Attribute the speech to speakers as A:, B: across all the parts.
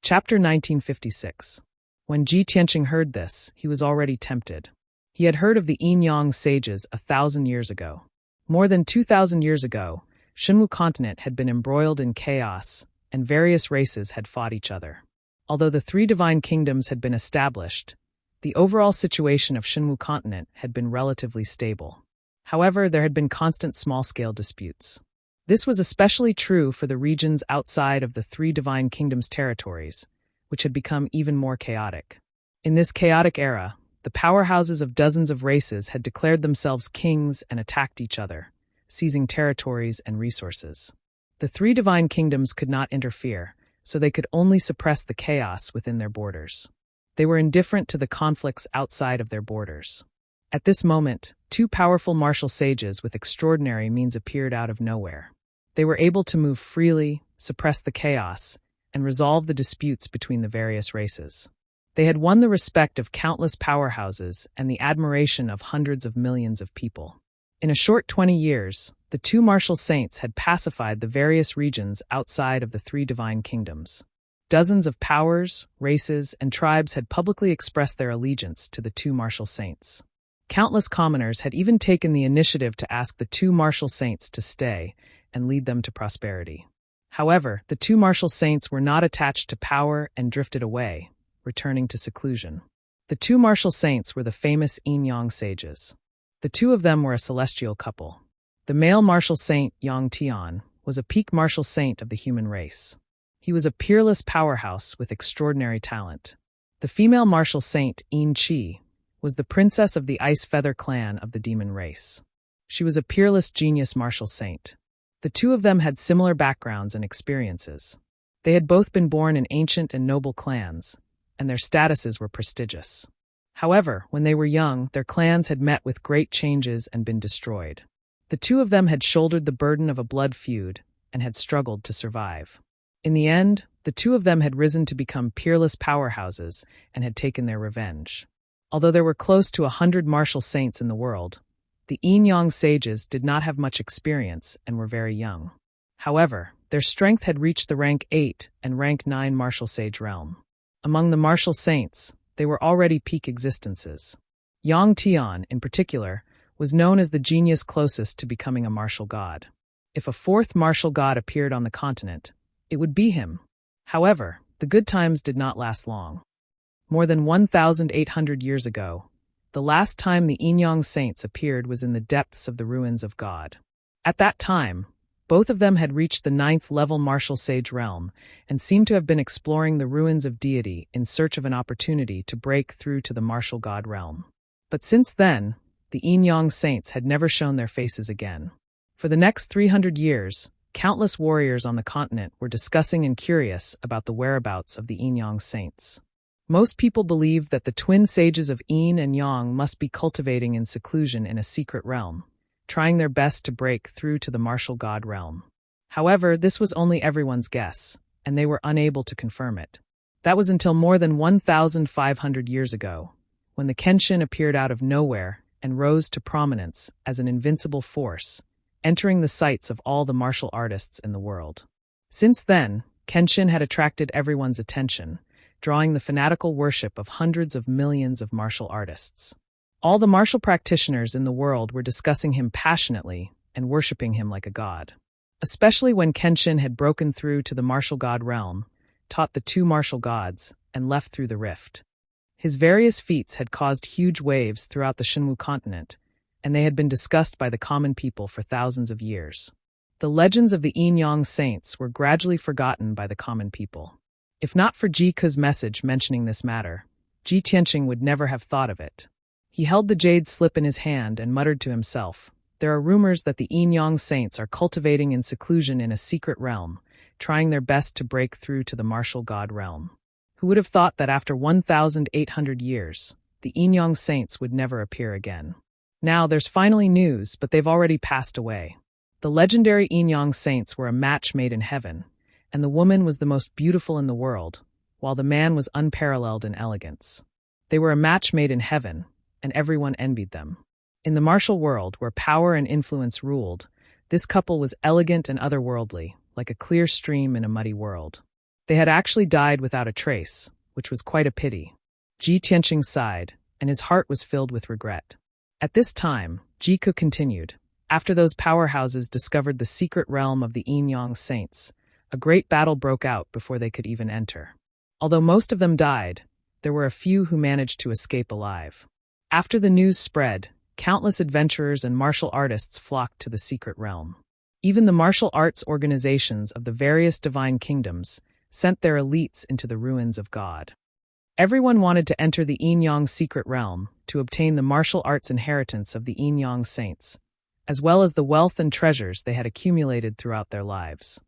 A: Chapter 1956. When Ji Tianqing heard this, he was already tempted. He had heard of the Yin-Yang sages 1,000 years ago. More than 2,000 years ago, Shenwu continent had been embroiled in chaos, and various races had fought each other. Although the three divine kingdoms had been established, the overall situation of Shenwu continent had been relatively stable. However, there had been constant small-scale disputes. This was especially true for the regions outside of the three divine kingdoms' territories, which had become even more chaotic. In this chaotic era, the powerhouses of dozens of races had declared themselves kings and attacked each other, seizing territories and resources. The three divine kingdoms could not interfere, so they could only suppress the chaos within their borders. They were indifferent to the conflicts outside of their borders. At this moment, two powerful martial sages with extraordinary means appeared out of nowhere. They were able to move freely, suppress the chaos, and resolve the disputes between the various races. They had won the respect of countless powerhouses and the admiration of hundreds of millions of people. In a short 20 years, the two martial saints had pacified the various regions outside of the three divine kingdoms. Dozens of powers, races, and tribes had publicly expressed their allegiance to the two martial saints. Countless commoners had even taken the initiative to ask the two martial saints to stay and lead them to prosperity. However, the two martial saints were not attached to power and drifted away, returning to seclusion. The two martial saints were the famous Yin-Yang sages. The two of them were a celestial couple. The male martial saint, Yang Tian, was a peak martial saint of the human race. He was a peerless powerhouse with extraordinary talent. The female martial saint, Yin Qi, was the princess of the Ice Feather clan of the demon race. She was a peerless genius martial saint. The two of them had similar backgrounds and experiences. They had both been born in ancient and noble clans, and their statuses were prestigious. However, when they were young, their clans had met with great changes and been destroyed. The two of them had shouldered the burden of a blood feud and had struggled to survive. In the end, the two of them had risen to become peerless powerhouses and had taken their revenge. Although there were close to 100 martial saints in the world, the Yin-Yang sages did not have much experience and were very young. However, their strength had reached the rank 8 and rank 9 martial sage realm. Among the martial saints, they were already peak existences. Yang Tian, in particular, was known as the genius closest to becoming a martial god. If a fourth martial god appeared on the continent, it would be him. However, the good times did not last long. More than 1,800 years ago, the last time the Yin-Yang saints appeared was in the depths of the ruins of God. At that time, both of them had reached the 9th level martial sage realm and seemed to have been exploring the ruins of deity in search of an opportunity to break through to the martial god realm. But since then, the Yin-Yang saints had never shown their faces again. For the next 300 years, countless warriors on the continent were discussing and curious about the whereabouts of the Yin-Yang saints. Most people believed that the twin sages of Yin and Yang must be cultivating in seclusion in a secret realm, trying their best to break through to the martial god realm. However, this was only everyone's guess, and they were unable to confirm it. That was until more than 1,500 years ago, when the Kenshin appeared out of nowhere and rose to prominence as an invincible force, entering the sights of all the martial artists in the world. Since then, Kenshin had attracted everyone's attention, drawing the fanatical worship of hundreds of millions of martial artists. All the martial practitioners in the world were discussing him passionately and worshipping him like a god. Especially when Kenshin had broken through to the martial god realm, taught the two martial gods, and left through the rift. His various feats had caused huge waves throughout the Shenwu continent, and they had been discussed by the common people for thousands of years. The legends of the Yin-Yang saints were gradually forgotten by the common people. If not for Ji Ke's message mentioning this matter, Ji Tianqing would never have thought of it. He held the jade slip in his hand and muttered to himself, "There are rumors that the Yin-Yang saints are cultivating in seclusion in a secret realm, trying their best to break through to the martial god realm." Who would have thought that after 1,800 years, the Yin-Yang saints would never appear again? Now there's finally news, but they've already passed away. The legendary Yin-Yang saints were a match made in heaven, and the woman was the most beautiful in the world, while the man was unparalleled in elegance. They were a match made in heaven, and everyone envied them. In the martial world, where power and influence ruled, this couple was elegant and otherworldly, like a clear stream in a muddy world. They had actually died without a trace, which was quite a pity. Ji Tianqing sighed, and his heart was filled with regret. At this time, Jiku continued, after those powerhouses discovered the secret realm of the Yin-Yang saints, a great battle broke out before they could even enter. Although most of them died, there were a few who managed to escape alive. After the news spread, countless adventurers and martial artists flocked to the secret realm. Even the martial arts organizations of the various divine kingdoms sent their elites into the ruins of God. Everyone wanted to enter the Yin-Yang secret realm to obtain the martial arts inheritance of the Yin-Yang saints, as well as the wealth and treasures they had accumulated throughout their lives.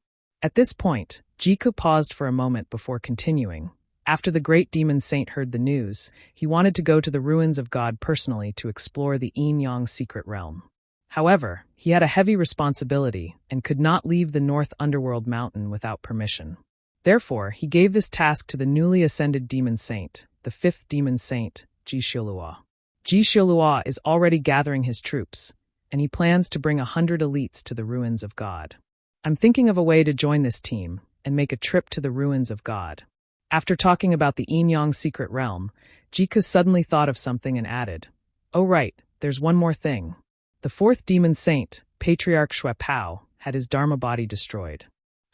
A: At this point, Jiku paused for a moment before continuing. After the great demon saint heard the news, he wanted to go to the ruins of God personally to explore the Yin-Yang secret realm. However, he had a heavy responsibility and could not leave the North Underworld mountain without permission. Therefore, he gave this task to the newly ascended demon saint, the fifth demon saint, Ji Xiaolua. Ji Xiaolua is already gathering his troops, and he plans to bring 100 elites to the ruins of God. I'm thinking of a way to join this team and make a trip to the ruins of God. After talking about the Yin-Yang secret realm, Jiku suddenly thought of something and added, "Oh right, there's one more thing. The fourth demon saint, Patriarch Shui Pao, had his Dharma body destroyed.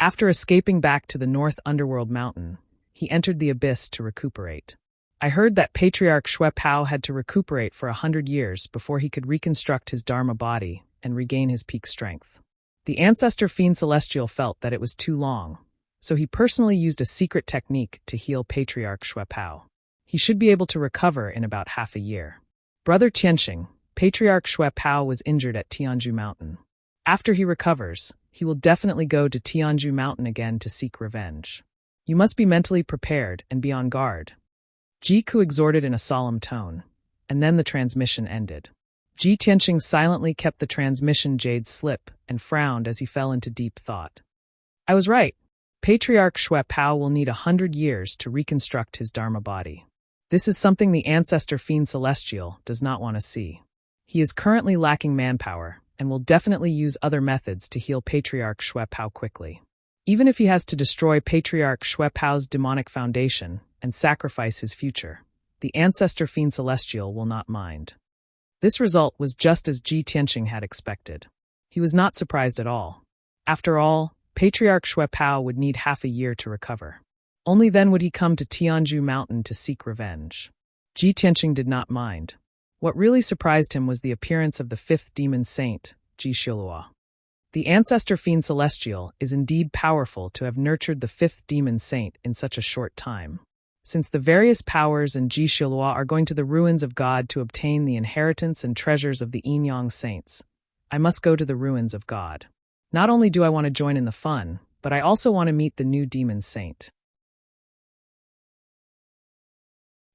A: After escaping back to the North Underworld mountain, he entered the abyss to recuperate. I heard that Patriarch Shui Pao had to recuperate for 100 years before he could reconstruct his Dharma body and regain his peak strength. The ancestor Fiend Celestial felt that it was too long, so he personally used a secret technique to heal Patriarch Shui Pao. He should be able to recover in about half a year. Brother Tianqing, Patriarch Shui Pao was injured at Tianju Mountain. After he recovers, he will definitely go to Tianju Mountain again to seek revenge. You must be mentally prepared and be on guard." Jiku exhorted in a solemn tone, and then the transmission ended. Ji Tianqing silently kept the transmission jade slip and frowned as he fell into deep thought. I was right. Patriarch Shui Pao will need 100 years to reconstruct his Dharma body. This is something the ancestor Fiend Celestial does not want to see. He is currently lacking manpower, and will definitely use other methods to heal Patriarch Shui Pao quickly. Even if he has to destroy Patriarch Shui Pao's demonic foundation and sacrifice his future, the ancestor Fiend Celestial will not mind. This result was just as Ji Tianqing had expected. He was not surprised at all. After all, Patriarch Shui Pao would need half a year to recover. Only then would he come to Tianju Mountain to seek revenge. Ji Tianqing did not mind. What really surprised him was the appearance of the fifth demon saint, Ji Xiaolua. The ancestor Fiend Celestial is indeed powerful to have nurtured the fifth demon saint in such a short time. Since the various powers and Ji Xiaolua are going to the ruins of God to obtain the inheritance and treasures of the Yin-Yang saints, I must go to the ruins of God. Not only do I want to join in the fun, but I also want to meet the new demon saint.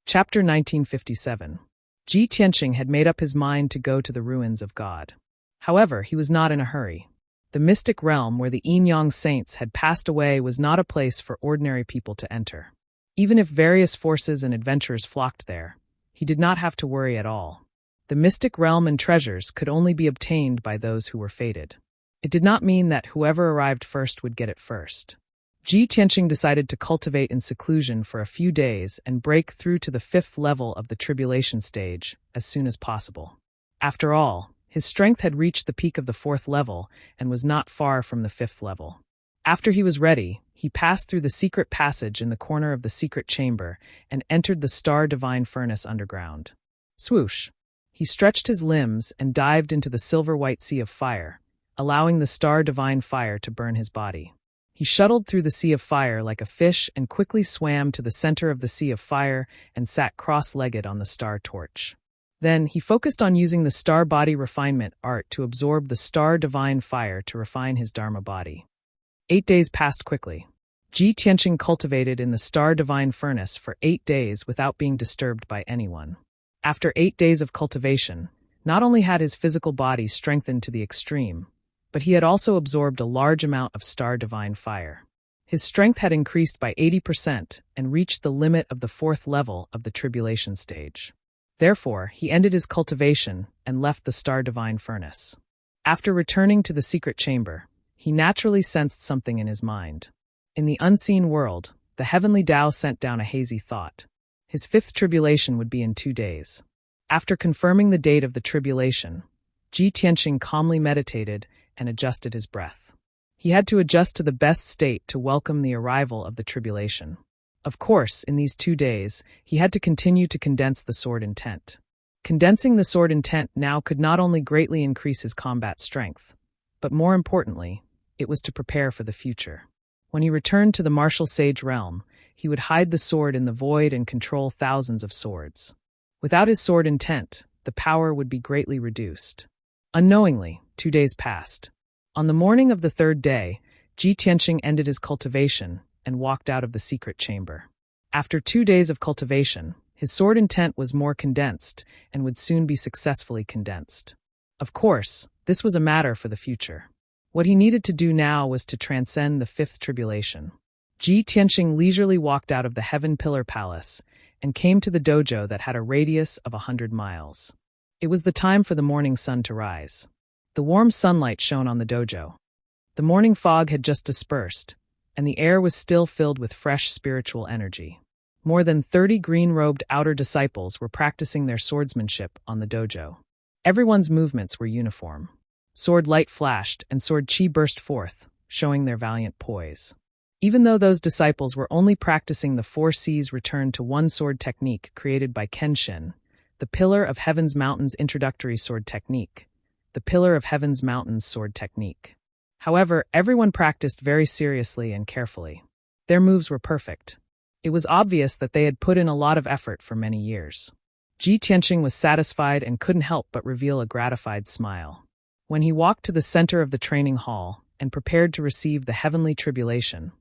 A: Chapter 1957. Ji Tianqing had made up his mind to go to the ruins of God. However, he was not in a hurry. The mystic realm where the Yin-Yang saints had passed away was not a place for ordinary people to enter. Even if various forces and adventurers flocked there, he did not have to worry at all. The mystic realm and treasures could only be obtained by those who were fated. It did not mean that whoever arrived first would get it first. Ji Tianqing decided to cultivate in seclusion for a few days and break through to the 5th level of the tribulation stage as soon as possible. After all, his strength had reached the peak of the 4th level and was not far from the 5th level. After he was ready, he passed through the secret passage in the corner of the secret chamber and entered the Star Divine Furnace underground. Swoosh! He stretched his limbs and dived into the silver-white sea of fire, allowing the Star Divine Fire to burn his body. He shuttled through the sea of fire like a fish and quickly swam to the center of the sea of fire and sat cross-legged on the star torch. Then, he focused on using the star body refinement art to absorb the Star Divine Fire to refine his Dharma body. 8 days passed quickly. Ji Tianqing cultivated in the Star Divine Furnace for 8 days without being disturbed by anyone. After 8 days of cultivation, not only had his physical body strengthened to the extreme, but he had also absorbed a large amount of Star Divine Fire. His strength had increased by 80% and reached the limit of the 4th level of the tribulation stage. Therefore, he ended his cultivation and left the Star Divine Furnace. After returning to the secret chamber, he naturally sensed something in his mind. In the unseen world, the heavenly Tao sent down a hazy thought. His fifth tribulation would be in 2 days. After confirming the date of the tribulation, Ji Tianqing calmly meditated and adjusted his breath. He had to adjust to the best state to welcome the arrival of the tribulation. Of course, in these 2 days, he had to continue to condense the sword intent. Condensing the sword intent now could not only greatly increase his combat strength, but more importantly, it was to prepare for the future. When he returned to the martial sage realm, he would hide the sword in the void and control thousands of swords. Without his sword intent, the power would be greatly reduced. Unknowingly, 2 days passed. On the morning of the 3rd day, Ji Tianqing ended his cultivation and walked out of the secret chamber. After 2 days of cultivation, his sword intent was more condensed and would soon be successfully condensed. Of course, this was a matter for the future. What he needed to do now was to transcend the 5th tribulation. Ji Tianqing leisurely walked out of the Heaven Pillar Palace and came to the dojo that had a radius of 100 miles. It was the time for the morning sun to rise. The warm sunlight shone on the dojo. The morning fog had just dispersed, and the air was still filled with fresh spiritual energy. More than 30 green-robed outer disciples were practicing their swordsmanship on the dojo. Everyone's movements were uniform. Sword light flashed and sword chi burst forth, showing their valiant poise. Even though those disciples were only practicing the 4 C's return to one sword technique created by Kenshin, the Pillar of Heaven's Mountains introductory sword technique, the Pillar of Heaven's Mountains sword technique. However, everyone practiced very seriously and carefully. Their moves were perfect. It was obvious that they had put in a lot of effort for many years. Ji Tianqing was satisfied and couldn't help but reveal a gratified smile. When he walked to the center of the training hall and prepared to receive the heavenly tribulation,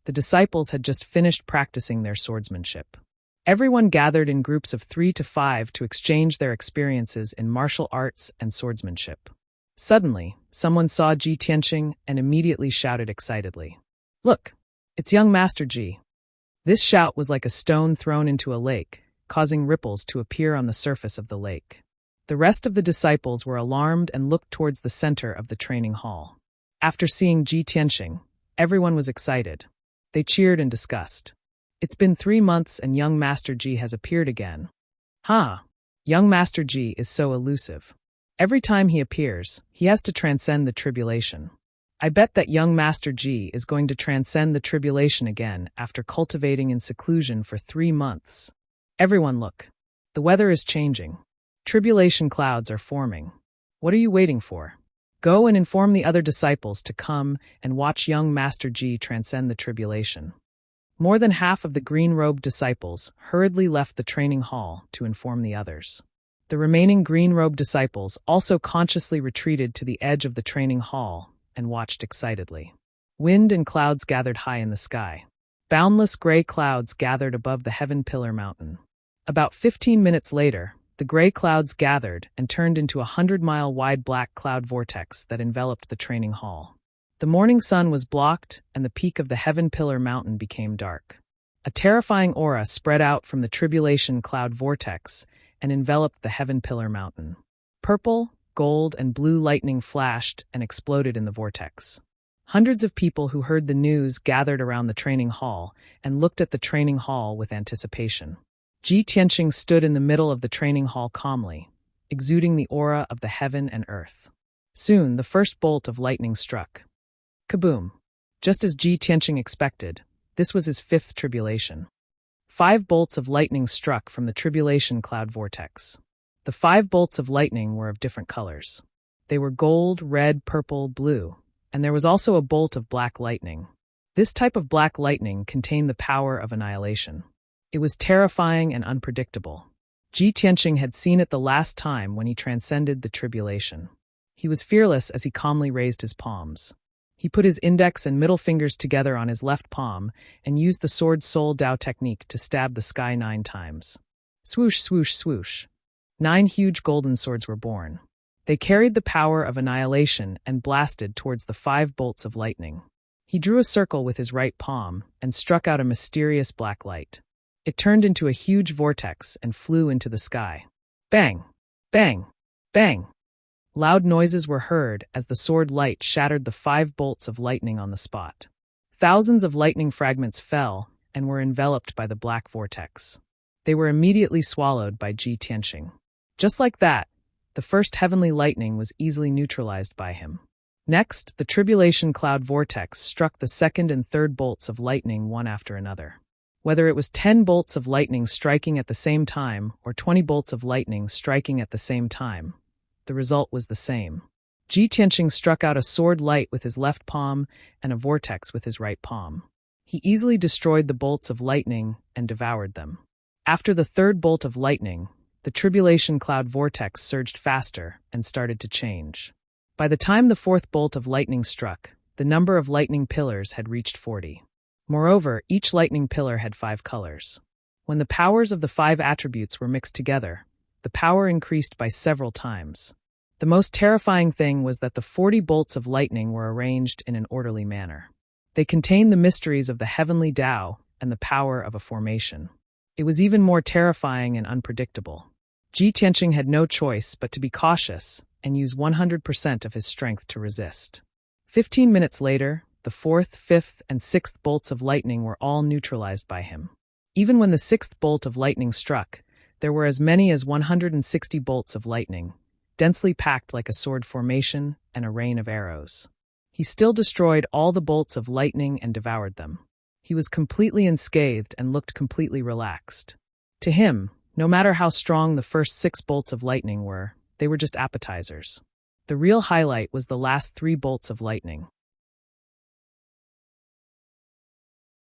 A: the disciples had just finished practicing their swordsmanship. Everyone gathered in groups of 3 to 5 to exchange their experiences in martial arts and swordsmanship. Suddenly, someone saw Ji Tianqing and immediately shouted excitedly, "Look, it's young Master Ji." This shout was like a stone thrown into a lake, causing ripples to appear on the surface of the lake. The rest of the disciples were alarmed and looked towards the center of the training hall. After seeing Ji Tianqing, everyone was excited. They cheered and discussed. "It's been 3 months and young Master Ji has appeared again. Young Master Ji is so elusive. Every time he appears, he has to transcend the tribulation. I bet that young Master Ji is going to transcend the tribulation again after cultivating in seclusion for 3 months. Everyone look. The weather is changing. Tribulation clouds are forming. What are you waiting for? Go and inform the other disciples to come and watch young Master Ji transcend the tribulation." More than half of the green-robed disciples hurriedly left the training hall to inform the others. The remaining green-robed disciples also consciously retreated to the edge of the training hall and watched excitedly. Wind and clouds gathered high in the sky. Boundless gray clouds gathered above the Heaven Pillar Mountain. About 15 minutes later, the gray clouds gathered and turned into a 100-mile-wide black cloud vortex that enveloped the training hall. The morning sun was blocked, and the peak of the Heaven Pillar Mountain became dark. A terrifying aura spread out from the tribulation cloud vortex and enveloped the Heaven Pillar Mountain. Purple, gold, and blue lightning flashed and exploded in the vortex. Hundreds of people who heard the news gathered around the training hall and looked at the training hall with anticipation. Ji Tianqing stood in the middle of the training hall calmly, exuding the aura of the heaven and earth. Soon, the first bolt of lightning struck. Kaboom! Just as Ji Tianqing expected, this was his 5th tribulation. 5 bolts of lightning struck from the tribulation cloud vortex. The 5 bolts of lightning were of different colors. They were gold, red, purple, blue, and there was also a bolt of black lightning. This type of black lightning contained the power of annihilation. It was terrifying and unpredictable. Ji Tianqing had seen it the last time when he transcended the tribulation. He was fearless as he calmly raised his palms. He put his index and middle fingers together on his left palm and used the sword Soul Dao technique to stab the sky 9 times. Swoosh, swoosh, swoosh. 9 huge golden swords were born. They carried the power of annihilation and blasted towards the 5 bolts of lightning. He drew a circle with his right palm and struck out a mysterious black light. It turned into a huge vortex and flew into the sky. Bang! Bang! Bang! Loud noises were heard as the sword light shattered the 5 bolts of lightning on the spot. Thousands of lightning fragments fell, and were enveloped by the black vortex. They were immediately swallowed by Ji Tianqing. Just like that, the first heavenly lightning was easily neutralized by him. Next, the tribulation cloud vortex struck the second and third bolts of lightning one after another. Whether it was 10 bolts of lightning striking at the same time or 20 bolts of lightning striking at the same time, the result was the same. Ji Tianqing struck out a sword light with his left palm and a vortex with his right palm. He easily destroyed the bolts of lightning and devoured them. After the third bolt of lightning, the tribulation cloud vortex surged faster and started to change. By the time the fourth bolt of lightning struck, the number of lightning pillars had reached 40. Moreover, each lightning pillar had 5 colors. When the powers of the 5 attributes were mixed together, the power increased by several times. The most terrifying thing was that the 40 bolts of lightning were arranged in an orderly manner. They contained the mysteries of the heavenly Tao and the power of a formation. It was even more terrifying and unpredictable. Ji Tianqing had no choice but to be cautious and use 100% of his strength to resist. 15 minutes later, the 4th, 5th, and 6th bolts of lightning were all neutralized by him. Even when the 6th bolt of lightning struck, there were as many as 160 bolts of lightning, densely packed like a sword formation and a rain of arrows. He still destroyed all the bolts of lightning and devoured them. He was completely unscathed and looked completely relaxed. To him, no matter how strong the first 6 bolts of lightning were, they were just appetizers. The real highlight was the last 3 bolts of lightning.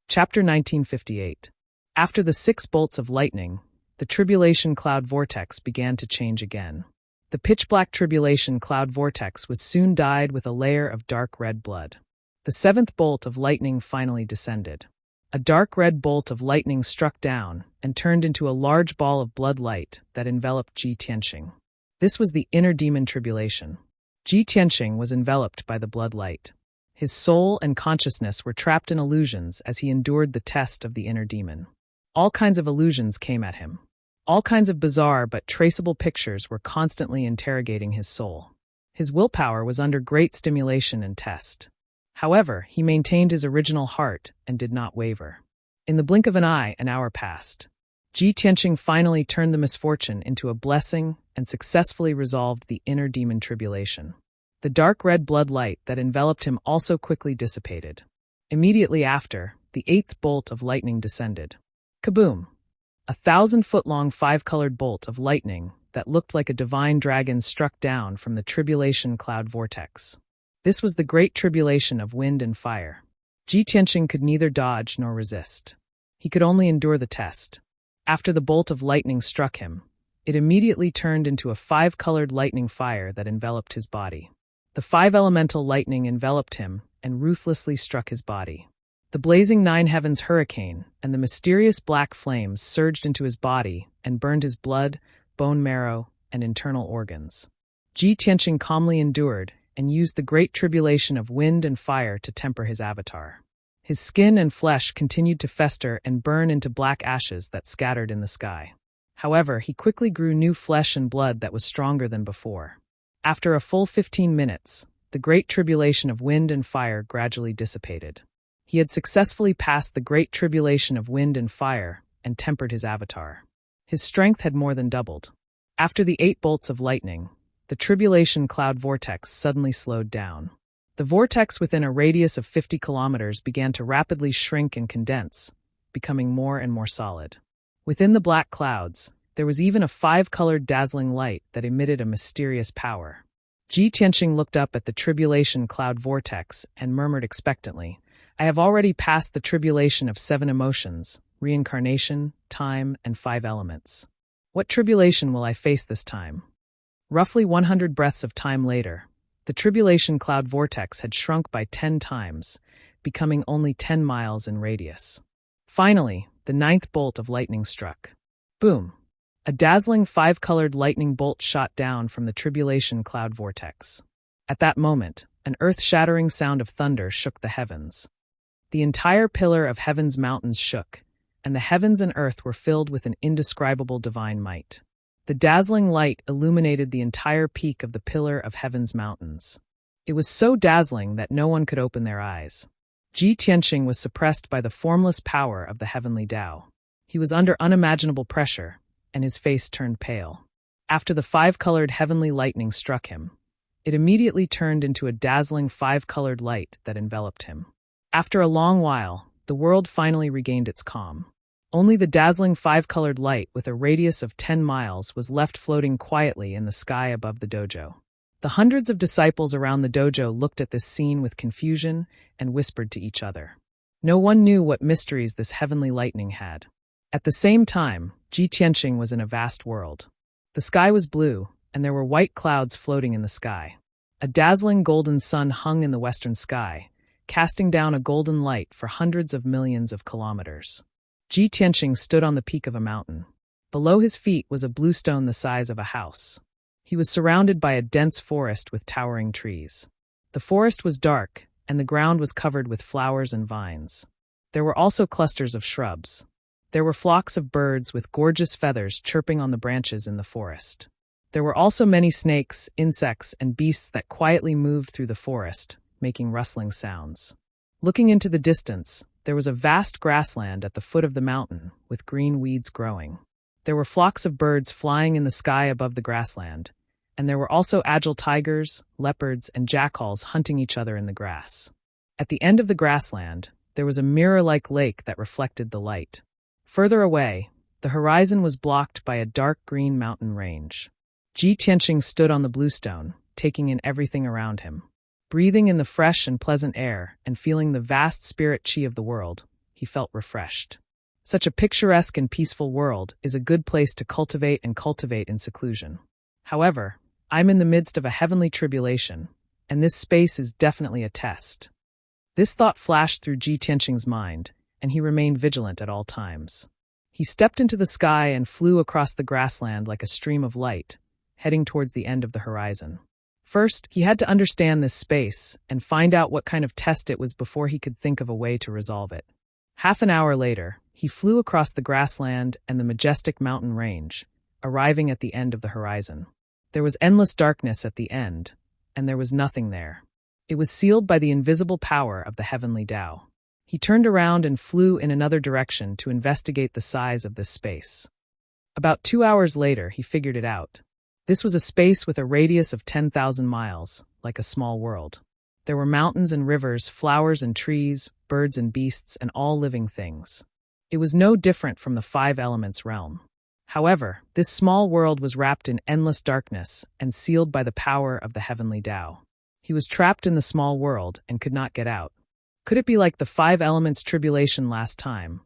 A: Chapter 1958. After the 6 bolts of lightning, the tribulation cloud vortex began to change again. The pitch-black tribulation cloud vortex was soon dyed with a layer of dark red blood. The 7th bolt of lightning finally descended. A dark red bolt of lightning struck down and turned into a large ball of blood light that enveloped Ji Tianqing. This was the inner demon tribulation. Ji Tianqing was enveloped by the blood light. His soul and consciousness were trapped in illusions as he endured the test of the inner demon. All kinds of illusions came at him. All kinds of bizarre but traceable pictures were constantly interrogating his soul. His willpower was under great stimulation and test. However, he maintained his original heart and did not waver. In the blink of an eye, an hour passed. Ji Tianqing finally turned the misfortune into a blessing and successfully resolved the inner demon tribulation. The dark red blood light that enveloped him also quickly dissipated. Immediately after, the 8th bolt of lightning descended. Kaboom! A 1,000-foot-long 5-colored bolt of lightning that looked like a divine dragon struck down from the tribulation cloud vortex. This was the great tribulation of wind and fire. Ji Tianqing could neither dodge nor resist. He could only endure the test. After the bolt of lightning struck him, it immediately turned into a 5-colored lightning fire that enveloped his body. The 5-elemental lightning enveloped him and ruthlessly struck his body. The blazing 9 heavens hurricane and the mysterious black flames surged into his body and burned his blood, bone marrow, and internal organs. Ji Tianqing calmly endured and used the great tribulation of wind and fire to temper his avatar. His skin and flesh continued to fester and burn into black ashes that scattered in the sky. However, he quickly grew new flesh and blood that was stronger than before. After a full 15 minutes, the great tribulation of wind and fire gradually dissipated. He had successfully passed the great tribulation of wind and fire and tempered his avatar. His strength had more than doubled. After the 8 bolts of lightning, the tribulation cloud vortex suddenly slowed down. The vortex within a radius of 50 kilometers began to rapidly shrink and condense, becoming more and more solid. Within the black clouds, there was even a 5-colored dazzling light that emitted a mysterious power. Ji Tianqing looked up at the tribulation cloud vortex and murmured expectantly, "I have already passed the tribulation of 7 emotions, reincarnation, time, and 5 elements. What tribulation will I face this time?" Roughly 100 breaths of time later, the tribulation cloud vortex had shrunk by 10 times, becoming only 10 miles in radius. Finally, the 9th bolt of lightning struck. Boom! A dazzling 5-colored lightning bolt shot down from the tribulation cloud vortex. At that moment, an earth-shattering sound of thunder shook the heavens. The entire pillar of heaven's mountains shook, and the heavens and earth were filled with an indescribable divine might. The dazzling light illuminated the entire peak of the pillar of heaven's mountains. It was so dazzling that no one could open their eyes. Ji Tianqing was suppressed by the formless power of the heavenly Tao. He was under unimaginable pressure, and his face turned pale. After the five-colored heavenly lightning struck him, it immediately turned into a dazzling five-colored light that enveloped him. After a long while, the world finally regained its calm. Only the dazzling five-colored light with a radius of 10 miles was left floating quietly in the sky above the dojo. The hundreds of disciples around the dojo looked at this scene with confusion and whispered to each other. No one knew what mysteries this heavenly lightning had. At the same time, Ji Tianqing was in a vast world. The sky was blue, and there were white clouds floating in the sky. A dazzling golden sun hung in the western sky, casting down a golden light for hundreds of millions of kilometers. Ji Tianqing stood on the peak of a mountain. Below his feet was a blue stone the size of a house. He was surrounded by a dense forest with towering trees. The forest was dark, and the ground was covered with flowers and vines. There were also clusters of shrubs. There were flocks of birds with gorgeous feathers chirping on the branches in the forest. There were also many snakes, insects, and beasts that quietly moved through the forest, making rustling sounds. Looking into the distance, there was a vast grassland at the foot of the mountain, with green weeds growing. There were flocks of birds flying in the sky above the grassland, and there were also agile tigers, leopards, and jackals hunting each other in the grass. At the end of the grassland, there was a mirror-like lake that reflected the light. Further away, the horizon was blocked by a dark green mountain range. Ji Tianqing stood on the bluestone, taking in everything around him. Breathing in the fresh and pleasant air and feeling the vast spirit chi of the world, he felt refreshed. Such a picturesque and peaceful world is a good place to cultivate in seclusion. However, I'm in the midst of a heavenly tribulation, and this space is definitely a test. This thought flashed through Ji Tianqing's mind, and he remained vigilant at all times. He stepped into the sky and flew across the grassland like a stream of light, heading towards the end of the horizon. First, he had to understand this space and find out what kind of test it was before he could think of a way to resolve it. Half an hour later, he flew across the grassland and the majestic mountain range, arriving at the end of the horizon. There was endless darkness at the end, and there was nothing there. It was sealed by the invisible power of the heavenly Tao. He turned around and flew in another direction to investigate the size of this space. About 2 hours later, he figured it out. This was a space with a radius of 10,000 miles, like a small world. There were mountains and rivers, flowers and trees, birds and beasts, and all living things. It was no different from the five elements realm. However, this small world was wrapped in endless darkness and sealed by the power of the heavenly Tao. He was trapped in the small world and could not get out. Could it be like the five elements tribulation last time,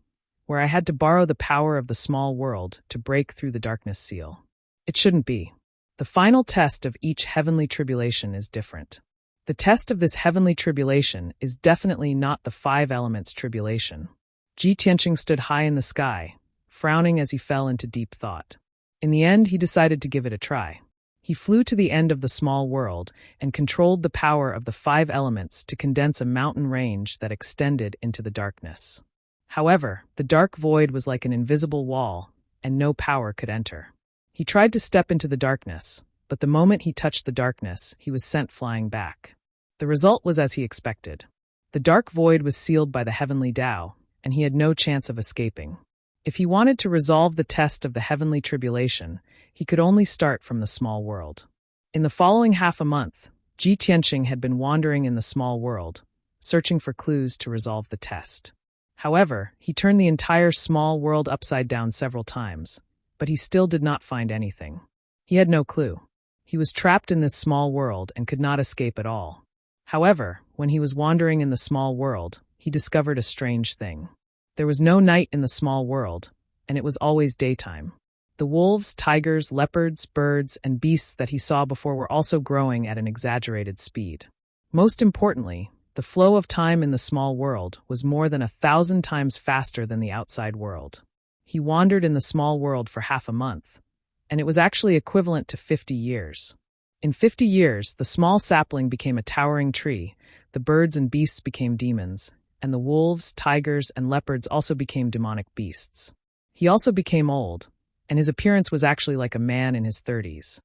A: where I had to borrow the power of the small world to break through the darkness seal? It shouldn't be. The final test of each heavenly tribulation is different. The test of this heavenly tribulation is definitely not the five elements tribulation. Ji Tianqing stood high in the sky, frowning as he fell into deep thought. In the end, he decided to give it a try. He flew to the end of the small world and controlled the power of the five elements to condense a mountain range that extended into the darkness. However, the dark void was like an invisible wall, and no power could enter. He tried to step into the darkness, but the moment he touched the darkness, he was sent flying back. The result was as he expected. The dark void was sealed by the heavenly Tao, and he had no chance of escaping. If he wanted to resolve the test of the heavenly tribulation, he could only start from the small world. In the following half a month, Ji Tianqing had been wandering in the small world, searching for clues to resolve the test. However, he turned the entire small world upside down several times, but he still did not find anything. He had no clue. He was trapped in this small world and could not escape at all. However, when he was wandering in the small world, he discovered a strange thing. There was no night in the small world, and it was always daytime. The wolves, tigers, leopards, birds, and beasts that he saw before were also growing at an exaggerated speed. Most importantly, the flow of time in the small world was more than 1,000 times faster than the outside world. He wandered in the small world for half a month, and it was actually equivalent to 50 years. In 50 years, the small sapling became a towering tree, the birds and beasts became demons, and the wolves, tigers, and leopards also became demonic beasts. He also became old, and his appearance was actually like a man in his 30s.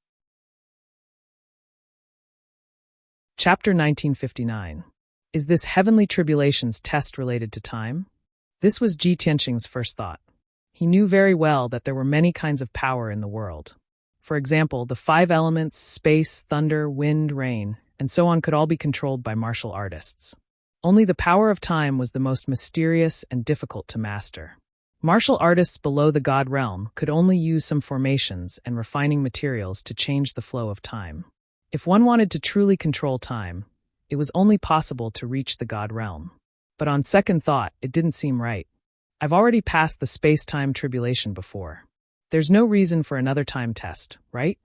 A: Chapter 1959. Is this heavenly tribulation's test related to time? This was Ji Tianqing's first thought. He knew very well that there were many kinds of power in the world. For example, the 5 elements, space, thunder, wind, rain, and so on could all be controlled by martial artists. Only the power of time was the most mysterious and difficult to master. Martial artists below the god realm could only use some formations and refining materials to change the flow of time. If one wanted to truly control time, it was only possible to reach the god realm. But on second thought, it didn't seem right. I've already passed the space-time tribulation before. There's no reason for another time test, right?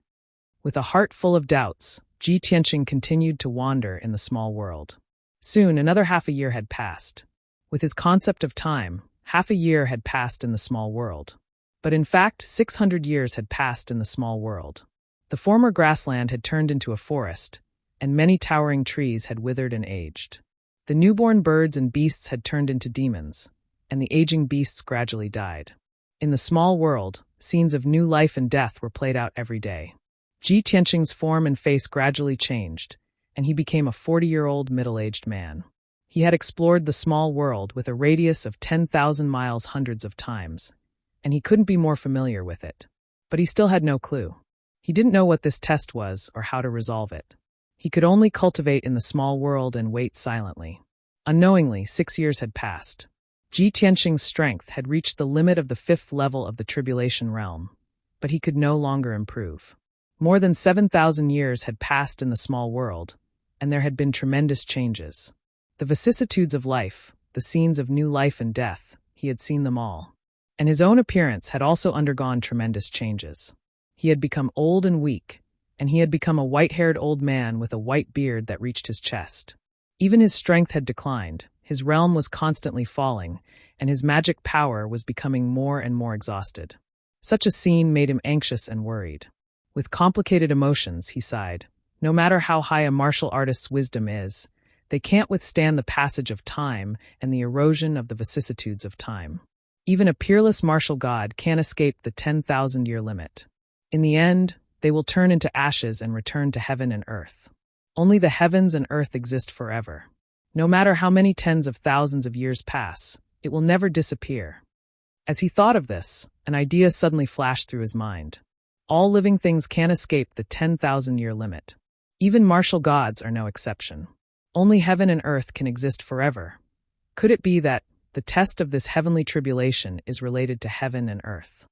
A: With a heart full of doubts, Ji Tianqing continued to wander in the small world. Soon, another half a year had passed. With his concept of time, half a year had passed in the small world. But in fact, 600 years had passed in the small world. The former grassland had turned into a forest, and many towering trees had withered and aged. The newborn birds and beasts had turned into demons, and the aging beasts gradually died. In the small world, scenes of new life and death were played out every day. Ji Tianqing's form and face gradually changed, and he became a 40-year-old middle-aged man. He had explored the small world with a radius of 10,000 miles hundreds of times, and he couldn't be more familiar with it. But he still had no clue. He didn't know what this test was or how to resolve it. He could only cultivate in the small world and wait silently. Unknowingly, 6 years had passed. Ji Tianqing's strength had reached the limit of the 5th level of the tribulation realm, but he could no longer improve. More than 7,000 years had passed in the small world, and there had been tremendous changes. The vicissitudes of life, the scenes of new life and death, he had seen them all. And his own appearance had also undergone tremendous changes. He had become old and weak, and he had become a white-haired old man with a white beard that reached his chest. Even his strength had declined, his realm was constantly falling, and his magic power was becoming more and more exhausted. Such a scene made him anxious and worried. With complicated emotions, he sighed. No matter how high a martial artist's wisdom is, they can't withstand the passage of time and the erosion of the vicissitudes of time. Even a peerless martial god can't escape the 10,000-year limit. In the end, they will turn into ashes and return to heaven and earth. Only the heavens and earth exist forever. No matter how many tens of thousands of years pass, it will never disappear. As he thought of this, an idea suddenly flashed through his mind. All living things can't escape the 10,000-year limit. Even martial gods are no exception. Only heaven and earth can exist forever. Could it be that the test of this heavenly tribulation is related to heaven and earth?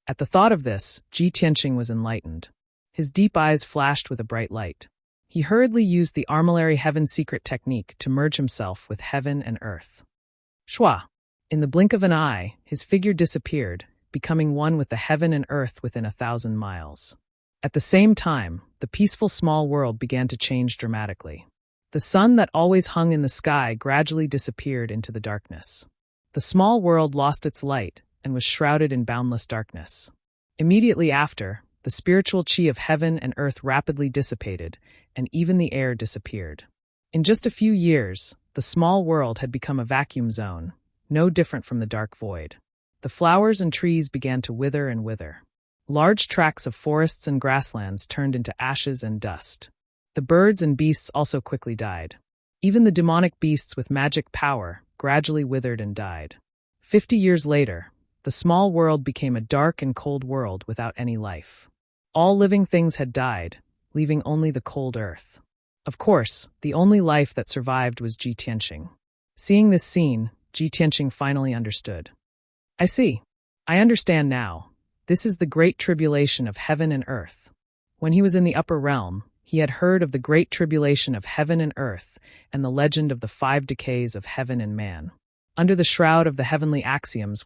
A: At the thought of this, Ji Tianqing was enlightened. His deep eyes flashed with a bright light. He hurriedly used the armillary heaven secret technique to merge himself with heaven and earth. Shwa! In the blink of an eye, his figure disappeared, becoming one with the heaven and earth within 1,000 miles. At the same time, the peaceful small world began to change dramatically. The sun that always hung in the sky gradually disappeared into the darkness. The small world lost its light and was shrouded in boundless darkness. Immediately after, the spiritual chi of heaven and earth rapidly dissipated, and even the air disappeared. In just a few years, the small world had become a vacuum zone, no different from the dark void. The flowers and trees began to wither and wither. Large tracts of forests and grasslands turned into ashes and dust. The birds and beasts also quickly died. Even the demonic beasts with magic power gradually withered and died. 50 years later, the small world became a dark and cold world without any life. All living things had died, leaving only the cold earth. Of course, the only life that survived was Ji Tianqing. Seeing this scene, Ji Tianqing finally understood. I see. I understand now. This is the great tribulation of heaven and earth. When he was in the upper realm, he had heard of the great tribulation of heaven and earth and the legend of the 5 decays of heaven and man. Under the shroud of the heavenly axioms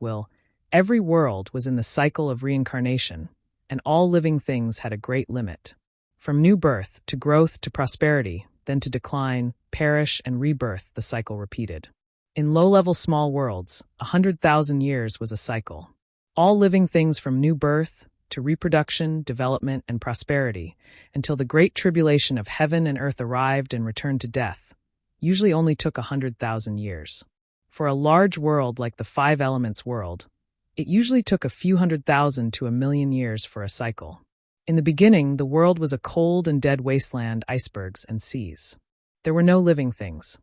A: every world was in the cycle of reincarnation, and all living things had a great limit. From new birth to growth to prosperity, then to decline, perish, and rebirth, the cycle repeated. In low-level small worlds, 100,000 years was a cycle. All living things from new birth to reproduction, development, and prosperity, until the great tribulation of heaven and earth arrived and returned to death, usually only took 100,000 years. For a large world like the 5 elements world, it usually took a few 100,000 to 1,000,000 years for a cycle. In the beginning, the world was a cold and dead wasteland, icebergs, and seas. There were no living things.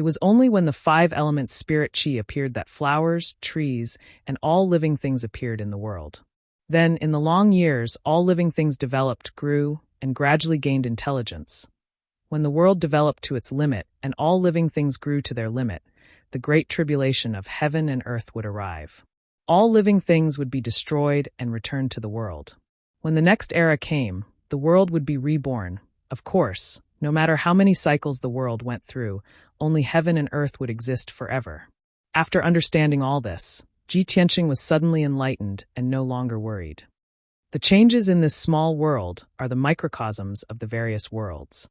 A: It was only when the five elements spirit chi appeared that flowers, trees, and all living things appeared in the world. Then, in the long years, all living things developed, grew, and gradually gained intelligence. When the world developed to its limit, and all living things grew to their limit, the great tribulation of heaven and earth would arrive. All living things would be destroyed and returned to the world. When the next era came, the world would be reborn. Of course, no matter how many cycles the world went through, only heaven and earth would exist forever. After understanding all this, Ji Tianqing was suddenly enlightened and no longer worried. The changes in this small world are the microcosms of the various worlds.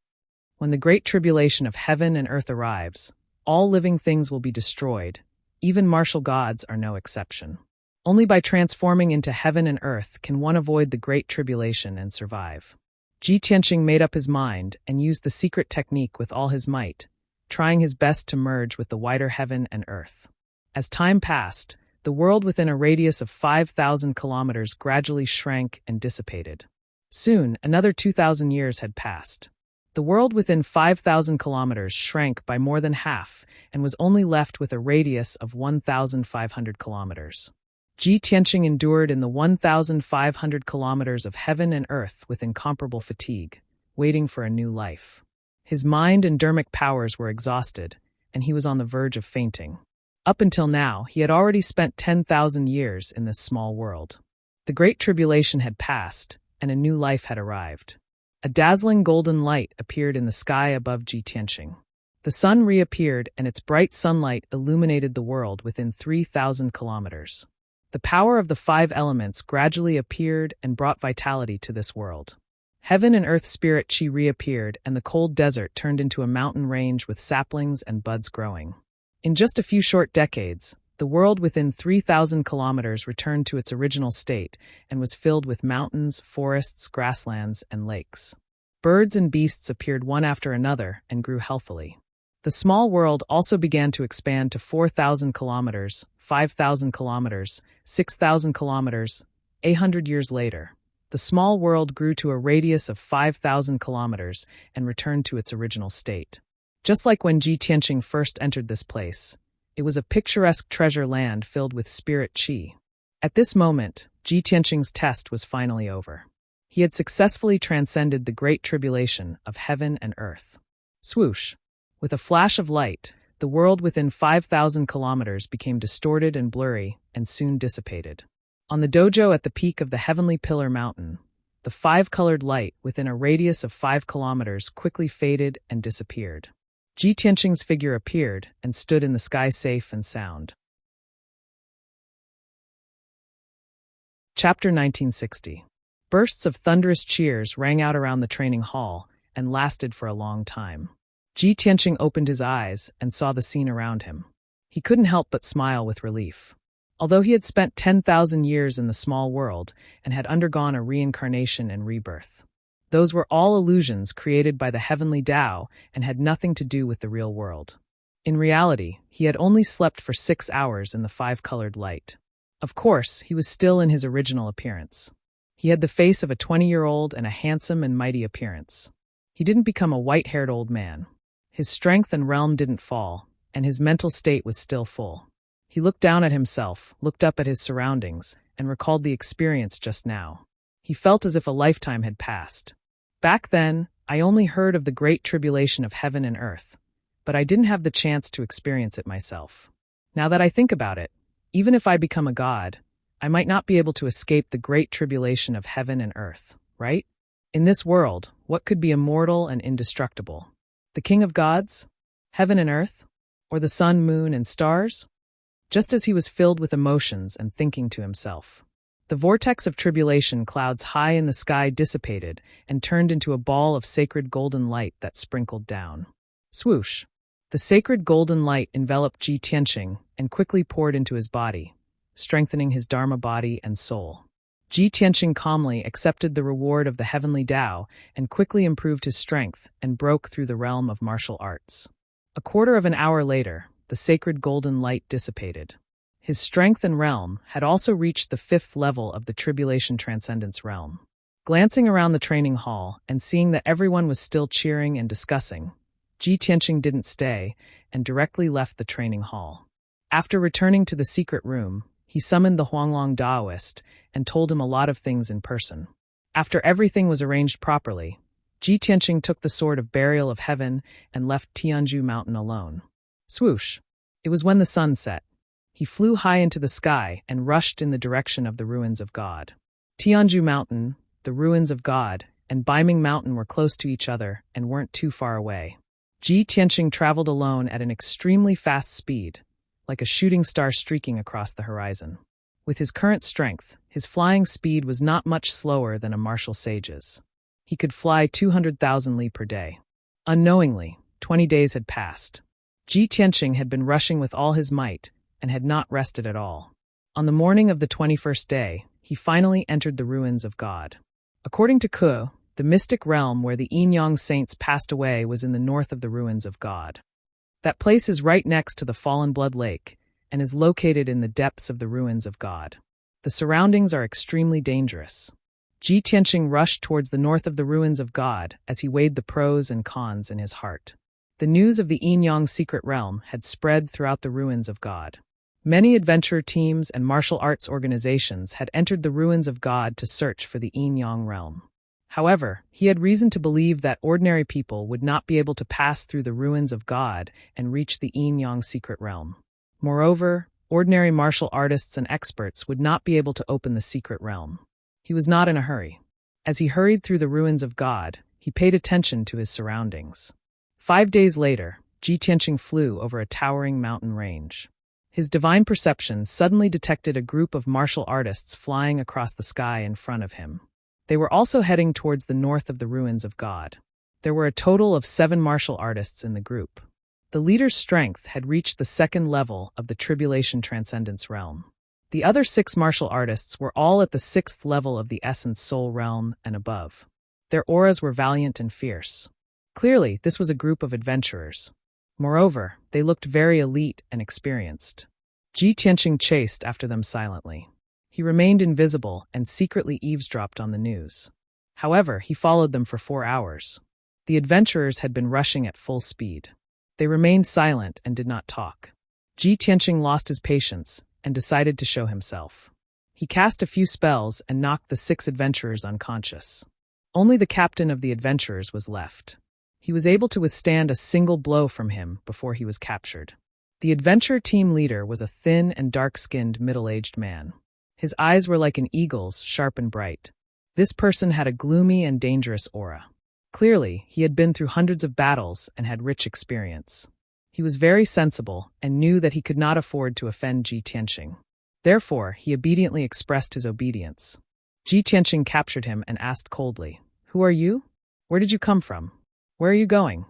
A: When the great tribulation of heaven and earth arrives, all living things will be destroyed. Even martial gods are no exception. Only by transforming into heaven and earth can one avoid the great tribulation and survive. Ji Tianqing made up his mind and used the secret technique with all his might, trying his best to merge with the wider heaven and earth. As time passed, the world within a radius of 5,000 kilometers gradually shrank and dissipated. Soon, another 2,000 years had passed. The world within 5,000 kilometers shrank by more than half and was only left with a radius of 1,500 kilometers. Ji Tianqing endured in the 1,500 kilometers of heaven and earth with incomparable fatigue, waiting for a new life. His mind and dermic powers were exhausted, and he was on the verge of fainting. Up until now, he had already spent 10,000 years in this small world. The Great Tribulation had passed, and a new life had arrived. A dazzling golden light appeared in the sky above Ji Tianqing. The sun reappeared, and its bright sunlight illuminated the world within 3,000 kilometers. The power of the five elements gradually appeared and brought vitality to this world. Heaven and earth spirit chi reappeared, and the cold desert turned into a mountain range with saplings and buds growing. In just a few short decades, the world within 3,000 kilometers returned to its original state and was filled with mountains, forests, grasslands, and lakes. Birds and beasts appeared one after another and grew healthily. The small world also began to expand to 4,000 kilometers, 5,000 kilometers, 6,000 kilometers. 800 years later, the small world grew to a radius of 5,000 kilometers and returned to its original state. Just like when Ji Tianqing first entered this place, it was a picturesque treasure land filled with spirit chi. At this moment, Ji Tianqing's test was finally over. He had successfully transcended the great tribulation of heaven and earth. Swoosh! With a flash of light, the world within 5,000 kilometers became distorted and blurry and soon dissipated. On the dojo at the peak of the Heavenly Pillar Mountain, the five-colored light within a radius of 5 kilometers quickly faded and disappeared. Ji Tianqing's figure appeared and stood in the sky safe and sound. Chapter 1960. Bursts of thunderous cheers rang out around the training hall and lasted for a long time. Ji Tianqing opened his eyes and saw the scene around him. He couldn't help but smile with relief. Although he had spent 10,000 years in the small world and had undergone a reincarnation and rebirth, those were all illusions created by the heavenly Tao and had nothing to do with the real world. In reality, he had only slept for 6 hours in the five-colored light. Of course, he was still in his original appearance. He had the face of a 20-year-old and a handsome and mighty appearance. He didn't become a white-haired old man. His strength and realm didn't fall, and his mental state was still full. He looked down at himself, looked up at his surroundings, and recalled the experience just now. He felt as if a lifetime had passed. Back then, I only heard of the great tribulation of heaven and earth, but I didn't have the chance to experience it myself. Now that I think about it, even if I become a god, I might not be able to escape the great tribulation of heaven and earth, right? In this world, what could be immortal and indestructible? The king of gods? Heaven and earth? Or the sun, moon, and stars? Just as he was filled with emotions and thinking to himself, the vortex of tribulation clouds high in the sky dissipated and turned into a ball of sacred golden light that sprinkled down. Swoosh! The sacred golden light enveloped Ji Tianqing and quickly poured into his body, strengthening his Dharma body and soul. Ji Tianqing calmly accepted the reward of the heavenly Tao and quickly improved his strength and broke through the realm of martial arts. A quarter of an hour later, the sacred golden light dissipated. His strength and realm had also reached the 5th level of the Tribulation Transcendence realm. Glancing around the training hall and seeing that everyone was still cheering and discussing, Ji Tianqing didn't stay and directly left the training hall. After returning to the secret room, he summoned the Huanglong Daoist and told him a lot of things in person. After everything was arranged properly, Ji Tianqing took the sword of burial of heaven and left Tianzhu Mountain alone. Swoosh! It was when the sun set. He flew high into the sky and rushed in the direction of the ruins of God. Tianzhu Mountain, the ruins of God, and Baiming Mountain were close to each other and weren't too far away. Ji Tianqing traveled alone at an extremely fast speed, like a shooting star streaking across the horizon. With his current strength, his flying speed was not much slower than a martial sage's. He could fly 200,000 li per day. Unknowingly, 20 days had passed. Ji Tianqing had been rushing with all his might and had not rested at all. On the morning of the 21st day, he finally entered the ruins of God. According to Ke, the mystic realm where the Yin-Yang saints passed away was in the north of the ruins of God. That place is right next to the Fallen Blood Lake and is located in the depths of the ruins of God. The surroundings are extremely dangerous. Ji Tianqing rushed towards the north of the ruins of God as he weighed the pros and cons in his heart. The news of the Yin-Yang secret realm had spread throughout the ruins of God. Many adventurer teams and martial arts organizations had entered the ruins of God to search for the Yin-Yang realm. However, he had reason to believe that ordinary people would not be able to pass through the ruins of God and reach the Yin-Yang secret realm. Moreover, ordinary martial artists and experts would not be able to open the secret realm. He was not in a hurry. As he hurried through the ruins of God, he paid attention to his surroundings. 5 days later, Ji Tianqing flew over a towering mountain range. His divine perception suddenly detected a group of martial artists flying across the sky in front of him. They were also heading towards the north of the ruins of God. There were a total of 7 martial artists in the group. The leader's strength had reached the 2nd level of the Tribulation Transcendence realm. The other 6 martial artists were all at the 6th level of the Essence Soul realm and above. Their auras were valiant and fierce. Clearly, this was a group of adventurers. Moreover, they looked very elite and experienced. Ji Tianqing chased after them silently. He remained invisible and secretly eavesdropped on the news. However, he followed them for 4 hours. The adventurers had been rushing at full speed. They remained silent and did not talk. Ji Tianqing lost his patience and decided to show himself. He cast a few spells and knocked the 6 adventurers unconscious. Only the captain of the adventurers was left. He was able to withstand a single blow from him before he was captured. The adventurer team leader was a thin and dark-skinned middle-aged man. His eyes were like an eagle's, sharp and bright. This person had a gloomy and dangerous aura. Clearly, he had been through hundreds of battles and had rich experience. He was very sensible and knew that he could not afford to offend Ji Tianqing. Therefore, he obediently expressed his obedience. Ji Tianqing captured him and asked coldly, "Who are you? Where did you come from? Where are you going?"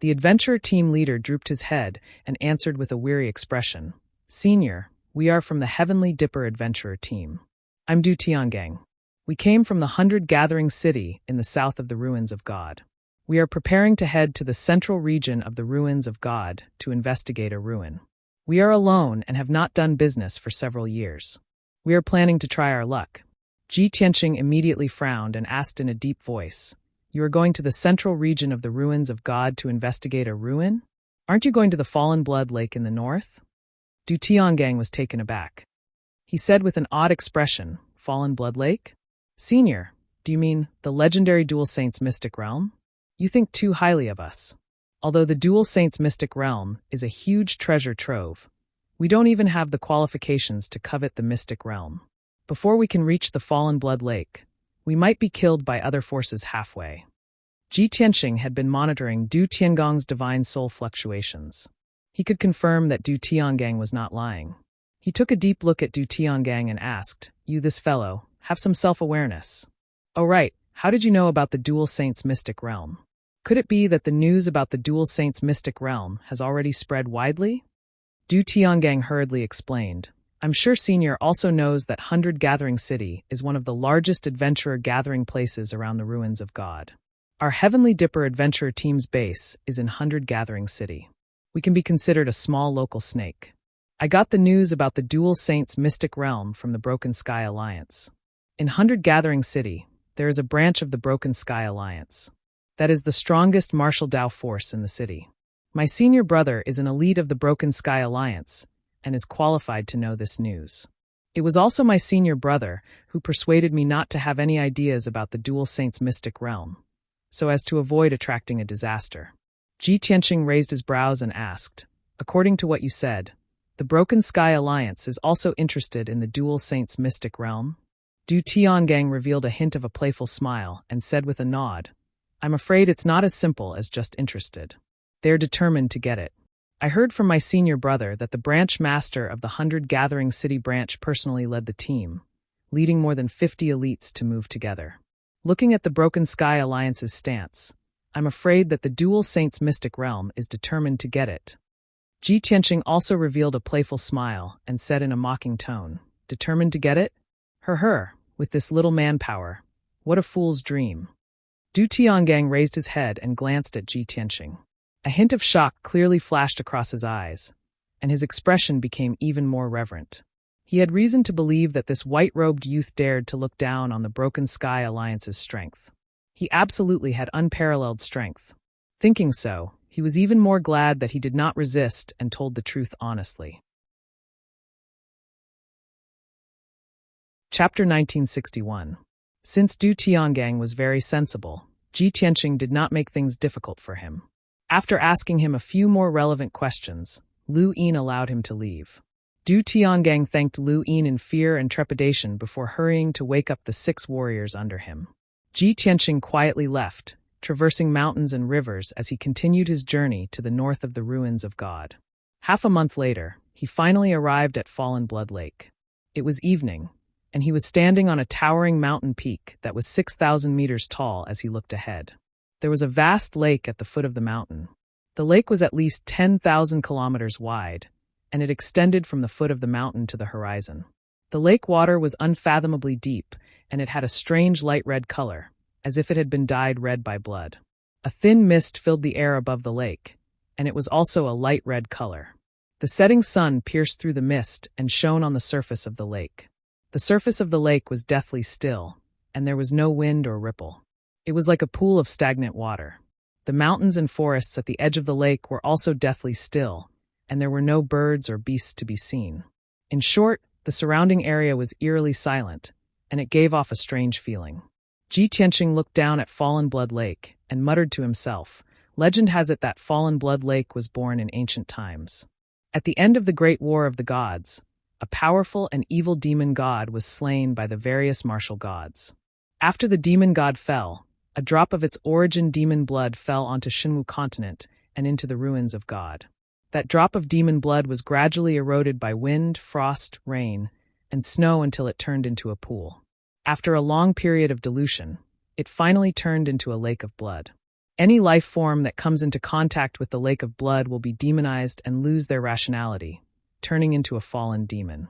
A: The adventurer team leader drooped his head and answered with a weary expression, "Senior, we are from the Heavenly Dipper Adventurer Team. I'm Du Tiangang. We came from the 100 Gathering City in the south of the ruins of God. We are preparing to head to the central region of the ruins of God to investigate a ruin. We are alone and have not done business for several years. We are planning to try our luck." Ji Tianqing immediately frowned and asked in a deep voice, "You are going to the central region of the ruins of God to investigate a ruin? Aren't you going to the Fallen Blood Lake in the north?" Du Tiangang was taken aback. He said with an odd expression, "Fallen Blood Lake? Senior, do you mean the legendary Dual Saints mystic realm? You think too highly of us. Although the Dual Saints mystic realm is a huge treasure trove, we don't even have the qualifications to covet the mystic realm. Before we can reach the Fallen Blood Lake, we might be killed by other forces halfway." Ji Tianqing had been monitoring Du Tiangang's divine soul fluctuations. He could confirm that Du Tiangang was not lying. He took a deep look at Du Tiangang and asked, "You, this fellow, have some self-awareness. Oh right, how did you know about the Dual Saints mystic realm? Could it be that the news about the Dual Saints mystic realm has already spread widely?" Du Tiangang hurriedly explained, "I'm sure Senior also knows that 100 Gathering City is one of the largest adventurer gathering places around the ruins of God. Our Heavenly Dipper Adventurer Team's base is in 100 Gathering City. We can be considered a small local snake. I got the news about the Dual Saints mystic realm from the Broken Sky Alliance. In 100 Gathering City, there is a branch of the Broken Sky Alliance. That is the strongest martial Dao force in the city. My senior brother is an elite of the Broken Sky Alliance and is qualified to know this news. It was also my senior brother who persuaded me not to have any ideas about the Dual Saints' mystic realm, so as to avoid attracting a disaster. Ji Tianqing raised his brows and asked, according to what you said, the Broken Sky Alliance is also interested in the Dual Saints' mystic realm? Du Tiangang revealed a hint of a playful smile and said with a nod, I'm afraid it's not as simple as just interested. They're determined to get it. I heard from my senior brother that the branch master of the 100 Gathering City branch personally led the team, leading more than 50 elites to move together. Looking at the Broken Sky Alliance's stance, I'm afraid that the Dual Saints' mystic realm is determined to get it. Ji Tianqing also revealed a playful smile and said in a mocking tone, determined to get it? With this little manpower, what a fool's dream. Du Tiangang raised his head and glanced at Ji Tianqing. A hint of shock clearly flashed across his eyes, and his expression became even more reverent. He had reason to believe that this white-robed youth dared to look down on the Broken Sky Alliance's strength. He absolutely had unparalleled strength. Thinking so, he was even more glad that he did not resist and told the truth honestly. Chapter 1961. Since Du Tiangang was very sensible, Ji Tianqing did not make things difficult for him. After asking him a few more relevant questions, Lu Yin allowed him to leave. Du Tiangang thanked Lu Yin in fear and trepidation before hurrying to wake up the 6 warriors under him. Ji Tianqing quietly left, traversing mountains and rivers as he continued his journey to the north of the ruins of God. Half a month later, he finally arrived at Fallen Blood Lake. It was evening, and he was standing on a towering mountain peak that was 6,000 meters tall as he looked ahead. There was a vast lake at the foot of the mountain. The lake was at least 10,000 kilometers wide, and it extended from the foot of the mountain to the horizon. The lake water was unfathomably deep, and it had a strange light red color, as if it had been dyed red by blood. A thin mist filled the air above the lake, and it was also a light red color. The setting sun pierced through the mist and shone on the surface of the lake. The surface of the lake was deathly still, and there was no wind or ripple. It was like a pool of stagnant water. The mountains and forests at the edge of the lake were also deathly still, and there were no birds or beasts to be seen. In short, the surrounding area was eerily silent, and it gave off a strange feeling. Ji Tianqing looked down at Fallen Blood Lake and muttered to himself, legend has it that Fallen Blood Lake was born in ancient times. At the end of the Great War of the Gods, a powerful and evil demon god was slain by the various martial gods. After the demon god fell, a drop of its origin demon blood fell onto Shinwu continent and into the ruins of God. That drop of demon blood was gradually eroded by wind, frost, rain, and snow until it turned into a pool. After a long period of dilution, it finally turned into a lake of blood. Any life form that comes into contact with the lake of blood will be demonized and lose their rationality, turning into a fallen demon.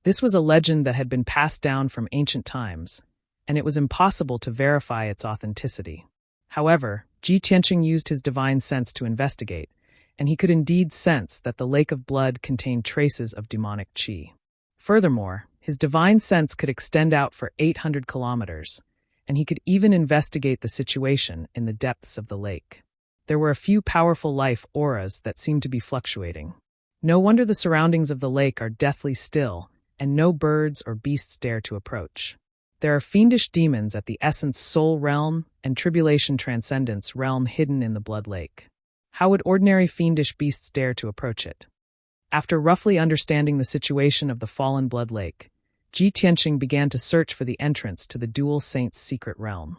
A: This was a legend that had been passed down from ancient times, and it was impossible to verify its authenticity. However, Ji Tianqing used his divine sense to investigate, and he could indeed sense that the lake of blood contained traces of demonic qi. Furthermore, his divine sense could extend out for 800 kilometers, and he could even investigate the situation in the depths of the lake. There were a few powerful life auras that seemed to be fluctuating. No wonder the surroundings of the lake are deathly still, and no birds or beasts dare to approach. There are fiendish demons at the Essence Soul Realm and Tribulation Transcendence Realm hidden in the Blood Lake. How would ordinary fiendish beasts dare to approach it? After roughly understanding the situation of the Fallen Blood Lake, Ji Tianqing began to search for the entrance to the Dual Saints' secret realm.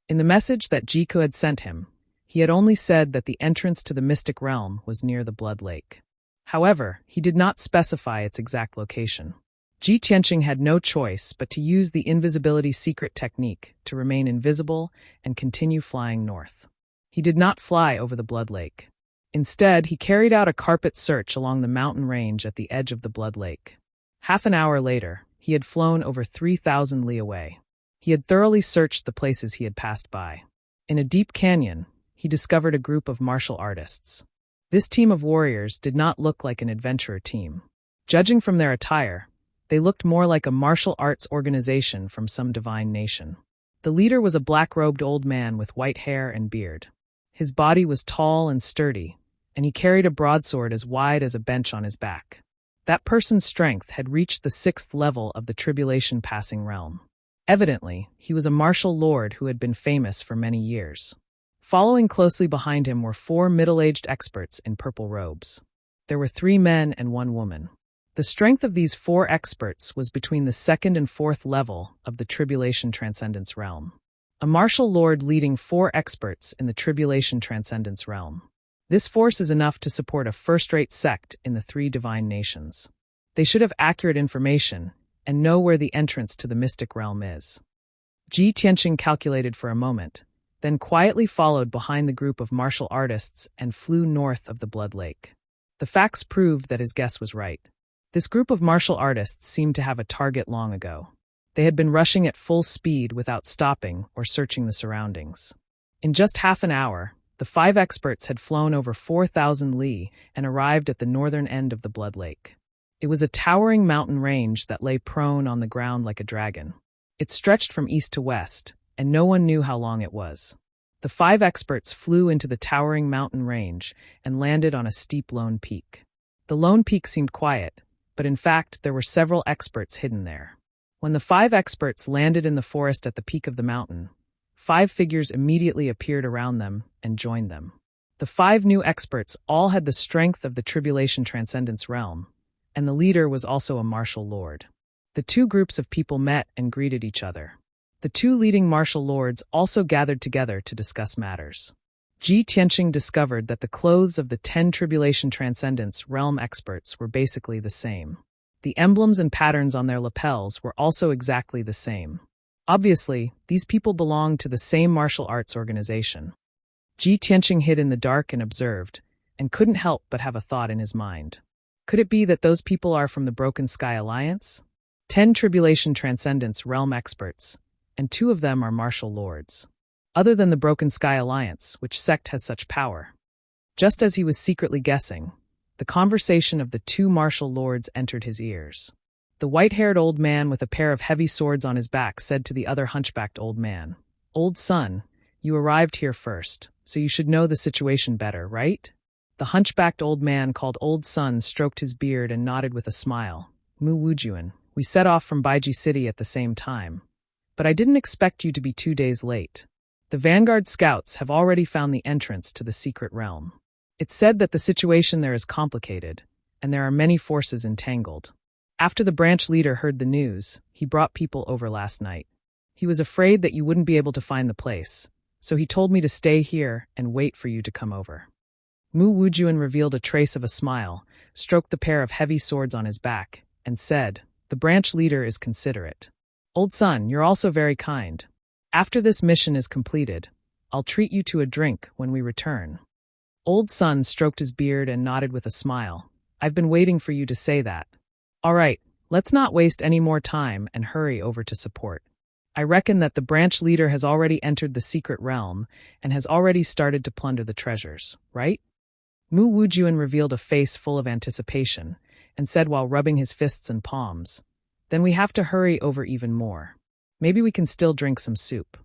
A: In the message that Jiku had sent him, he had only said that the entrance to the mystic realm was near the Blood Lake. However, he did not specify its exact location. Ji Tianqing had no choice but to use the invisibility secret technique to remain invisible and continue flying north. He did not fly over the Blood Lake. Instead, he carried out a carpet search along the mountain range at the edge of the Blood Lake. Half an hour later, he had flown over 3,000 li away. He had thoroughly searched the places he had passed by. In a deep canyon, he discovered a group of martial artists. This team of warriors did not look like an adventurer team. Judging from their attire, they looked more like a martial arts organization from some divine nation. The leader was a black-robed old man with white hair and beard. His body was tall and sturdy, and he carried a broadsword as wide as a bench on his back. That person's strength had reached the 6th level of the tribulation-passing realm. Evidently, he was a martial lord who had been famous for many years. Following closely behind him were 4 middle-aged experts in purple robes. There were 3 men and 1 woman. The strength of these 4 experts was between the 2nd and 4th level of the Tribulation Transcendence realm. A martial lord leading 4 experts in the Tribulation Transcendence realm. This force is enough to support a first-rate sect in the 3 divine nations. They should have accurate information and know where the entrance to the mystic realm is. Ji Tianqing calculated for a moment, then quietly followed behind the group of martial artists and flew north of the Blood Lake. The facts proved that his guess was right. This group of martial artists seemed to have a target long ago. They had been rushing at full speed without stopping or searching the surroundings. In just half an hour, the 5 experts had flown over 4,000 li and arrived at the northern end of the Blood Lake. It was a towering mountain range that lay prone on the ground like a dragon. It stretched from east to west, and no one knew how long it was. The 5 experts flew into the towering mountain range and landed on a steep lone peak. The lone peak seemed quiet, but in fact there were several experts hidden there. When the 5 experts landed in the forest at the peak of the mountain, 5 figures immediately appeared around them and joined them. The 5 new experts all had the strength of the Tribulation Transcendence realm, and the leader was also a martial lord. The 2 groups of people met and greeted each other. The 2 leading martial lords also gathered together to discuss matters. Ji Tianqing discovered that the clothes of the 10 Tribulation Transcendence realm experts were basically the same. The emblems and patterns on their lapels were also exactly the same. Obviously, these people belonged to the same martial arts organization. Ji Tianqing hid in the dark and observed, and couldn't help but have a thought in his mind. Could it be that those people are from the Broken Sky Alliance? 10 Tribulation Transcendence realm experts, and 2 of them are martial lords. Other than the Broken Sky Alliance, which sect has such power? Just as he was secretly guessing, the conversation of the 2 martial lords entered his ears. The white-haired old man with a pair of heavy swords on his back said to the other hunchbacked old man, "Old son, you arrived here first, so you should know the situation better, right?" The hunchbacked old man called Old Son stroked his beard and nodded with a smile. "Mu Wujuan, we set off from Baiji City at the same time. But I didn't expect you to be 2 days late. The Vanguard scouts have already found the entrance to the secret realm. It's said that the situation there is complicated, and there are many forces entangled. After the branch leader heard the news, he brought people over last night. He was afraid that you wouldn't be able to find the place, so he told me to stay here and wait for you to come over." Mu Wujuan revealed a trace of a smile, stroked the pair of heavy swords on his back, and said, "The branch leader is considerate. Old son, you're also very kind. After this mission is completed, I'll treat you to a drink when we return." Old Son stroked his beard and nodded with a smile. "I've been waiting for you to say that. All right, let's not waste any more time and hurry over to support. I reckon that the branch leader has already entered the secret realm and has already started to plunder the treasures, right?" Mu Wujuan revealed a face full of anticipation and said while rubbing his fists and palms, "Then we have to hurry over even more. Maybe we can still drink some soup."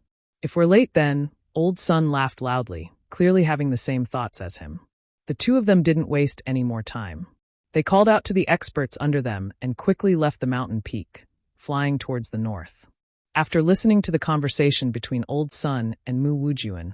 A: "If we're late then," Old Son laughed loudly, clearly having the same thoughts as him. The 2 of them didn't waste any more time. They called out to the experts under them and quickly left the mountain peak, flying towards the north. After listening to the conversation between Old Son and Mu Wujuan,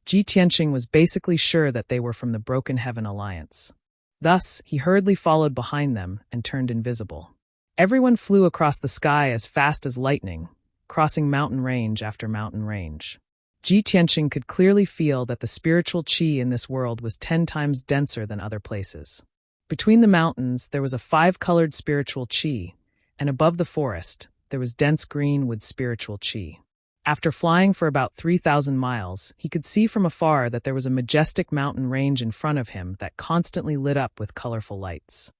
A: Ji Tianqing was basically sure that they were from the Broken Heaven Alliance. Thus, he hurriedly followed behind them and turned invisible. Everyone flew across the sky as fast as lightning, crossing mountain range after mountain range. Ji Tianqing could clearly feel that the spiritual qi in this world was 10 times denser than other places. Between the mountains, there was a 5-colored spiritual qi, and above the forest, there was dense green wood spiritual qi. After flying for about 3,000 miles, he could see from afar that there was a majestic mountain range in front of him that constantly lit up with colorful lights.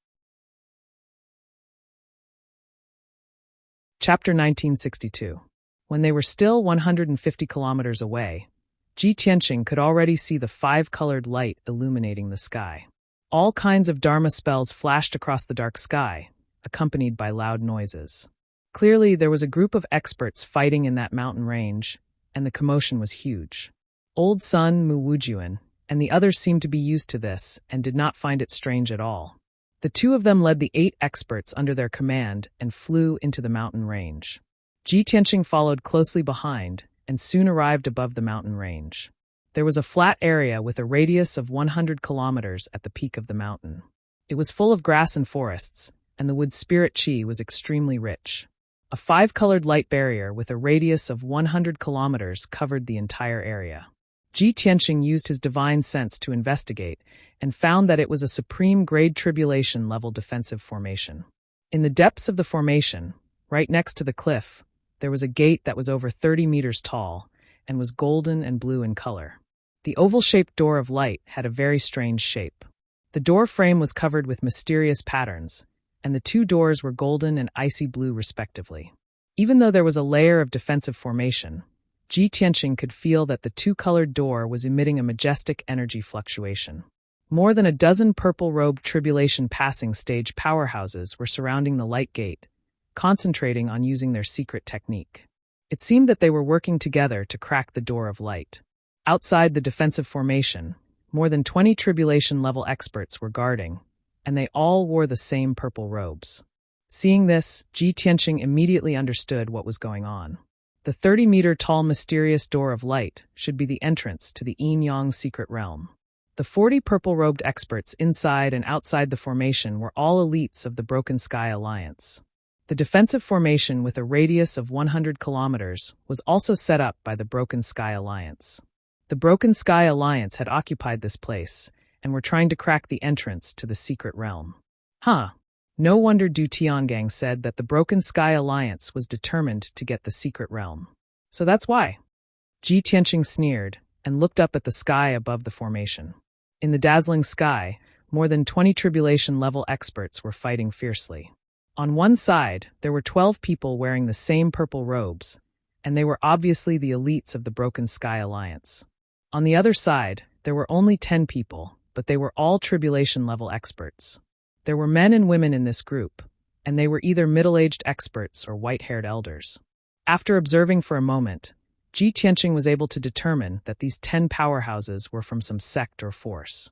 A: Chapter 1962. When they were still 150 kilometers away, Ji Tianqing could already see the 5-colored light illuminating the sky. All kinds of Dharma spells flashed across the dark sky, accompanied by loud noises. Clearly, there was a group of experts fighting in that mountain range, and the commotion was huge. Old Sun Mu Wujuan and the others seemed to be used to this and did not find it strange at all. The two of them led the 8 experts under their command and flew into the mountain range. Ji Tianqing followed closely behind and soon arrived above the mountain range. There was a flat area with a radius of 100 kilometers at the peak of the mountain. It was full of grass and forests, and the wood spirit qi was extremely rich. A 5-colored light barrier with a radius of 100 kilometers covered the entire area. Ji Tianqing used his divine sense to investigate and found that it was a supreme grade tribulation level defensive formation. In the depths of the formation, right next to the cliff, there was a gate that was over 30 meters tall and was golden and blue in color. The oval-shaped door of light had a very strange shape. The door frame was covered with mysterious patterns, and the 2 doors were golden and icy blue respectively. Even though there was a layer of defensive formation, Ji Tianqing could feel that the 2-colored door was emitting a majestic energy fluctuation. More than a dozen purple-robed tribulation passing stage powerhouses were surrounding the light gate, concentrating on using their secret technique. It seemed that they were working together to crack the door of light. Outside the defensive formation, more than 20 tribulation-level experts were guarding, and they all wore the same purple robes. Seeing this, Ji Tianqing immediately understood what was going on. The 30-meter-tall mysterious door of light should be the entrance to the Yin-Yang secret realm. The 40 purple-robed experts inside and outside the formation were all elites of the Broken Sky Alliance. The defensive formation with a radius of 100 kilometers was also set up by the Broken Sky Alliance. The Broken Sky Alliance had occupied this place and were trying to crack the entrance to the secret realm. No wonder Du Tiangang said that the Broken Sky Alliance was determined to get the secret realm. So that's why. Ji Tianqing sneered and looked up at the sky above the formation. In the dazzling sky, more than 20 tribulation-level experts were fighting fiercely. On one side, there were 12 people wearing the same purple robes, and they were obviously the elites of the Broken Sky Alliance. On the other side, there were only 10 people, but they were all tribulation-level experts. There were men and women in this group, and they were either middle-aged experts or white-haired elders. After observing for a moment, Ji Tianqing was able to determine that these 10 powerhouses were from some sect or force.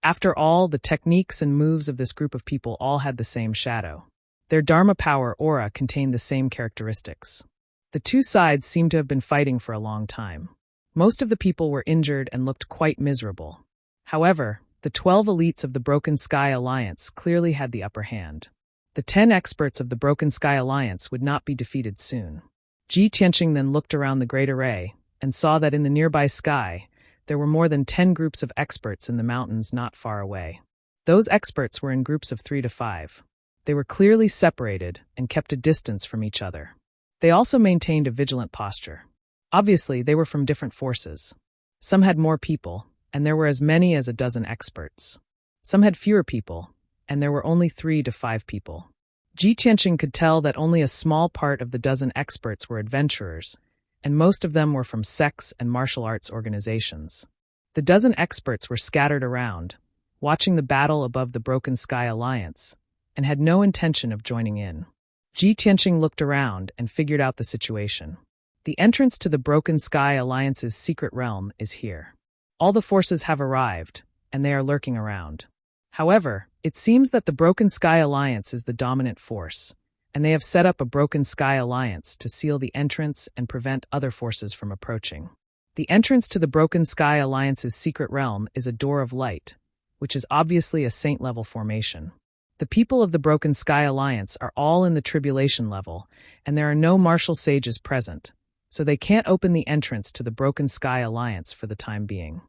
A: After all, the techniques and moves of this group of people all had the same shadow. Their Dharma power aura contained the same characteristics. The two sides seemed to have been fighting for a long time. Most of the people were injured and looked quite miserable. However, the 12 elites of the Broken Sky Alliance clearly had the upper hand. The 10 experts of the Broken Sky Alliance would not be defeated soon. Ji Tianqing then looked around the great array and saw that in the nearby sky, there were more than 10 groups of experts in the mountains not far away. Those experts were in groups of 3 to 5. They were clearly separated and kept a distance from each other. They also maintained a vigilant posture. Obviously, they were from different forces. Some had more people, and there were as many as a dozen experts. Some had fewer people, and there were only 3 to 5 people. Ji Tianqing could tell that only a small part of the dozen experts were adventurers, and most of them were from sects and martial arts organizations. The dozen experts were scattered around, watching the battle above the Broken Sky Alliance, and had no intention of joining in. Ji Tianqing looked around and figured out the situation. The entrance to the Broken Sky Alliance's secret realm is here. All the forces have arrived, and they are lurking around. However, it seems that the Broken Sky Alliance is the dominant force, and they have set up a Broken Sky Alliance to seal the entrance and prevent other forces from approaching. The entrance to the Broken Sky Alliance's secret realm is a door of light, which is obviously a saint-level formation. The people of the Broken Sky Alliance are all in the tribulation level, and there are no martial sages present, so they can't open the entrance to the Broken Sky Alliance for the time being.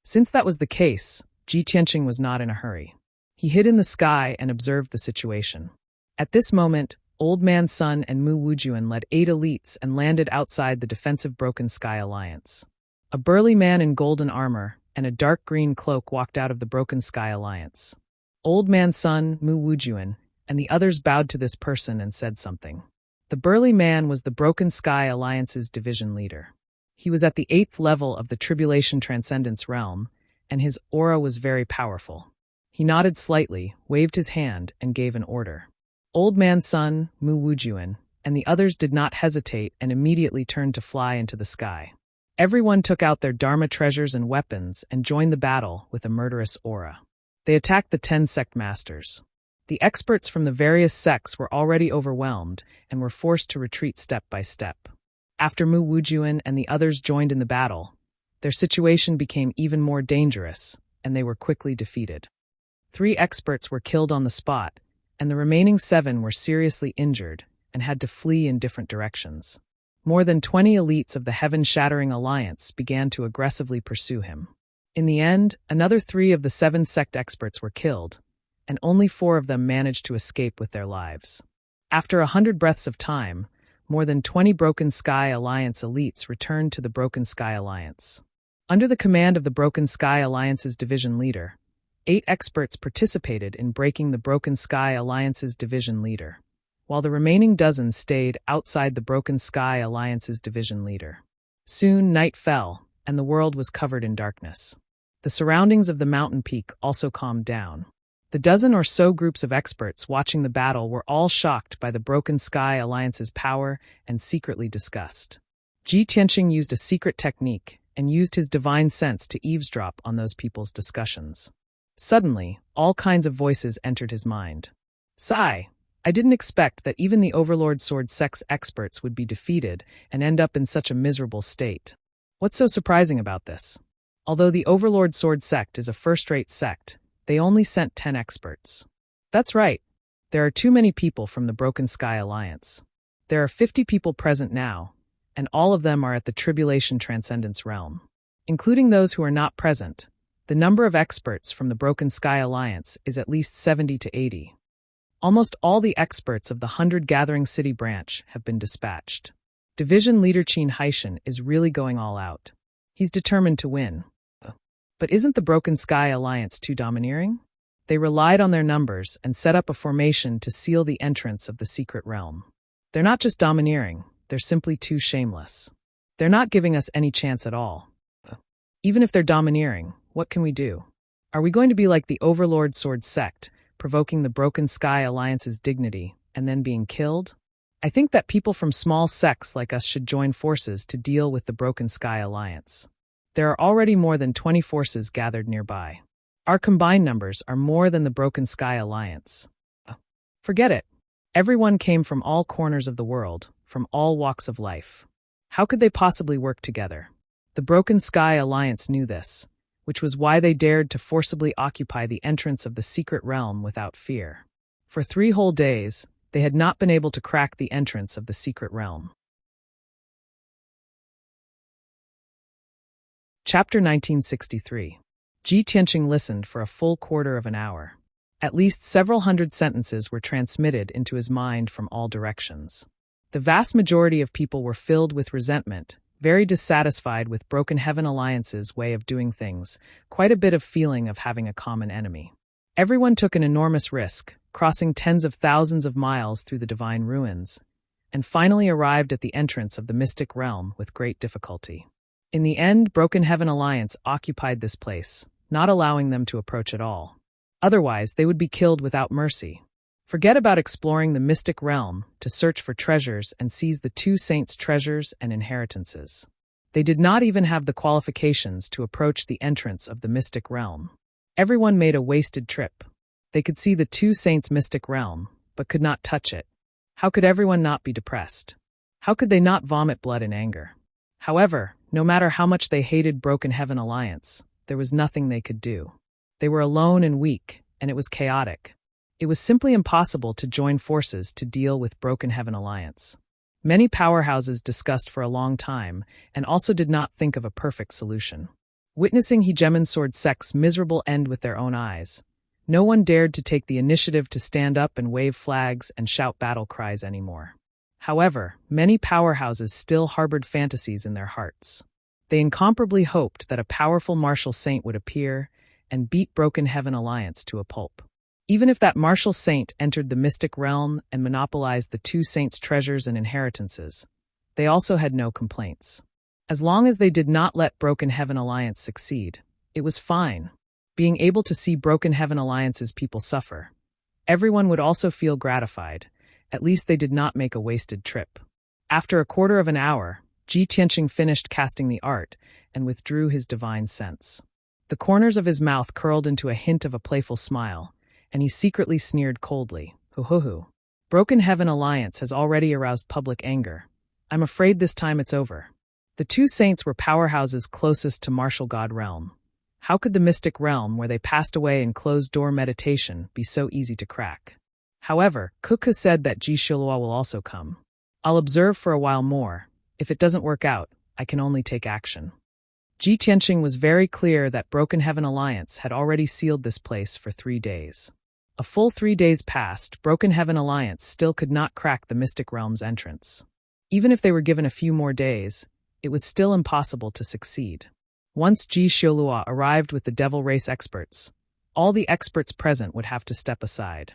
A: Since that was the case, Ji Tianqing was not in a hurry. He hid in the sky and observed the situation. At this moment, Old Man Sun and Mu Wujuan led 8 elites and landed outside the defensive Broken Sky Alliance. A burly man in golden armor and a dark green cloak walked out of the Broken Sky Alliance. Old Man Sun, Mu Wujuan, and the others bowed to this person and said something. The burly man was the Broken Sky Alliance's division leader. He was at the 8th level of the Tribulation Transcendence realm, and his aura was very powerful. He nodded slightly, waved his hand, and gave an order. Old Man Sun, Mu Wujuan, and the others did not hesitate and immediately turned to fly into the sky. Everyone took out their Dharma treasures and weapons and joined the battle with a murderous aura. They attacked the 10 sect masters. The experts from the various sects were already overwhelmed and were forced to retreat step by step. After Mu Wujuan and the others joined in the battle, their situation became even more dangerous, and they were quickly defeated. 3 experts were killed on the spot, and the remaining 7 were seriously injured and had to flee in different directions. More than 20 elites of the Heaven-Shattering Alliance began to aggressively pursue him. In the end, another 3 of the 7 sect experts were killed, and only 4 of them managed to escape with their lives. After 100 breaths of time, more than 20 Broken Sky Alliance elites returned to the Broken Sky Alliance. Under the command of the Broken Sky Alliance's division leader, 8 experts participated in breaking the Broken Sky Alliance's division leader, while the remaining dozen stayed outside the Broken Sky Alliance's division leader. Soon night fell, and the world was covered in darkness. The surroundings of the mountain peak also calmed down. The dozen or so groups of experts watching the battle were all shocked by the Broken Sky Alliance's power and secretly disgusted. Ji Tianqing used a secret technique and used his divine sense to eavesdrop on those people's discussions. Suddenly, all kinds of voices entered his mind. Sigh, I didn't expect that even the Overlord Sword Sect's experts would be defeated and end up in such a miserable state. What's so surprising about this? Although the Overlord Sword Sect is a first-rate sect, they only sent 10 experts. That's right. There are too many people from the Broken Sky Alliance. There are 50 people present now, and all of them are at the Tribulation Transcendence realm. Including those who are not present, the number of experts from the Broken Sky Alliance is at least 70 to 80. Almost all the experts of the 100 Gathering City branch have been dispatched. Division leader Qin Haishan is really going all out. He's determined to win. But isn't the Broken Sky Alliance too domineering? They relied on their numbers and set up a formation to seal the entrance of the secret realm. They're not just domineering, they're simply too shameless. They're not giving us any chance at all. Even if they're domineering, what can we do? Are we going to be like the Overlord Sword Sect, provoking the Broken Sky Alliance's dignity, and then being killed? I think that people from small sects like us should join forces to deal with the Broken Sky Alliance. There are already more than 20 forces gathered nearby. Our combined numbers are more than the Broken Sky Alliance. Forget it. Everyone came from all corners of the world, from all walks of life. How could they possibly work together? The Broken Sky Alliance knew this, which was why they dared to forcibly occupy the entrance of the secret realm without fear. For 3 whole days, they had not been able to crack the entrance of the secret realm. Chapter 1963. Ji Tianqing listened for a full quarter of an hour. At least several hundred sentences were transmitted into his mind from all directions. The vast majority of people were filled with resentment, very dissatisfied with Broken Heaven Alliance's way of doing things, quite a bit of feeling of having a common enemy. Everyone took an enormous risk, crossing tens of thousands of miles through the divine ruins, and finally arrived at the entrance of the mystic realm with great difficulty. In the end, Broken Heaven Alliance occupied this place, not allowing them to approach at all. Otherwise, they would be killed without mercy. Forget about exploring the mystic realm to search for treasures and seize the 2 saints' treasures and inheritances. They did not even have the qualifications to approach the entrance of the mystic realm. Everyone made a wasted trip. They could see the 2 saints' mystic realm, but could not touch it. How could everyone not be depressed? How could they not vomit blood in anger? However, no matter how much they hated Broken Heaven Alliance, there was nothing they could do. They were alone and weak, and it was chaotic. It was simply impossible to join forces to deal with Broken Heaven Alliance. Many powerhouses discussed for a long time and also did not think of a perfect solution. Witnessing Hegemon Sword Sect's miserable end with their own eyes, no one dared to take the initiative to stand up and wave flags and shout battle cries anymore. However, many powerhouses still harbored fantasies in their hearts. They incomparably hoped that a powerful martial saint would appear and beat Broken Heaven Alliance to a pulp. Even if that martial saint entered the mystic realm and monopolized the 2 saints' treasures and inheritances, they also had no complaints. As long as they did not let Broken Heaven Alliance succeed, it was fine. Being able to see Broken Heaven Alliance's people suffer, everyone would also feel gratified, At least they did not make a wasted trip. After a quarter of an hour, Ji Tianqing finished casting the art and withdrew his divine sense. The corners of his mouth curled into a hint of a playful smile, and he secretly sneered coldly. Hoo. Broken Heaven Alliance has already aroused public anger. I'm afraid this time it's over. The two saints were powerhouses closest to martial god realm. How could the mystic realm, where they passed away in closed-door meditation, be so easy to crack? However, Kuka said that Ji Shilua will also come. I'll observe for a while more. If it doesn't work out, I can only take action. Ji Tianqing was very clear that Broken Heaven Alliance had already sealed this place for 3 days. A full 3 days passed, Broken Heaven Alliance still could not crack the mystic realm's entrance. Even if they were given a few more days, it was still impossible to succeed. Once Ji Shilua arrived with the devil race experts, all the experts present would have to step aside.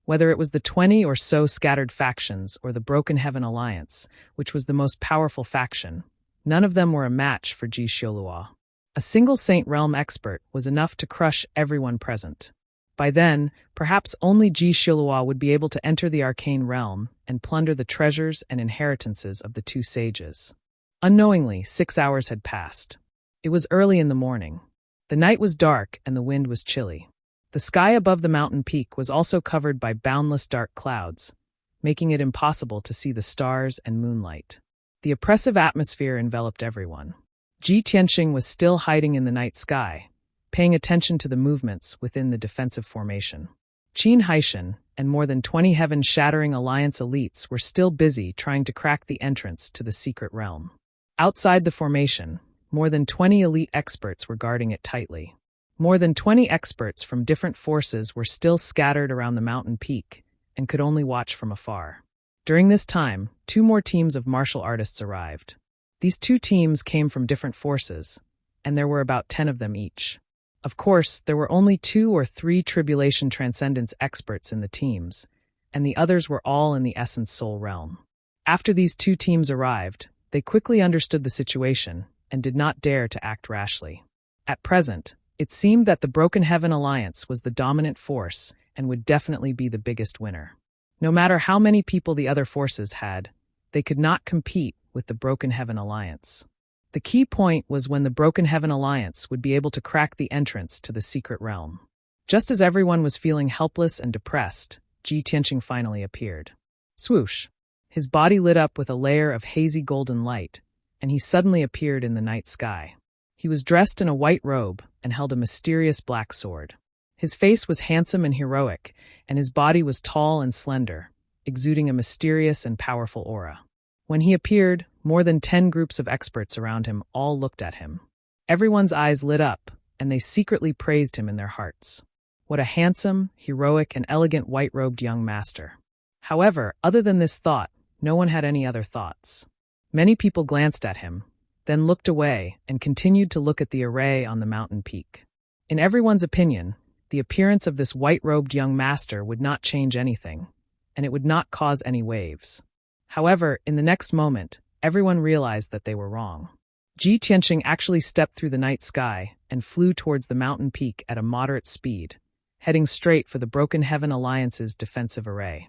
A: Whether it was the 20 or so scattered factions or the Broken Heaven Alliance, which was the most powerful faction, none of them were a match for Ji Shilua. A single Saint Realm expert was enough to crush everyone present. By then, perhaps only Ji Shilua would be able to enter the arcane realm and plunder the treasures and inheritances of the two sages. Unknowingly, 6 hours had passed. It was early in the morning. The night was dark and the wind was chilly. The sky above the mountain peak was also covered by boundless dark clouds, making it impossible to see the stars and moonlight. The oppressive atmosphere enveloped everyone. Ji Tianqing was still hiding in the night sky, paying attention to the movements within the defensive formation. Qin Haishan and more than 20 heaven-shattering alliance elites were still busy trying to crack the entrance to the secret realm. Outside the formation, more than 20 elite experts were guarding it tightly. More than 20 experts from different forces were still scattered around the mountain peak and could only watch from afar. During this time, 2 more teams of martial artists arrived. These 2 teams came from different forces, and there were about 10 of them each. Of course, there were only 2 or 3 Tribulation Transcendence experts in the teams, and the others were all in the Essence Soul realm. After these 2 teams arrived, they quickly understood the situation and did not dare to act rashly. At present, it seemed that the Broken Heaven Alliance was the dominant force and would definitely be the biggest winner. No matter how many people the other forces had, they could not compete with the Broken Heaven Alliance. The key point was when the Broken Heaven Alliance would be able to crack the entrance to the secret realm. Just as everyone was feeling helpless and depressed, Ji Tianqing finally appeared. Swoosh! His body lit up with a layer of hazy golden light, and he suddenly appeared in the night sky. He was dressed in a white robe and held a mysterious black sword. His face was handsome and heroic, and his body was tall and slender, exuding a mysterious and powerful aura. When he appeared, more than 10 groups of experts around him all looked at him. Everyone's eyes lit up, and they secretly praised him in their hearts. What a handsome, heroic, and elegant white-robed young master. However, other than this thought, no one had any other thoughts. Many people glanced at him, then looked away and continued to look at the array on the mountain peak. In everyone's opinion, the appearance of this white-robed young master would not change anything, and it would not cause any waves. However, in the next moment, everyone realized that they were wrong. Ji Tianqing actually stepped through the night sky and flew towards the mountain peak at a moderate speed, heading straight for the Broken Heaven Alliance's defensive array.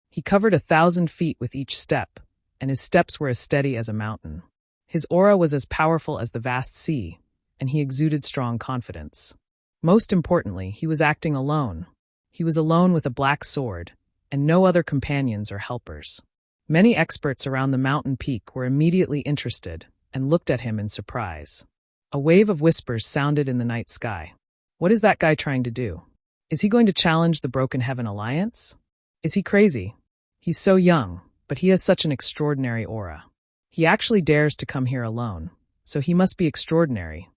A: He covered 1,000 feet with each step, and his steps were as steady as a mountain. His aura was as powerful as the vast sea, and he exuded strong confidence. Most importantly, he was acting alone. He was alone with a black sword, and no other companions or helpers. Many experts around the mountain peak were immediately interested and looked at him in surprise. A wave of whispers sounded in the night sky. What is that guy trying to do? Is he going to challenge the Broken Heaven Alliance? Is he crazy? He's so young, but he has such an extraordinary aura. He actually dares to come here alone, so he must be extraordinary.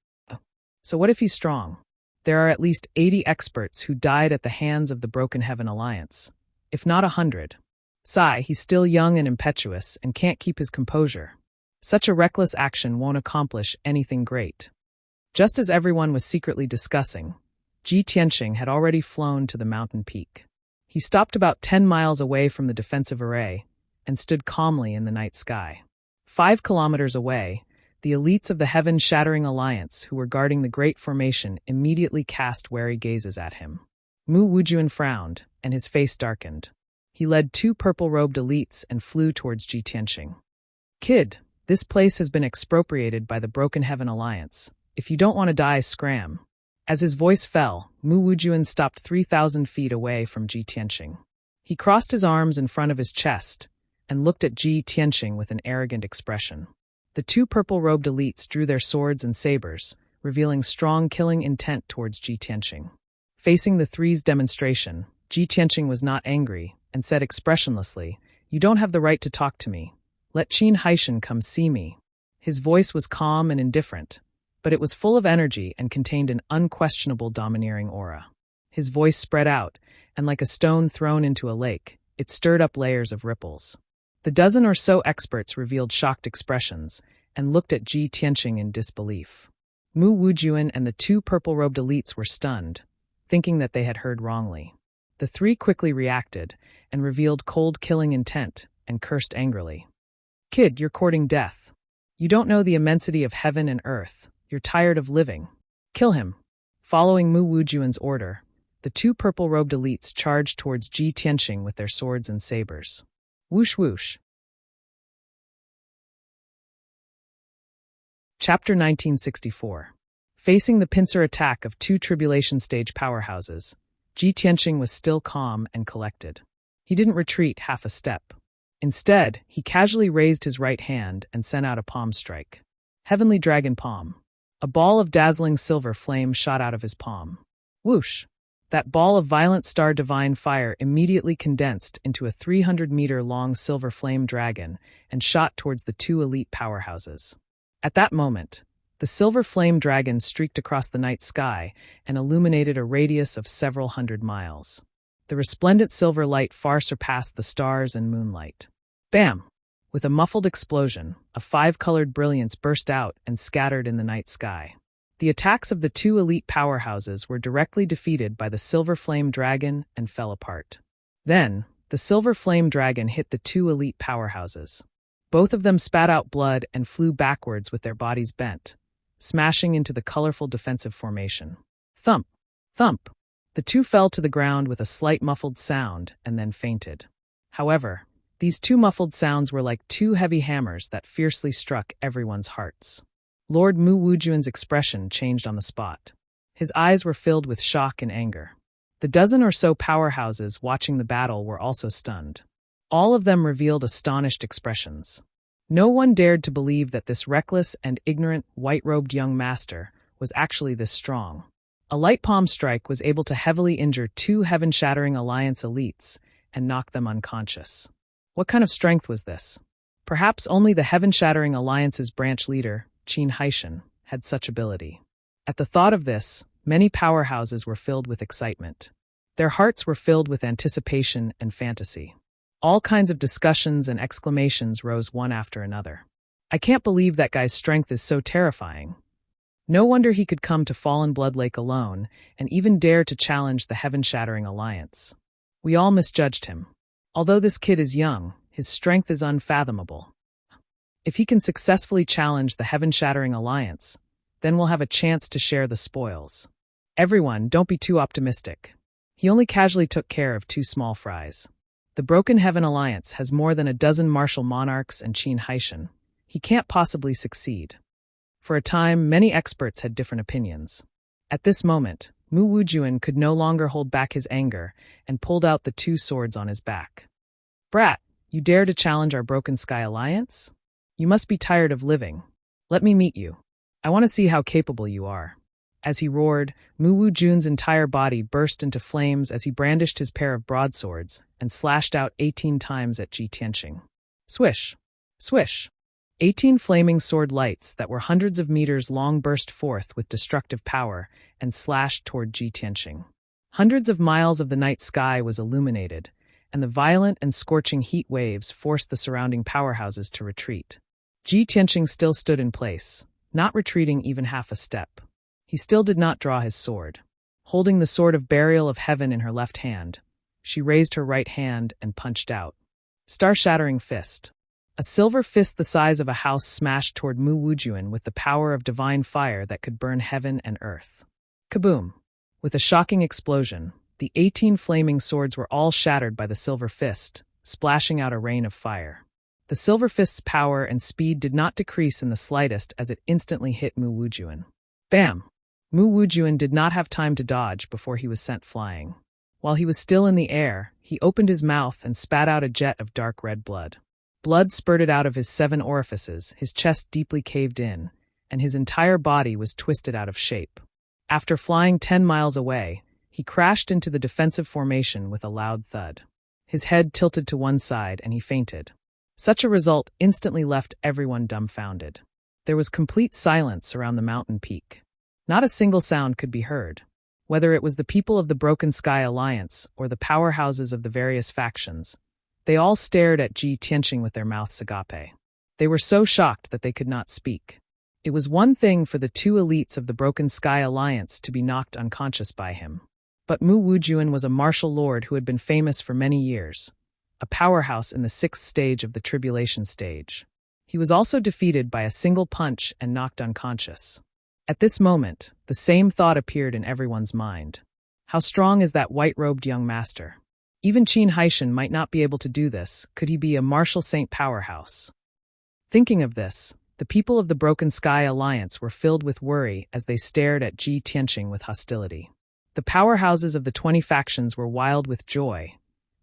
A: So what if he's strong? There are at least 80 experts who died at the hands of the Broken Heaven Alliance, if not 100. Sigh, he's still young and impetuous and can't keep his composure. Such a reckless action won't accomplish anything great. Just as everyone was secretly discussing, Ji Tianqing had already flown to the mountain peak. He stopped about 10 miles away from the defensive array and stood calmly in the night sky. 5 kilometers away, the elites of the Heaven-Shattering Alliance who were guarding the Great Formation immediately cast wary gazes at him. Mu Wujuan frowned, and his face darkened. He led two purple-robed elites and flew towards Ji Tianqing. "Kid, this place has been expropriated by the Broken Heaven Alliance. If you don't want to die, scram." As his voice fell, Mu Wujuan stopped 3,000 feet away from Ji Tianqing. He crossed his arms in front of his chest and looked at Ji Tianqing with an arrogant expression. The two purple-robed elites drew their swords and sabers, revealing strong killing intent towards Ji Tianqing. Facing the three's demonstration, Ji Tianqing was not angry and said expressionlessly, "You don't have the right to talk to me. Let Qin Haishan come see me." His voice was calm and indifferent, but it was full of energy and contained an unquestionable domineering aura. His voice spread out, and like a stone thrown into a lake, it stirred up layers of ripples. The dozen or so experts revealed shocked expressions and looked at Ji Tianqing in disbelief. Mu Wujuan and the two purple-robed elites were stunned, thinking that they had heard wrongly. The three quickly reacted and revealed cold killing intent and cursed angrily. "Kid, you're courting death. You don't know the immensity of heaven and earth. You're tired of living. Kill him." Following Mu Wujuan's order, the two purple-robed elites charged towards Ji Tianqing with their swords and sabers. Whoosh whoosh. Chapter 1964. Facing the pincer attack of two tribulation-stage powerhouses, Ji Tianqing was still calm and collected. He didn't retreat half a step. Instead, he casually raised his right hand and sent out a palm strike. Heavenly Dragon Palm. A ball of dazzling silver flame shot out of his palm. Whoosh! That ball of violent star divine fire immediately condensed into a 300-meter-long silver flame dragon and shot towards the two elite powerhouses. At that moment, the silver flame dragon streaked across the night sky and illuminated a radius of several hundred miles. The resplendent silver light far surpassed the stars and moonlight. Bam! With a muffled explosion, a five-colored brilliance burst out and scattered in the night sky. The attacks of the two elite powerhouses were directly defeated by the silver flame dragon and fell apart. Then, the silver flame dragon hit the two elite powerhouses. Both of them spat out blood and flew backwards with their bodies bent, smashing into the colorful defensive formation. Thump! Thump! The two fell to the ground with a slight muffled sound and then fainted. However, these two muffled sounds were like two heavy hammers that fiercely struck everyone's hearts. Lord Mu Wujuan's expression changed on the spot. His eyes were filled with shock and anger. The dozen or so powerhouses watching the battle were also stunned. All of them revealed astonished expressions. No one dared to believe that this reckless and ignorant white-robed young master was actually this strong. A light palm strike was able to heavily injure two heaven-shattering alliance elites and knock them unconscious. What kind of strength was this? Perhaps only the heaven-shattering alliance's branch leader, Qin Haishan, had such ability. At the thought of this, many powerhouses were filled with excitement. Their hearts were filled with anticipation and fantasy. All kinds of discussions and exclamations rose one after another. "I can't believe that guy's strength is so terrifying. No wonder he could come to Fallen Blood Lake alone and even dare to challenge the heaven-shattering alliance. We all misjudged him. Although this kid is young, his strength is unfathomable. If he can successfully challenge the heaven-shattering alliance, then we'll have a chance to share the spoils. Everyone, don't be too optimistic. He only casually took care of two small fries. The Broken Heaven Alliance has more than a dozen martial monarchs and Qin Haishan. He can't possibly succeed." For a time, many experts had different opinions. At this moment, Mu Wujuan could no longer hold back his anger and pulled out the two swords on his back. "Brat, you dare to challenge our Broken Sky Alliance? You must be tired of living. Let me meet you. I want to see how capable you are." As he roared, Mu Wujuan's entire body burst into flames as he brandished his pair of broadswords and slashed out 18 times at Ji Tianqing. Swish! Swish! 18 flaming sword lights that were hundreds of meters long burst forth with destructive power and slashed toward Ji Tianqing. Hundreds of miles of the night sky was illuminated, and the violent and scorching heat waves forced the surrounding powerhouses to retreat. Ji Tianqing still stood in place, not retreating even half a step. He still did not draw his sword. Holding the sword of burial of heaven in her left hand, she raised her right hand and punched out. Star-shattering fist. A silver fist the size of a house smashed toward Mu Wujuan with the power of divine fire that could burn heaven and earth. Kaboom! With a shocking explosion, The 18 flaming swords were all shattered by the Silver Fist, splashing out a rain of fire. The Silver Fist's power and speed did not decrease in the slightest as it instantly hit Mu Wujuan. Bam! Mu Wujuan did not have time to dodge before he was sent flying. While he was still in the air, he opened his mouth and spat out a jet of dark red blood. Blood spurted out of his 7 orifices, his chest deeply caved in, and his entire body was twisted out of shape. After flying 10 miles away, he crashed into the defensive formation with a loud thud. His head tilted to one side and he fainted. Such a result instantly left everyone dumbfounded. There was complete silence around the mountain peak. Not a single sound could be heard. Whether it was the people of the Broken Sky Alliance or the powerhouses of the various factions, they all stared at Ji Tianqing with their mouths agape. They were so shocked that they could not speak. It was one thing for the 2 elites of the Broken Sky Alliance to be knocked unconscious by him. But Mu Wujuan was a martial lord who had been famous for many years, a powerhouse in the 6th stage of the Tribulation stage. He was also defeated by a single punch and knocked unconscious. At this moment, the same thought appeared in everyone's mind. How strong is that white-robed young master? Even Qin Haishan might not be able to do this, could he be a martial saint powerhouse? Thinking of this, the people of the Broken Sky Alliance were filled with worry as they stared at Ji Tianqing with hostility. The powerhouses of the 20 factions were wild with joy,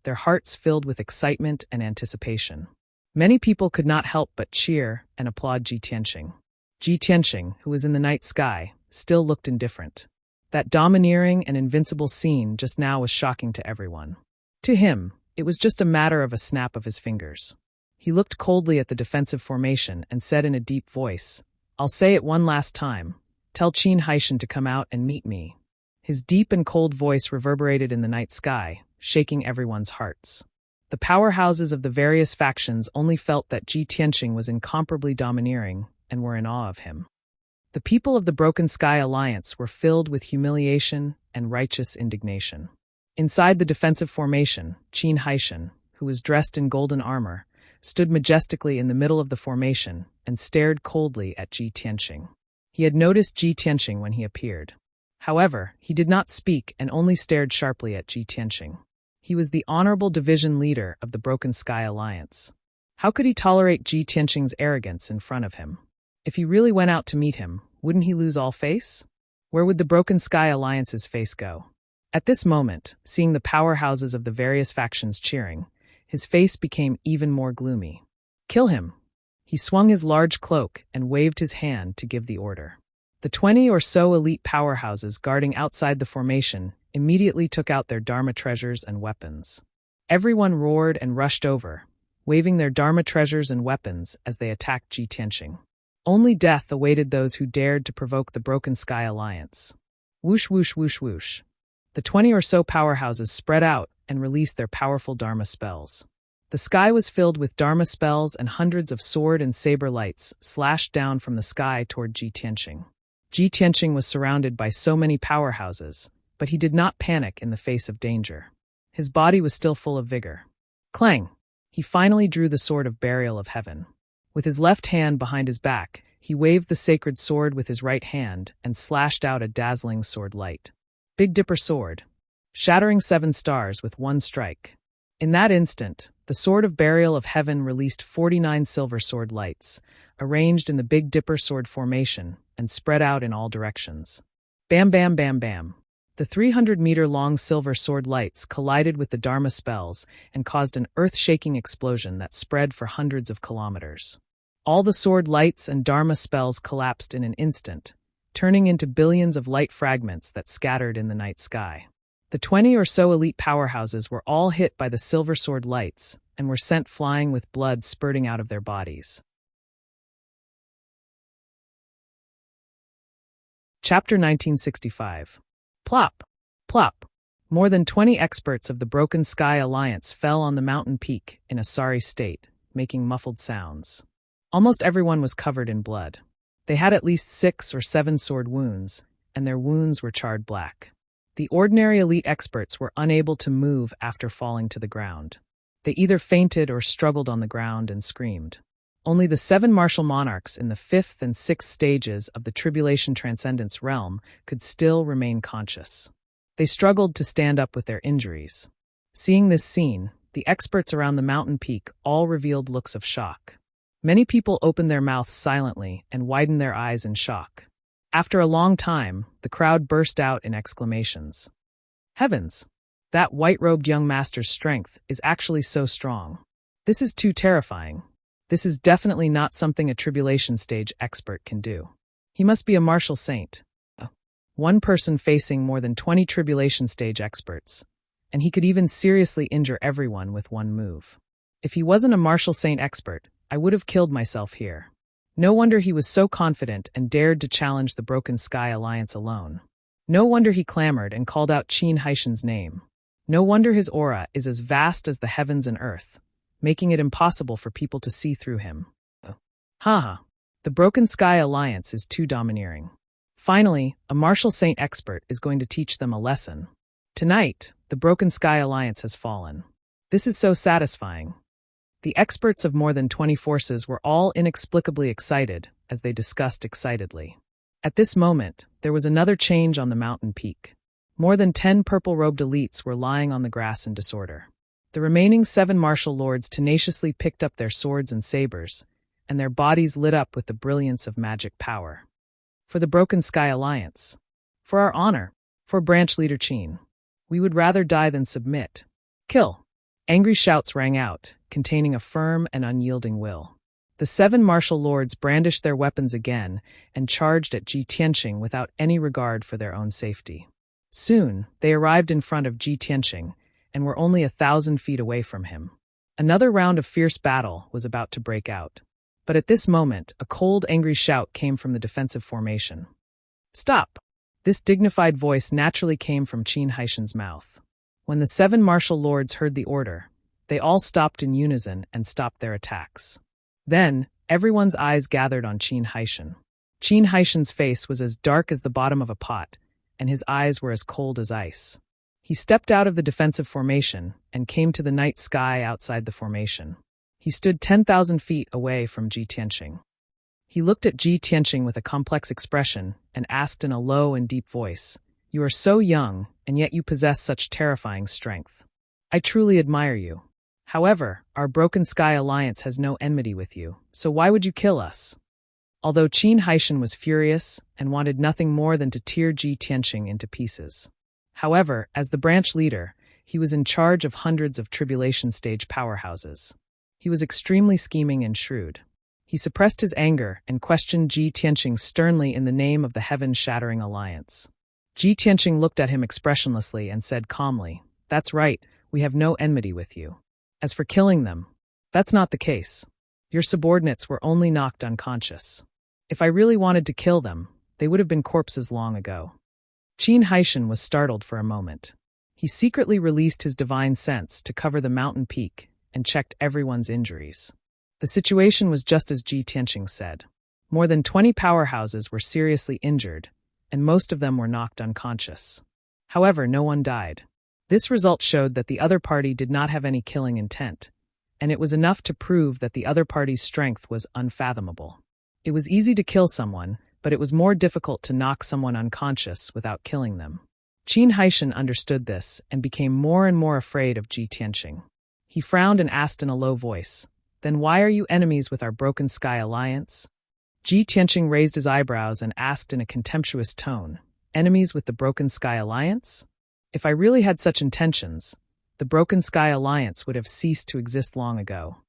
A: their hearts filled with excitement and anticipation. Many people could not help but cheer and applaud Ji Tianqing. Ji Tianqing, who was in the night sky, still looked indifferent. That domineering and invincible scene just now was shocking to everyone. To him, it was just a matter of a snap of his fingers. He looked coldly at the defensive formation and said in a deep voice, "I'll say it one last time. Tell Qin Haishan to come out and meet me." His deep and cold voice reverberated in the night sky, shaking everyone's hearts. The powerhouses of the various factions only felt that Ji Tianqing was incomparably domineering and were in awe of him. The people of the Broken Sky Alliance were filled with humiliation and righteous indignation. Inside the defensive formation, Qin Haishan, who was dressed in golden armor, stood majestically in the middle of the formation and stared coldly at Ji Tianqing. He had noticed Ji Tianqing when he appeared. However, he did not speak and only stared sharply at Ji Tianqing. He was the honorable division leader of the Broken Sky Alliance. How could he tolerate Ji Tianqing's arrogance in front of him? If he really went out to meet him, wouldn't he lose all face? Where would the Broken Sky Alliance's face go? At this moment, seeing the powerhouses of the various factions cheering, his face became even more gloomy. "Kill him!" He swung his large cloak and waved his hand to give the order. The 20 or so elite powerhouses guarding outside the formation immediately took out their Dharma treasures and weapons. Everyone roared and rushed over, waving their Dharma treasures and weapons as they attacked Ji Tianqing. Only death awaited those who dared to provoke the Broken Sky Alliance. Whoosh, whoosh, whoosh, whoosh. The 20 or so powerhouses spread out and released their powerful Dharma spells. The sky was filled with Dharma spells and hundreds of sword and saber lights slashed down from the sky toward Ji Tianqing. Ji Tianqing was surrounded by so many powerhouses, but he did not panic in the face of danger. His body was still full of vigor. Clang! He finally drew the sword of burial of heaven. With his left hand behind his back, he waved the sacred sword with his right hand and slashed out a dazzling sword light. Big Dipper sword, shattering 7 stars with one strike. In that instant, the sword of burial of heaven released 49 silver sword lights, arranged in the Big Dipper sword formation and spread out in all directions. Bam, bam, bam, bam. The 300-meter-long silver sword lights collided with the Dharma spells and caused an earth-shaking explosion that spread for hundreds of kilometers. All the sword lights and Dharma spells collapsed in an instant, turning into billions of light fragments that scattered in the night sky. The 20 or so elite powerhouses were all hit by the silver sword lights and were sent flying with blood spurting out of their bodies. Chapter 1965. Plop! Plop! More than 20 experts of the Broken Sky Alliance fell on the mountain peak in a sorry state, making muffled sounds. Almost everyone was covered in blood. They had at least 6 or 7 sword wounds, and their wounds were charred black. The ordinary elite experts were unable to move after falling to the ground. They either fainted or struggled on the ground and screamed. Only the 7 martial monarchs in the 5th and 6th stages of the Tribulation Transcendence realm could still remain conscious. They struggled to stand up with their injuries. Seeing this scene, the experts around the mountain peak all revealed looks of shock. Many people opened their mouths silently and widened their eyes in shock. After a long time, the crowd burst out in exclamations. Heavens! That white-robed young master's strength is actually so strong. This is too terrifying. This is definitely not something a tribulation stage expert can do. He must be a martial saint. One person facing more than 20 tribulation stage experts, and he could even seriously injure everyone with one move. If he wasn't a martial saint expert, I would have killed myself here. No wonder he was so confident and dared to challenge the Broken Sky Alliance alone. No wonder he clamored and called out Qin Haishan's name. No wonder his aura is as vast as the heavens and earth, making it impossible for people to see through him. Haha, the Broken Sky Alliance is too domineering. Finally, a martial saint expert is going to teach them a lesson. Tonight, the Broken Sky Alliance has fallen. This is so satisfying. The experts of more than 20 forces were all inexplicably excited as they discussed excitedly. At this moment, there was another change on the mountain peak. More than 10 purple-robed elites were lying on the grass in disorder. The remaining 7 martial lords tenaciously picked up their swords and sabers, and their bodies lit up with the brilliance of magic power. For the Broken Sky Alliance. For our honor. For Branch Leader Qin. We would rather die than submit. Kill! Angry shouts rang out, containing a firm and unyielding will. The 7 martial lords brandished their weapons again and charged at Ji Tianqing without any regard for their own safety. Soon, they arrived in front of Ji Tianqing and were only 1,000 feet away from him. Another round of fierce battle was about to break out. But at this moment, a cold, angry shout came from the defensive formation. Stop! This dignified voice naturally came from Qin Haishan's mouth. When the 7 martial lords heard the order, they all stopped in unison and stopped their attacks. Then, everyone's eyes gathered on Qin Haishan. Qin Haishan's face was as dark as the bottom of a pot, and his eyes were as cold as ice. He stepped out of the defensive formation and came to the night sky outside the formation. He stood 10,000 feet away from Ji Tianqing. He looked at Ji Tianqing with a complex expression and asked in a low and deep voice, "You are so young, and yet you possess such terrifying strength. I truly admire you. However, our Broken Sky Alliance has no enmity with you, so why would you kill us?" Although Qin Haishan was furious and wanted nothing more than to tear Ji Tianqing into pieces. However, as the branch leader, he was in charge of hundreds of tribulation stage powerhouses. He was extremely scheming and shrewd. He suppressed his anger and questioned Ji Tianqing sternly in the name of the heaven-shattering alliance. Ji Tianqing looked at him expressionlessly and said calmly, "That's right, we have no enmity with you. As for killing them, that's not the case. Your subordinates were only knocked unconscious. If I really wanted to kill them, they would have been corpses long ago." Qin Haishan was startled for a moment. He secretly released his divine sense to cover the mountain peak and checked everyone's injuries. The situation was just as Ji Tianqing said. More than 20 powerhouses were seriously injured, and most of them were knocked unconscious. However, no one died. This result showed that the other party did not have any killing intent, and it was enough to prove that the other party's strength was unfathomable. It was easy to kill someone, but it was more difficult to knock someone unconscious without killing them. Qin Haishan understood this and became more and more afraid of Ji Tianqing. He frowned and asked in a low voice, "Then why are you enemies with our Broken Sky Alliance?" Ji Tianqing raised his eyebrows and asked in a contemptuous tone, "Enemies with the Broken Sky Alliance? If I really had such intentions, the Broken Sky Alliance would have ceased to exist long ago."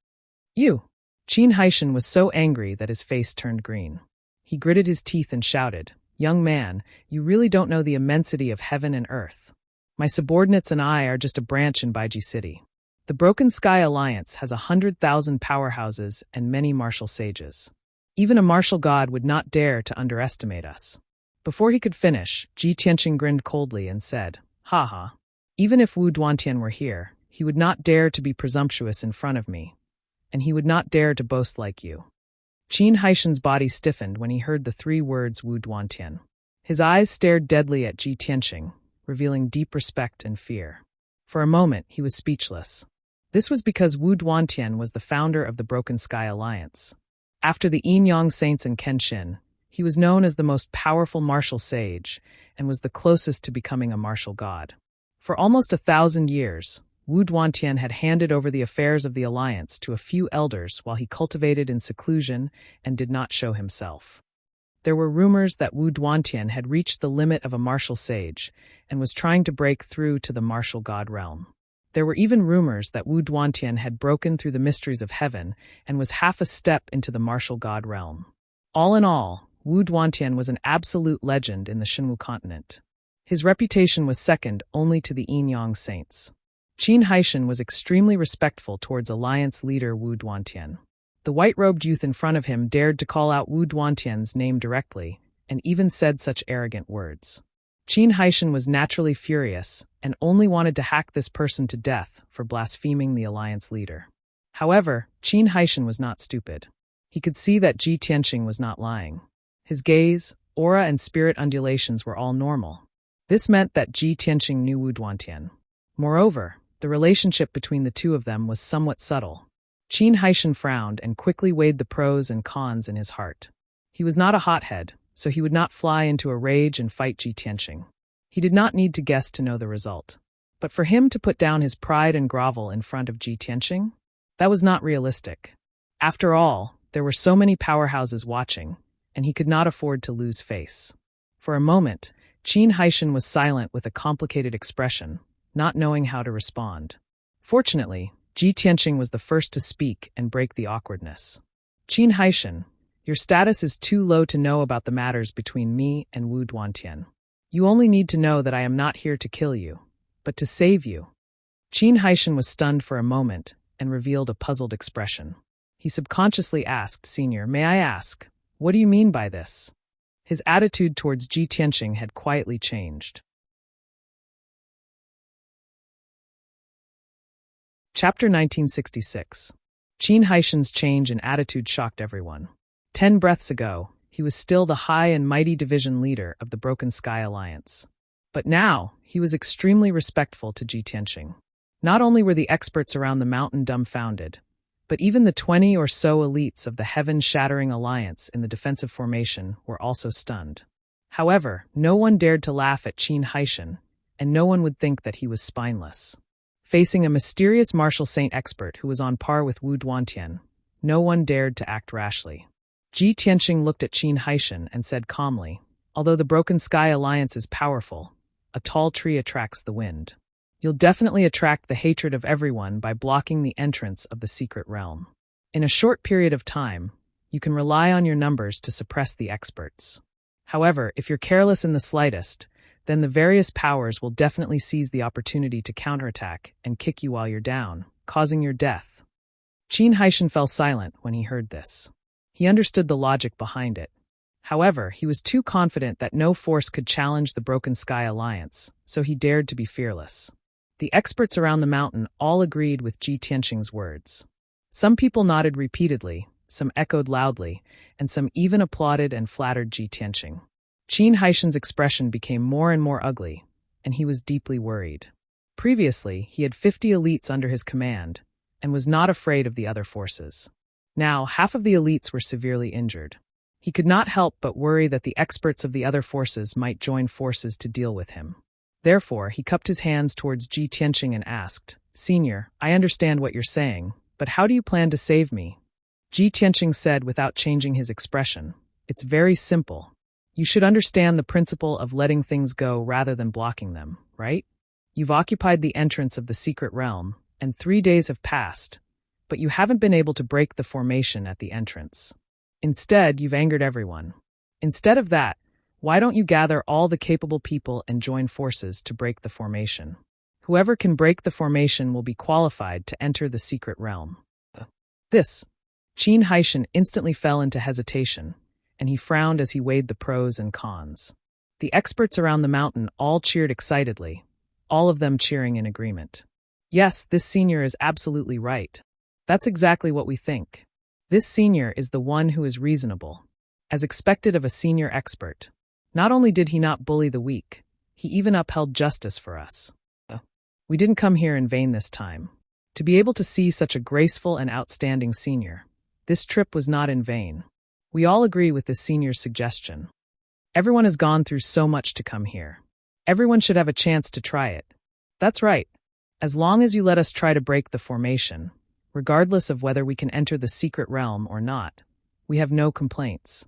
A: "You!" Qin Haishan was so angry that his face turned green. He gritted his teeth and shouted, "Young man, you really don't know the immensity of heaven and earth. My subordinates and I are just a branch in Baiji City. The Broken Sky Alliance has 100,000 powerhouses and many martial sages. Even a martial god would not dare to underestimate us." Before he could finish, Ji Tianqing grinned coldly and said, "Ha. Even if Wu Duantian were here, he would not dare to be presumptuous in front of me, and he would not dare to boast like you." Qin Haishan's body stiffened when he heard the 3 words Wu Duantian. His eyes stared deadly at Ji Tianqing, revealing deep respect and fear. For a moment, he was speechless. This was because Wu Duantian was the founder of the Broken Sky Alliance. After the Yin Yang Saints and Kenshin, he was known as the most powerful martial sage, and was the closest to becoming a martial god. For almost 1,000 years, Wu Duantian had handed over the affairs of the alliance to a few elders while he cultivated in seclusion and did not show himself. There were rumors that Wu Duantian had reached the limit of a martial sage and was trying to break through to the martial god realm. There were even rumors that Wu Duantian had broken through the mysteries of heaven and was half a step into the martial god realm. All in all, Wu Duantian was an absolute legend in the Shinwu continent. His reputation was second only to the Yin-Yang saints. Qin Haishan was extremely respectful towards alliance leader Wu Duantian. The white-robed youth in front of him dared to call out Wu Duantian's name directly, and even said such arrogant words. Qin Haishan was naturally furious, and only wanted to hack this person to death for blaspheming the alliance leader. However, Qin Haishan was not stupid. He could see that Ji Tianqing was not lying. His gaze, aura, and spirit undulations were all normal. This meant that Ji Tianqing knew Wu Duantian. Moreover, the relationship between the two of them was somewhat subtle. Qin Haishan frowned and quickly weighed the pros and cons in his heart. He was not a hothead, so he would not fly into a rage and fight Ji Tianqing. He did not need to guess to know the result. But for him to put down his pride and grovel in front of Ji Tianqing? That was not realistic. After all, there were so many powerhouses watching, and he could not afford to lose face. For a moment, Qin Haishan was silent with a complicated expression, not knowing how to respond. Fortunately, Ji Tianqing was the first to speak and break the awkwardness. Qin Haishan, your status is too low to know about the matters between me and Wu Duantian. You only need to know that I am not here to kill you, but to save you. Qin Haishan was stunned for a moment and revealed a puzzled expression. He subconsciously asked, Senior, may I ask, what do you mean by this? His attitude towards Ji Tianqing had quietly changed. Chapter 1966. Qin Haishan's change in attitude shocked everyone. 10 breaths ago, he was still the high and mighty division leader of the Broken Sky Alliance. But now, he was extremely respectful to Ji Tianqing. Not only were the experts around the mountain dumbfounded, but even the 20 or so elites of the heaven-shattering alliance in the defensive formation were also stunned. However, no one dared to laugh at Qin Haishan, and no one would think that he was spineless. Facing a mysterious martial saint expert who was on par with Wu Duantian, no one dared to act rashly. Ji Tianqing looked at Qin Haishan and said calmly, although the Broken Sky Alliance is powerful, a tall tree attracts the wind. You'll definitely attract the hatred of everyone by blocking the entrance of the secret realm. In a short period of time, you can rely on your numbers to suppress the experts. However, if you're careless in the slightest, then the various powers will definitely seize the opportunity to counterattack and kick you while you're down, causing your death. Qin Haishan fell silent when he heard this. He understood the logic behind it. However, he was too confident that no force could challenge the Broken Sky Alliance, so he dared to be fearless. The experts around the mountain all agreed with Ji Tianqing's words. Some people nodded repeatedly, some echoed loudly, and some even applauded and flattered Ji Tianqing. Qin Haishan's expression became more and more ugly, and he was deeply worried. Previously, he had 50 elites under his command, and was not afraid of the other forces. Now, half of the elites were severely injured. He could not help but worry that the experts of the other forces might join forces to deal with him. Therefore, he cupped his hands towards Ji Tianqing and asked, Senior, I understand what you're saying, but how do you plan to save me? Ji Tianqing said without changing his expression, It's very simple. You should understand the principle of letting things go rather than blocking them, right? You've occupied the entrance of the secret realm, and 3 days have passed, but you haven't been able to break the formation at the entrance. Instead, you've angered everyone. Instead of that, why don't you gather all the capable people and join forces to break the formation? Whoever can break the formation will be qualified to enter the secret realm. Qin Haishan instantly fell into hesitation, and he frowned as he weighed the pros and cons. The experts around the mountain all cheered excitedly, all of them cheering in agreement. Yes, this senior is absolutely right. That's exactly what we think. This senior is the one who is reasonable, as expected of a senior expert. Not only did he not bully the weak, he even upheld justice for us. We didn't come here in vain this time. To be able to see such a graceful and outstanding senior, this trip was not in vain. We all agree with this senior's suggestion. Everyone has gone through so much to come here. Everyone should have a chance to try it. That's right. As long as you let us try to break the formation, regardless of whether we can enter the secret realm or not, we have no complaints.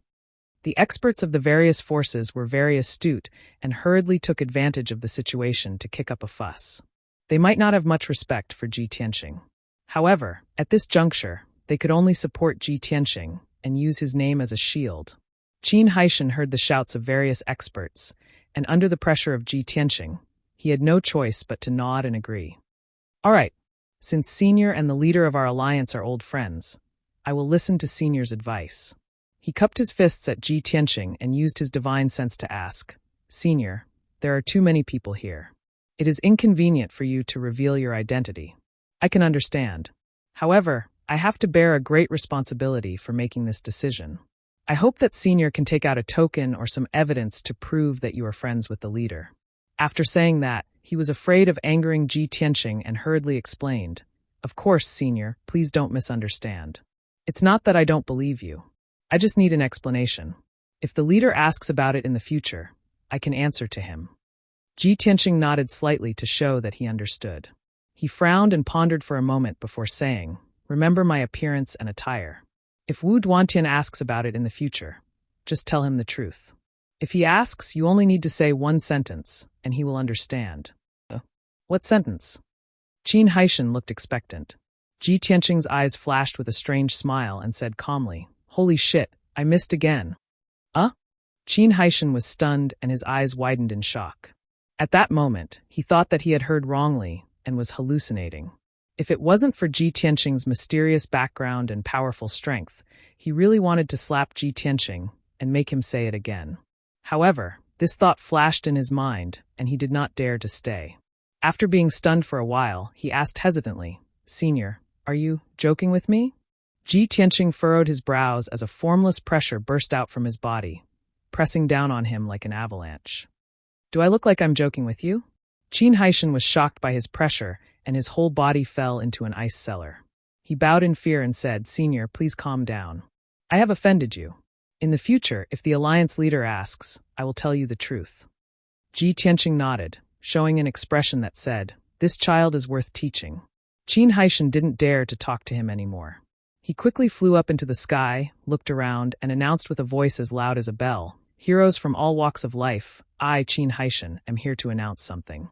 A: The experts of the various forces were very astute and hurriedly took advantage of the situation to kick up a fuss. They might not have much respect for Ji Tianqing. However, at this juncture, they could only support Ji Tianqing and use his name as a shield. Qin Haishan heard the shouts of various experts, and under the pressure of Ji Tianqing, he had no choice but to nod and agree. All right, since Senior and the leader of our alliance are old friends, I will listen to Senior's advice. He cupped his fists at Ji Tianqing and used his divine sense to ask, Senior, there are too many people here. It is inconvenient for you to reveal your identity. I can understand. However, I have to bear a great responsibility for making this decision. I hope that Senior can take out a token or some evidence to prove that you are friends with the leader. After saying that, he was afraid of angering Ji Tianqing and hurriedly explained, Of course, Senior, please don't misunderstand. It's not that I don't believe you. I just need an explanation. If the leader asks about it in the future, I can answer to him. Ji Tianqing nodded slightly to show that he understood. He frowned and pondered for a moment before saying, Remember my appearance and attire. If Wu Duantian asks about it in the future, just tell him the truth. If he asks, you only need to say one sentence, and he will understand. What sentence? Qin Haishan looked expectant. Ji Tianqing's eyes flashed with a strange smile and said calmly, Holy shit, I missed again. Qin Haishan was stunned and his eyes widened in shock. At that moment, he thought that he had heard wrongly and was hallucinating. If it wasn't for Ji Tianqing's mysterious background and powerful strength, he really wanted to slap Ji Tianqing and make him say it again. However, this thought flashed in his mind, and he did not dare to stay. After being stunned for a while, he asked hesitantly, Senior, are you joking with me? Ji Tianqing furrowed his brows as a formless pressure burst out from his body, pressing down on him like an avalanche. Do I look like I'm joking with you? Qin Haishan was shocked by his pressure, and his whole body fell into an ice cellar. He bowed in fear and said, Senior, please calm down. I have offended you. In the future, if the alliance leader asks, I will tell you the truth. Ji Tianqing nodded, showing an expression that said, This child is worth teaching. Qin Haishan didn't dare to talk to him anymore. He quickly flew up into the sky, looked around, and announced with a voice as loud as a bell, Heroes from all walks of life, I, Qin Haishan, am here to announce something.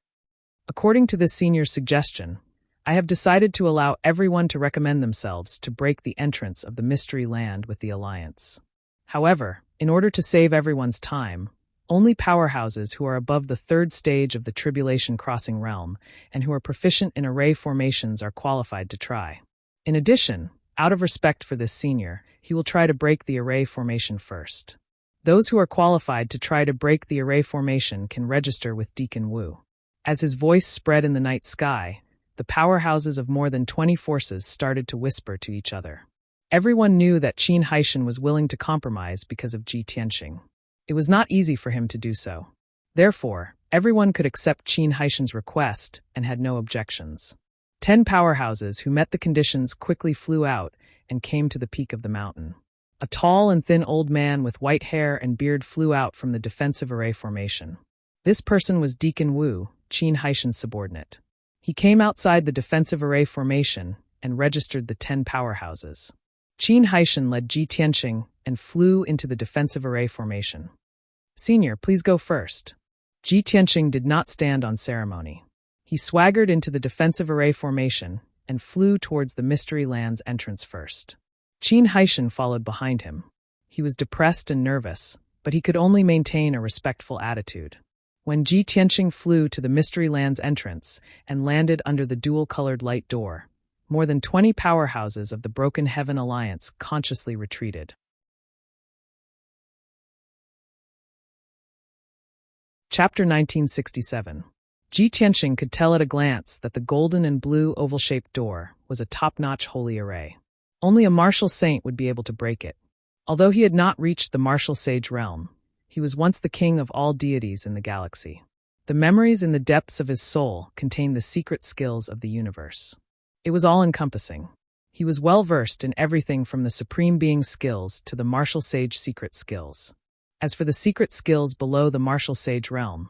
A: According to this senior's suggestion, I have decided to allow everyone to recommend themselves to break the entrance of the mystery land with the alliance. However, in order to save everyone's time, only powerhouses who are above the third stage of the Tribulation Crossing realm and who are proficient in array formations are qualified to try. In addition, out of respect for this senior, he will try to break the array formation first. Those who are qualified to try to break the array formation can register with Deacon Wu. As his voice spread in the night sky, the powerhouses of more than 20 forces started to whisper to each other. Everyone knew that Qin Haishan was willing to compromise because of Ji Tianqing. It was not easy for him to do so. Therefore, everyone could accept Qin Haishan's request and had no objections. 10 powerhouses who met the conditions quickly flew out and came to the peak of the mountain. A tall and thin old man with white hair and beard flew out from the defensive array formation. This person was Deacon Wu, Qin Haishan's subordinate. He came outside the defensive array formation and registered the 10 powerhouses. Qin Haishan led Ji Tianqing and flew into the defensive array formation. Senior, please go first. Ji Tianqing did not stand on ceremony. He swaggered into the defensive array formation and flew towards the Mystery Land's entrance first. Qin Haishan followed behind him. He was depressed and nervous, but he could only maintain a respectful attitude. When Ji Tianqing flew to the Mystery Land's entrance and landed under the dual-colored light door, more than 20 powerhouses of the Broken Heaven Alliance consciously retreated. Chapter 1967. Ji Tianqing could tell at a glance that the golden and blue oval-shaped door was a top-notch holy array. Only a martial saint would be able to break it. Although he had not reached the martial sage realm, he was once the king of all deities in the galaxy. The memories in the depths of his soul contained the secret skills of the universe. It was all-encompassing. He was well-versed in everything from the Supreme Being's skills to the martial sage secret skills. As for the secret skills below the martial sage realm,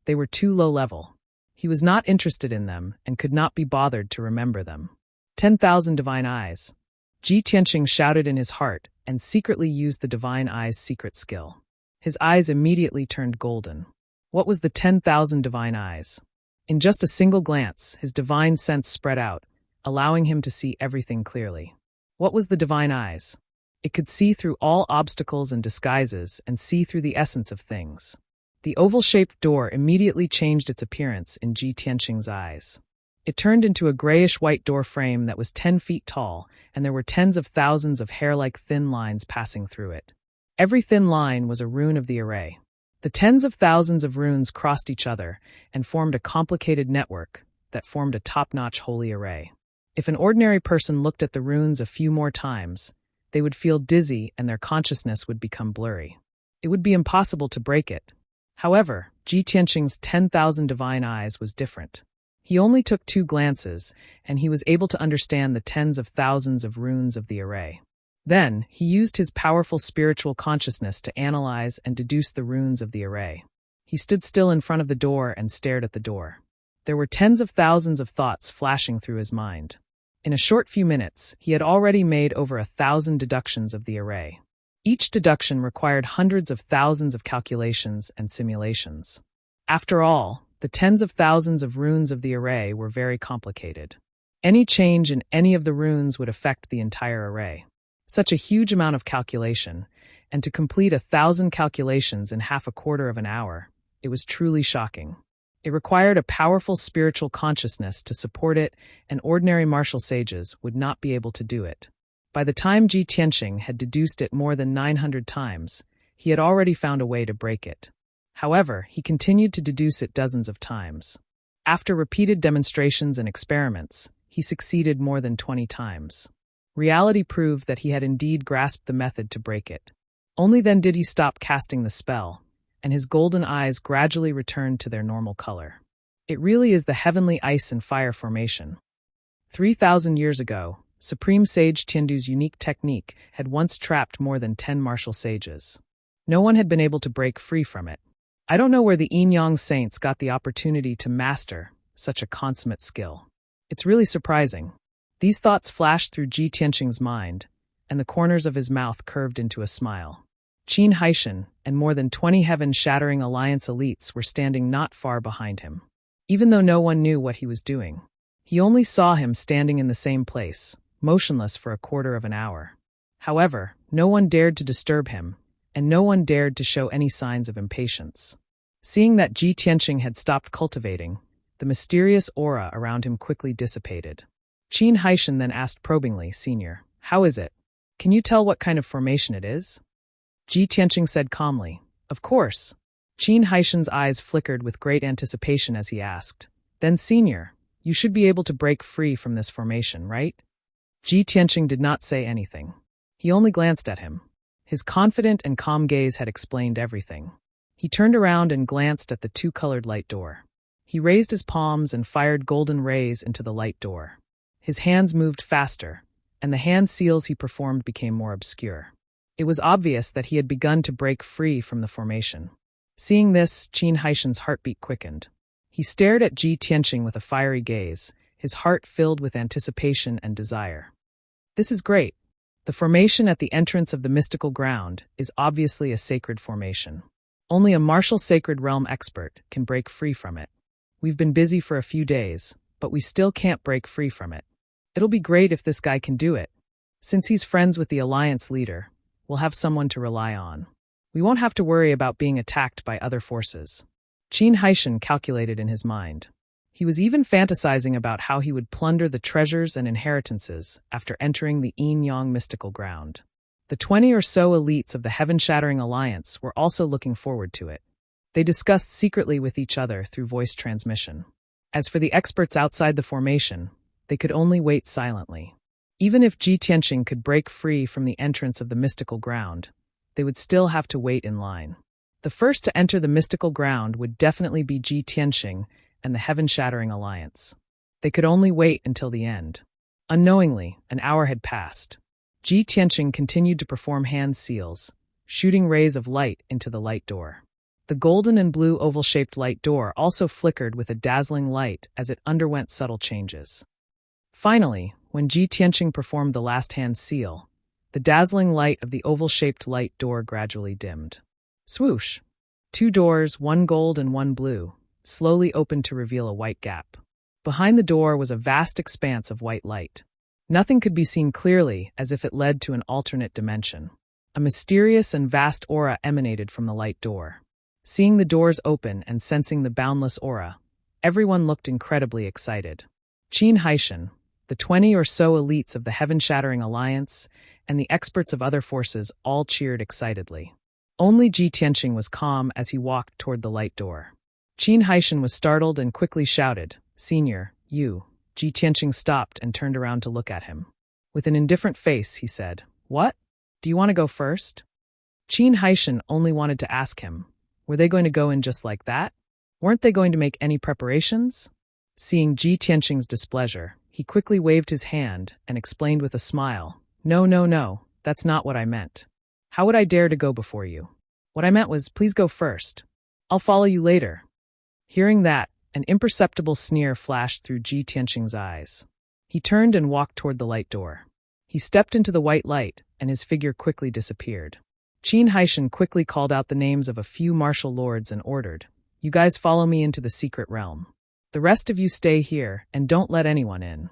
A: they were too low level. He was not interested in them and could not be bothered to remember them. 10,000 divine eyes. Ji Tianqing shouted in his heart and secretly used the divine eyes secret skill. His eyes immediately turned golden. What was the 10,000 divine eyes? In just a single glance, his divine sense spread out, allowing him to see everything clearly. What was the divine eyes? It could see through all obstacles and disguises and see through the essence of things. The oval-shaped door immediately changed its appearance in Ji Tianqing's eyes. It turned into a grayish-white door frame that was 10 feet tall, and there were tens of thousands of hair-like thin lines passing through it. Every thin line was a rune of the array. The tens of thousands of runes crossed each other and formed a complicated network that formed a top-notch holy array. If an ordinary person looked at the runes a few more times, they would feel dizzy and their consciousness would become blurry. It would be impossible to break it. However, Ji Tianqing's 10,000 divine eyes was different. He only took 2 glances, and he was able to understand the tens of thousands of runes of the array. Then, he used his powerful spiritual consciousness to analyze and deduce the runes of the array. He stood still in front of the door and stared at the door. There were tens of thousands of thoughts flashing through his mind. In a short few minutes, he had already made over 1,000 deductions of the array. Each deduction required hundreds of thousands of calculations and simulations. After all, the tens of thousands of runes of the array were very complicated. Any change in any of the runes would affect the entire array. Such a huge amount of calculation, and to complete 1,000 calculations in half a quarter of an hour, it was truly shocking. It required a powerful spiritual consciousness to support it, and ordinary martial sages would not be able to do it. By the time Ji Tianqing had deduced it more than 900 times, he had already found a way to break it. However, he continued to deduce it dozens of times. After repeated demonstrations and experiments, he succeeded more than 20 times. Reality proved that he had indeed grasped the method to break it. Only then did he stop casting the spell, and his golden eyes gradually returned to their normal color. It really is the heavenly ice and fire formation. 3,000 years ago, Supreme Sage Tiandu's unique technique had once trapped more than 10 martial sages. No one had been able to break free from it. I don't know where the Yin-Yang saints got the opportunity to master such a consummate skill. It's really surprising. These thoughts flashed through Ji Tianqing's mind, and the corners of his mouth curved into a smile. Qin Haishan and more than 20 heaven-shattering alliance elites were standing not far behind him. Even though no one knew what he was doing, he only saw him standing in the same place, motionless for a quarter of an hour. However, no one dared to disturb him, and no one dared to show any signs of impatience. Seeing that Ji Tianqing had stopped cultivating, the mysterious aura around him quickly dissipated. Qin Haishan then asked probingly, "Senior, how is it? Can you tell what kind of formation it is?" Ji Tianqing said calmly, "Of course." Qin Haishan's eyes flickered with great anticipation as he asked, "Then, Senior, you should be able to break free from this formation, right?" Ji Tianqing did not say anything. He only glanced at him. His confident and calm gaze had explained everything. He turned around and glanced at the 2-colored light door. He raised his palms and fired golden rays into the light door. His hands moved faster, and the hand seals he performed became more obscure. It was obvious that he had begun to break free from the formation. Seeing this, Qin Haishan's heartbeat quickened. He stared at Ji Tianqing with a fiery gaze, his heart filled with anticipation and desire. "This is great. The formation at the entrance of the mystical ground is obviously a sacred formation. Only a martial sacred realm expert can break free from it. We've been busy for a few days, but we still can't break free from it. It'll be great if this guy can do it. Since he's friends with the Alliance leader, we'll have someone to rely on. We won't have to worry about being attacked by other forces." Qin Haishan calculated in his mind. He was even fantasizing about how he would plunder the treasures and inheritances after entering the Yin-Yang mystical ground. The 20 or so elites of the Heaven-Shattering Alliance were also looking forward to it. They discussed secretly with each other through voice transmission. As for the experts outside the formation, they could only wait silently. Even if Ji Tianqing could break free from the entrance of the mystical ground, they would still have to wait in line. The first to enter the mystical ground would definitely be Ji Tianqing and the Heaven-Shattering Alliance. They could only wait until the end. Unknowingly, an hour had passed. Ji Tianqing continued to perform hand seals, shooting rays of light into the light door. The golden and blue oval-shaped light door also flickered with a dazzling light as it underwent subtle changes. Finally, when Ji Tianqing performed the last hand seal, the dazzling light of the oval-shaped light door gradually dimmed. Swoosh! 2 doors, one gold and one blue, slowly opened to reveal a white gap. Behind the door was a vast expanse of white light. Nothing could be seen clearly, as if it led to an alternate dimension. A mysterious and vast aura emanated from the light door. Seeing the doors open and sensing the boundless aura, everyone looked incredibly excited. Qin Haishan, the 20 or so elites of the Heaven-Shattering Alliance, and the experts of other forces all cheered excitedly. Only Ji Tianqing was calm as he walked toward the light door. Qin Haishan was startled and quickly shouted, "Senior, you." Ji Tianqing stopped and turned around to look at him. With an indifferent face, he said, "What? Do you want to go first?" Qin Haishan only wanted to ask him, were they going to go in just like that? Weren't they going to make any preparations? Seeing Ji Tianqing's displeasure, he quickly waved his hand and explained with a smile, No, that's not what I meant. How would I dare to go before you? What I meant was, please go first. I'll follow you later." Hearing that, an imperceptible sneer flashed through Ji Tianqing's eyes. He turned and walked toward the light door. He stepped into the white light, and his figure quickly disappeared. Qin Haishan quickly called out the names of a few martial lords and ordered, "You guys follow me into the secret realm. The rest of you stay here and don't let anyone in."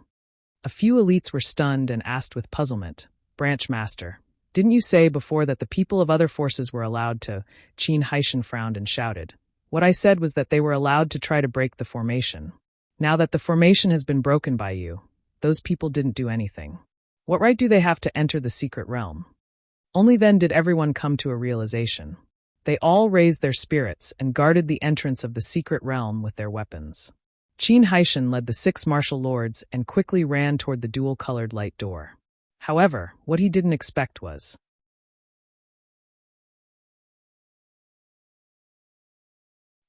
A: A few elites were stunned and asked with puzzlement, "Branch Master, didn't you say before that the people of other forces were allowed to?" Qin Haishan frowned and shouted, "What I said was that they were allowed to try to break the formation. Now that the formation has been broken by you, those people didn't do anything. What right do they have to enter the secret realm?" Only then did everyone come to a realization. They all raised their spirits and guarded the entrance of the secret realm with their weapons. Qin Haishan led the 6 martial lords and quickly ran toward the dual-colored light door. However, what he didn't expect was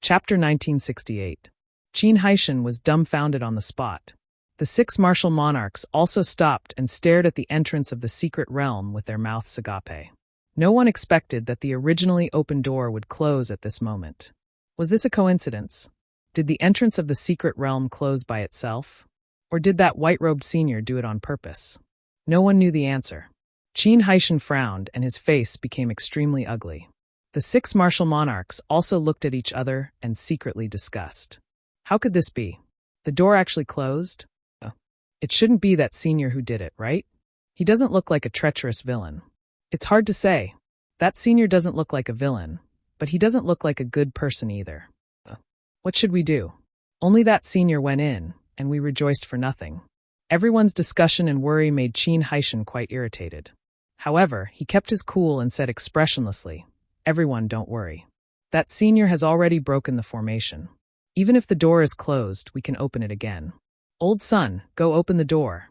A: Chapter 1968. Qin Haishan was dumbfounded on the spot. The 6 martial monarchs also stopped and stared at the entrance of the secret realm with their mouths agape. No one expected that the originally open door would close at this moment. Was this a coincidence? Did the entrance of the secret realm close by itself? Or did that white-robed senior do it on purpose? No one knew the answer. Qin Haishan frowned and his face became extremely ugly. The 6 martial monarchs also looked at each other and secretly discussed. How could this be? The door actually closed? It shouldn't be that senior who did it, right? He doesn't look like a treacherous villain. It's hard to say. That senior doesn't look like a villain, but he doesn't look like a good person either. What should we do? Only that senior went in, and we rejoiced for nothing. Everyone's discussion and worry made Qin Haishan quite irritated. However, he kept his cool and said expressionlessly, "Everyone, don't worry. That senior has already broken the formation. Even if the door is closed, we can open it again. Old son, go open the door."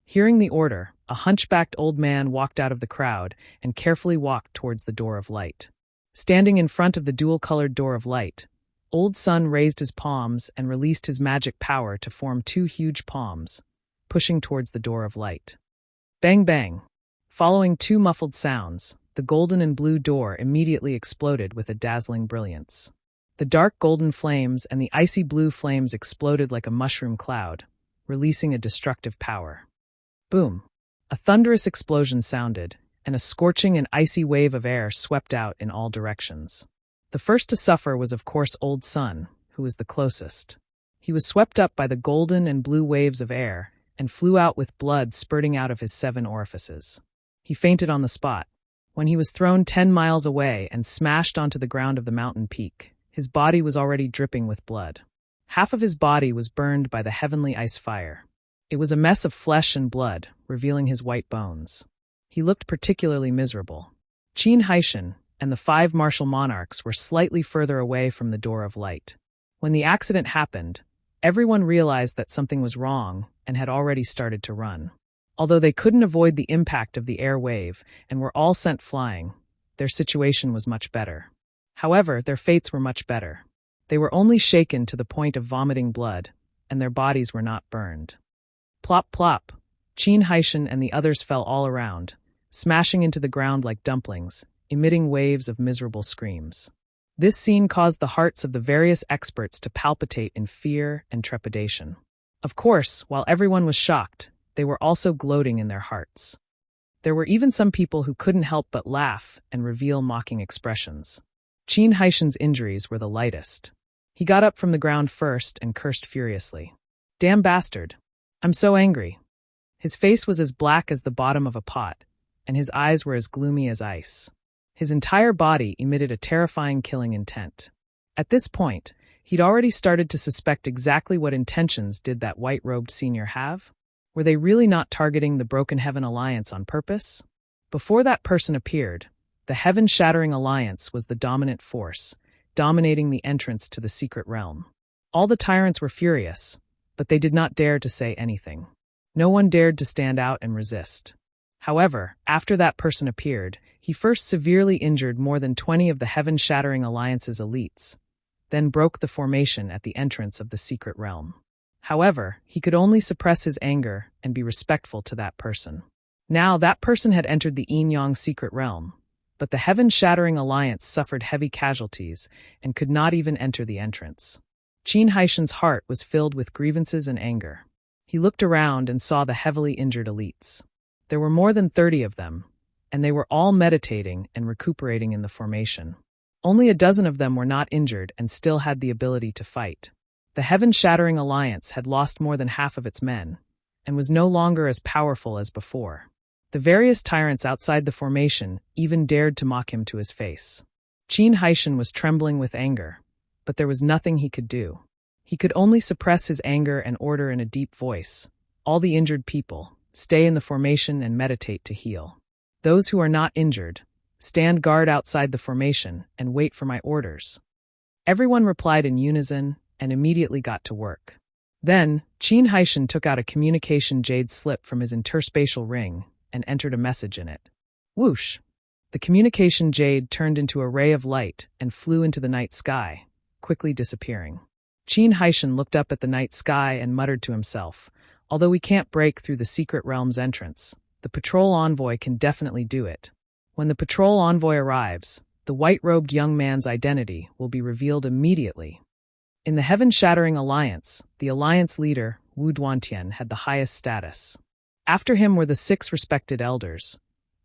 A: Hearing the order, a hunchbacked old man walked out of the crowd and carefully walked towards the door of light. Standing in front of the dual-colored door of light, Old Sun raised his palms and released his magic power to form 2 huge palms, pushing towards the door of light. Bang bang! Following 2 muffled sounds, the golden and blue door immediately exploded with a dazzling brilliance. The dark golden flames and the icy blue flames exploded like a mushroom cloud, releasing a destructive power. Boom! A thunderous explosion sounded, and a scorching and icy wave of air swept out in all directions. The first to suffer was of course Old Sun, who was the closest. He was swept up by the golden and blue waves of air and flew out with blood spurting out of his 7 orifices. He fainted on the spot. When he was thrown 10 miles away and smashed onto the ground of the mountain peak, his body was already dripping with blood. Half of his body was burned by the heavenly ice fire. It was a mess of flesh and blood, revealing his white bones. He looked particularly miserable. Qin Haishan and the 5 martial monarchs were slightly further away from the door of light. When the accident happened, everyone realized that something was wrong and had already started to run. Although they couldn't avoid the impact of the air wave and were all sent flying, their situation was much better. However, their fates were much better. They were only shaken to the point of vomiting blood, and their bodies were not burned. Plop plop! Qin Haishan and the others fell all around, smashing into the ground like dumplings, emitting waves of miserable screams. This scene caused the hearts of the various experts to palpitate in fear and trepidation. Of course, while everyone was shocked, they were also gloating in their hearts. There were even some people who couldn't help but laugh and reveal mocking expressions. Qin Haishan's injuries were the lightest. He got up from the ground first and cursed furiously. "Damn bastard. I'm so angry." His face was as black as the bottom of a pot, and his eyes were as gloomy as ice. His entire body emitted a terrifying killing intent. At this point, he'd already started to suspect exactly what intentions did that white-robed senior have. Were they really not targeting the Broken Heaven Alliance on purpose? Before that person appeared, the Heaven-Shattering Alliance was the dominant force, dominating the entrance to the secret realm. All the tyrants were furious, but they did not dare to say anything. No one dared to stand out and resist. However, after that person appeared, he first severely injured more than 20 of the Heaven-Shattering Alliance's elites, then broke the formation at the entrance of the secret realm. However, he could only suppress his anger and be respectful to that person. Now that person had entered the Yin-Yang secret realm, but the Heaven-Shattering Alliance suffered heavy casualties and could not even enter the entrance. Qin Haishan's heart was filled with grievances and anger. He looked around and saw the heavily injured elites. There were more than 30 of them, and they were all meditating and recuperating in the formation. Only a dozen of them were not injured and still had the ability to fight. The Heaven-Shattering Alliance had lost more than half of its men, and was no longer as powerful as before. The various tyrants outside the formation even dared to mock him to his face. Qin Haishan was trembling with anger, but there was nothing he could do. He could only suppress his anger and order in a deep voice, "All the injured people, stay in the formation and meditate to heal. Those who are not injured, stand guard outside the formation and wait for my orders." Everyone replied in unison and immediately got to work. Then, Qin Haishan took out a communication jade slip from his interspatial ring and entered a message in it. Whoosh! The communication jade turned into a ray of light and flew into the night sky, quickly disappearing. Qin Haishan looked up at the night sky and muttered to himself, "Although we can't break through the secret realm's entrance, the patrol envoy can definitely do it. When the patrol envoy arrives, the white-robed young man's identity will be revealed immediately." In the Heaven-Shattering Alliance, the alliance leader, Wu Duantian, had the highest status. After him were the 6 respected elders,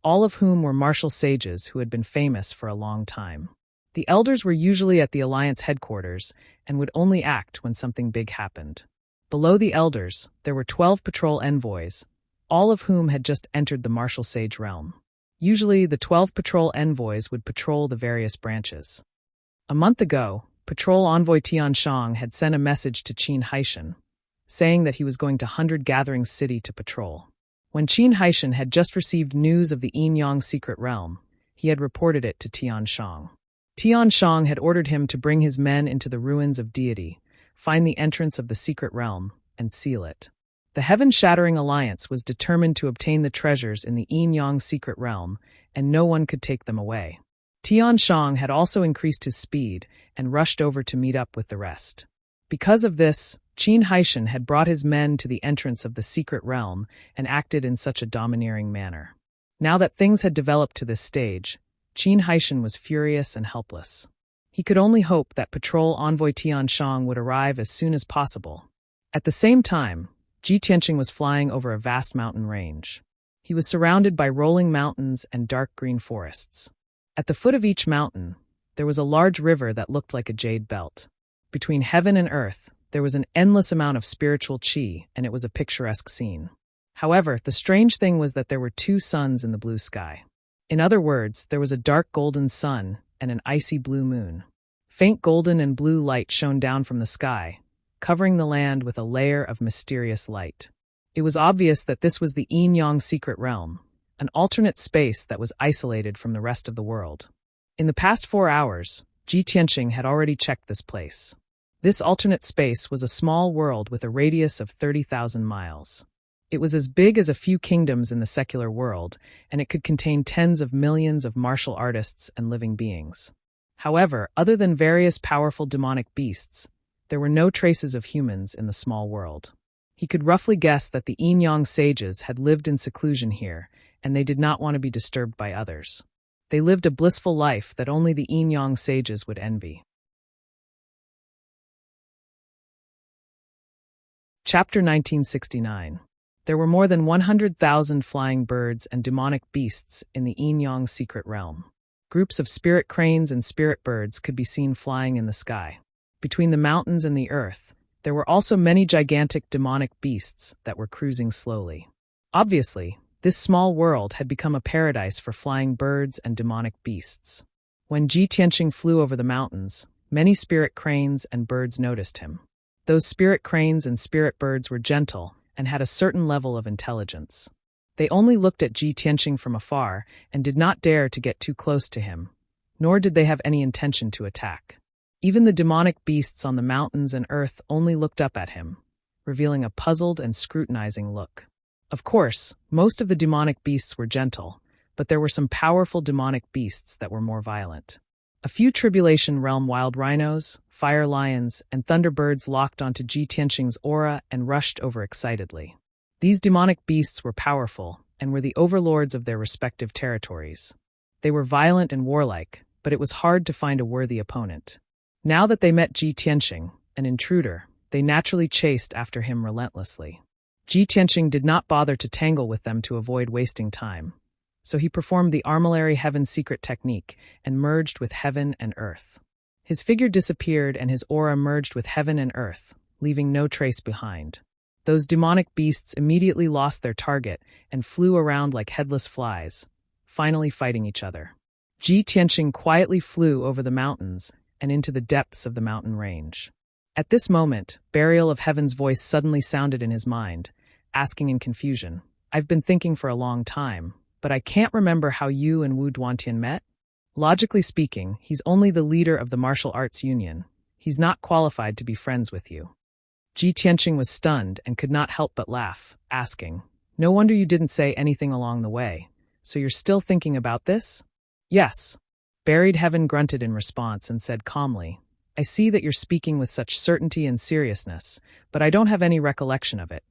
A: all of whom were martial sages who had been famous for a long time. The elders were usually at the alliance headquarters and would only act when something big happened. Below the elders, there were 12 patrol envoys, all of whom had just entered the martial sage realm. Usually, the 12 patrol envoys would patrol the various branches. A month ago, Patrol Envoy Tian Shang had sent a message to Qin Haishan, saying that he was going to 100 Gathering City to patrol. When Qin Haishan had just received news of the Yin-Yang secret realm, he had reported it to Tian Shang. Tian Shang had ordered him to bring his men into the ruins of deity, find the entrance of the secret realm, and seal it. The Heaven-Shattering Alliance was determined to obtain the treasures in the Yin-Yang secret realm, and no one could take them away. Tian Shang had also increased his speed and rushed over to meet up with the rest. Because of this, Qin Haishan had brought his men to the entrance of the secret realm and acted in such a domineering manner. Now that things had developed to this stage, Qin Haishan was furious and helpless. He could only hope that Patrol Envoy Tian Shang would arrive as soon as possible. At the same time, Ji Tianqing was flying over a vast mountain range. He was surrounded by rolling mountains and dark green forests. At the foot of each mountain, there was a large river that looked like a jade belt. Between heaven and earth, there was an endless amount of spiritual qi, and it was a picturesque scene. However, the strange thing was that there were 2 suns in the blue sky. In other words, there was a dark golden sun and an icy blue moon. Faint golden and blue light shone down from the sky, covering the land with a layer of mysterious light. It was obvious that this was the Yin-Yang secret realm, an alternate space that was isolated from the rest of the world. In the past 4 hours, Ji Tianqing had already checked this place. This alternate space was a small world with a radius of 30,000 miles. It was as big as a few kingdoms in the secular world, and it could contain tens of millions of martial artists and living beings. However, other than various powerful demonic beasts, there were no traces of humans in the small world. He could roughly guess that the Yin-Yang sages had lived in seclusion here, and they did not want to be disturbed by others. They lived a blissful life that only the Yin-Yang sages would envy. Chapter 1969. There were more than 100,000 flying birds and demonic beasts in the Yin-Yang secret realm. Groups of spirit cranes and spirit birds could be seen flying in the sky. Between the mountains and the earth, there were also many gigantic demonic beasts that were cruising slowly. Obviously, this small world had become a paradise for flying birds and demonic beasts. When Ji Tianqing flew over the mountains, many spirit cranes and birds noticed him. Those spirit cranes and spirit birds were gentle and had a certain level of intelligence. They only looked at Ji Tianqing from afar and did not dare to get too close to him, nor did they have any intention to attack. Even the demonic beasts on the mountains and earth only looked up at him, revealing a puzzled and scrutinizing look. Of course, most of the demonic beasts were gentle, but there were some powerful demonic beasts that were more violent. A few Tribulation Realm wild rhinos, fire lions, and thunderbirds locked onto Ji Tianqing's aura and rushed over excitedly. These demonic beasts were powerful and were the overlords of their respective territories. They were violent and warlike, but it was hard to find a worthy opponent. Now that they met Ji Tianqing, an intruder, they naturally chased after him relentlessly. Ji Tianqing did not bother to tangle with them to avoid wasting time, so he performed the Armillary Heaven secret technique and merged with heaven and earth. His figure disappeared and his aura merged with heaven and earth, leaving no trace behind. Those demonic beasts immediately lost their target and flew around like headless flies, finally fighting each other. Ji Tianqing quietly flew over the mountains and into the depths of the mountain range. At this moment, Burial of Heaven's voice suddenly sounded in his mind, asking in confusion, "I've been thinking for a long time, but I can't remember how you and Wu Duantian met? Logically speaking, he's only the leader of the martial arts union. He's not qualified to be friends with you." Ji Tianqing was stunned and could not help but laugh, asking, "No wonder you didn't say anything along the way. So you're still thinking about this?" "Yes." Buried Heaven grunted in response and said calmly, "I see that you're speaking with such certainty and seriousness, but I don't have any recollection of it."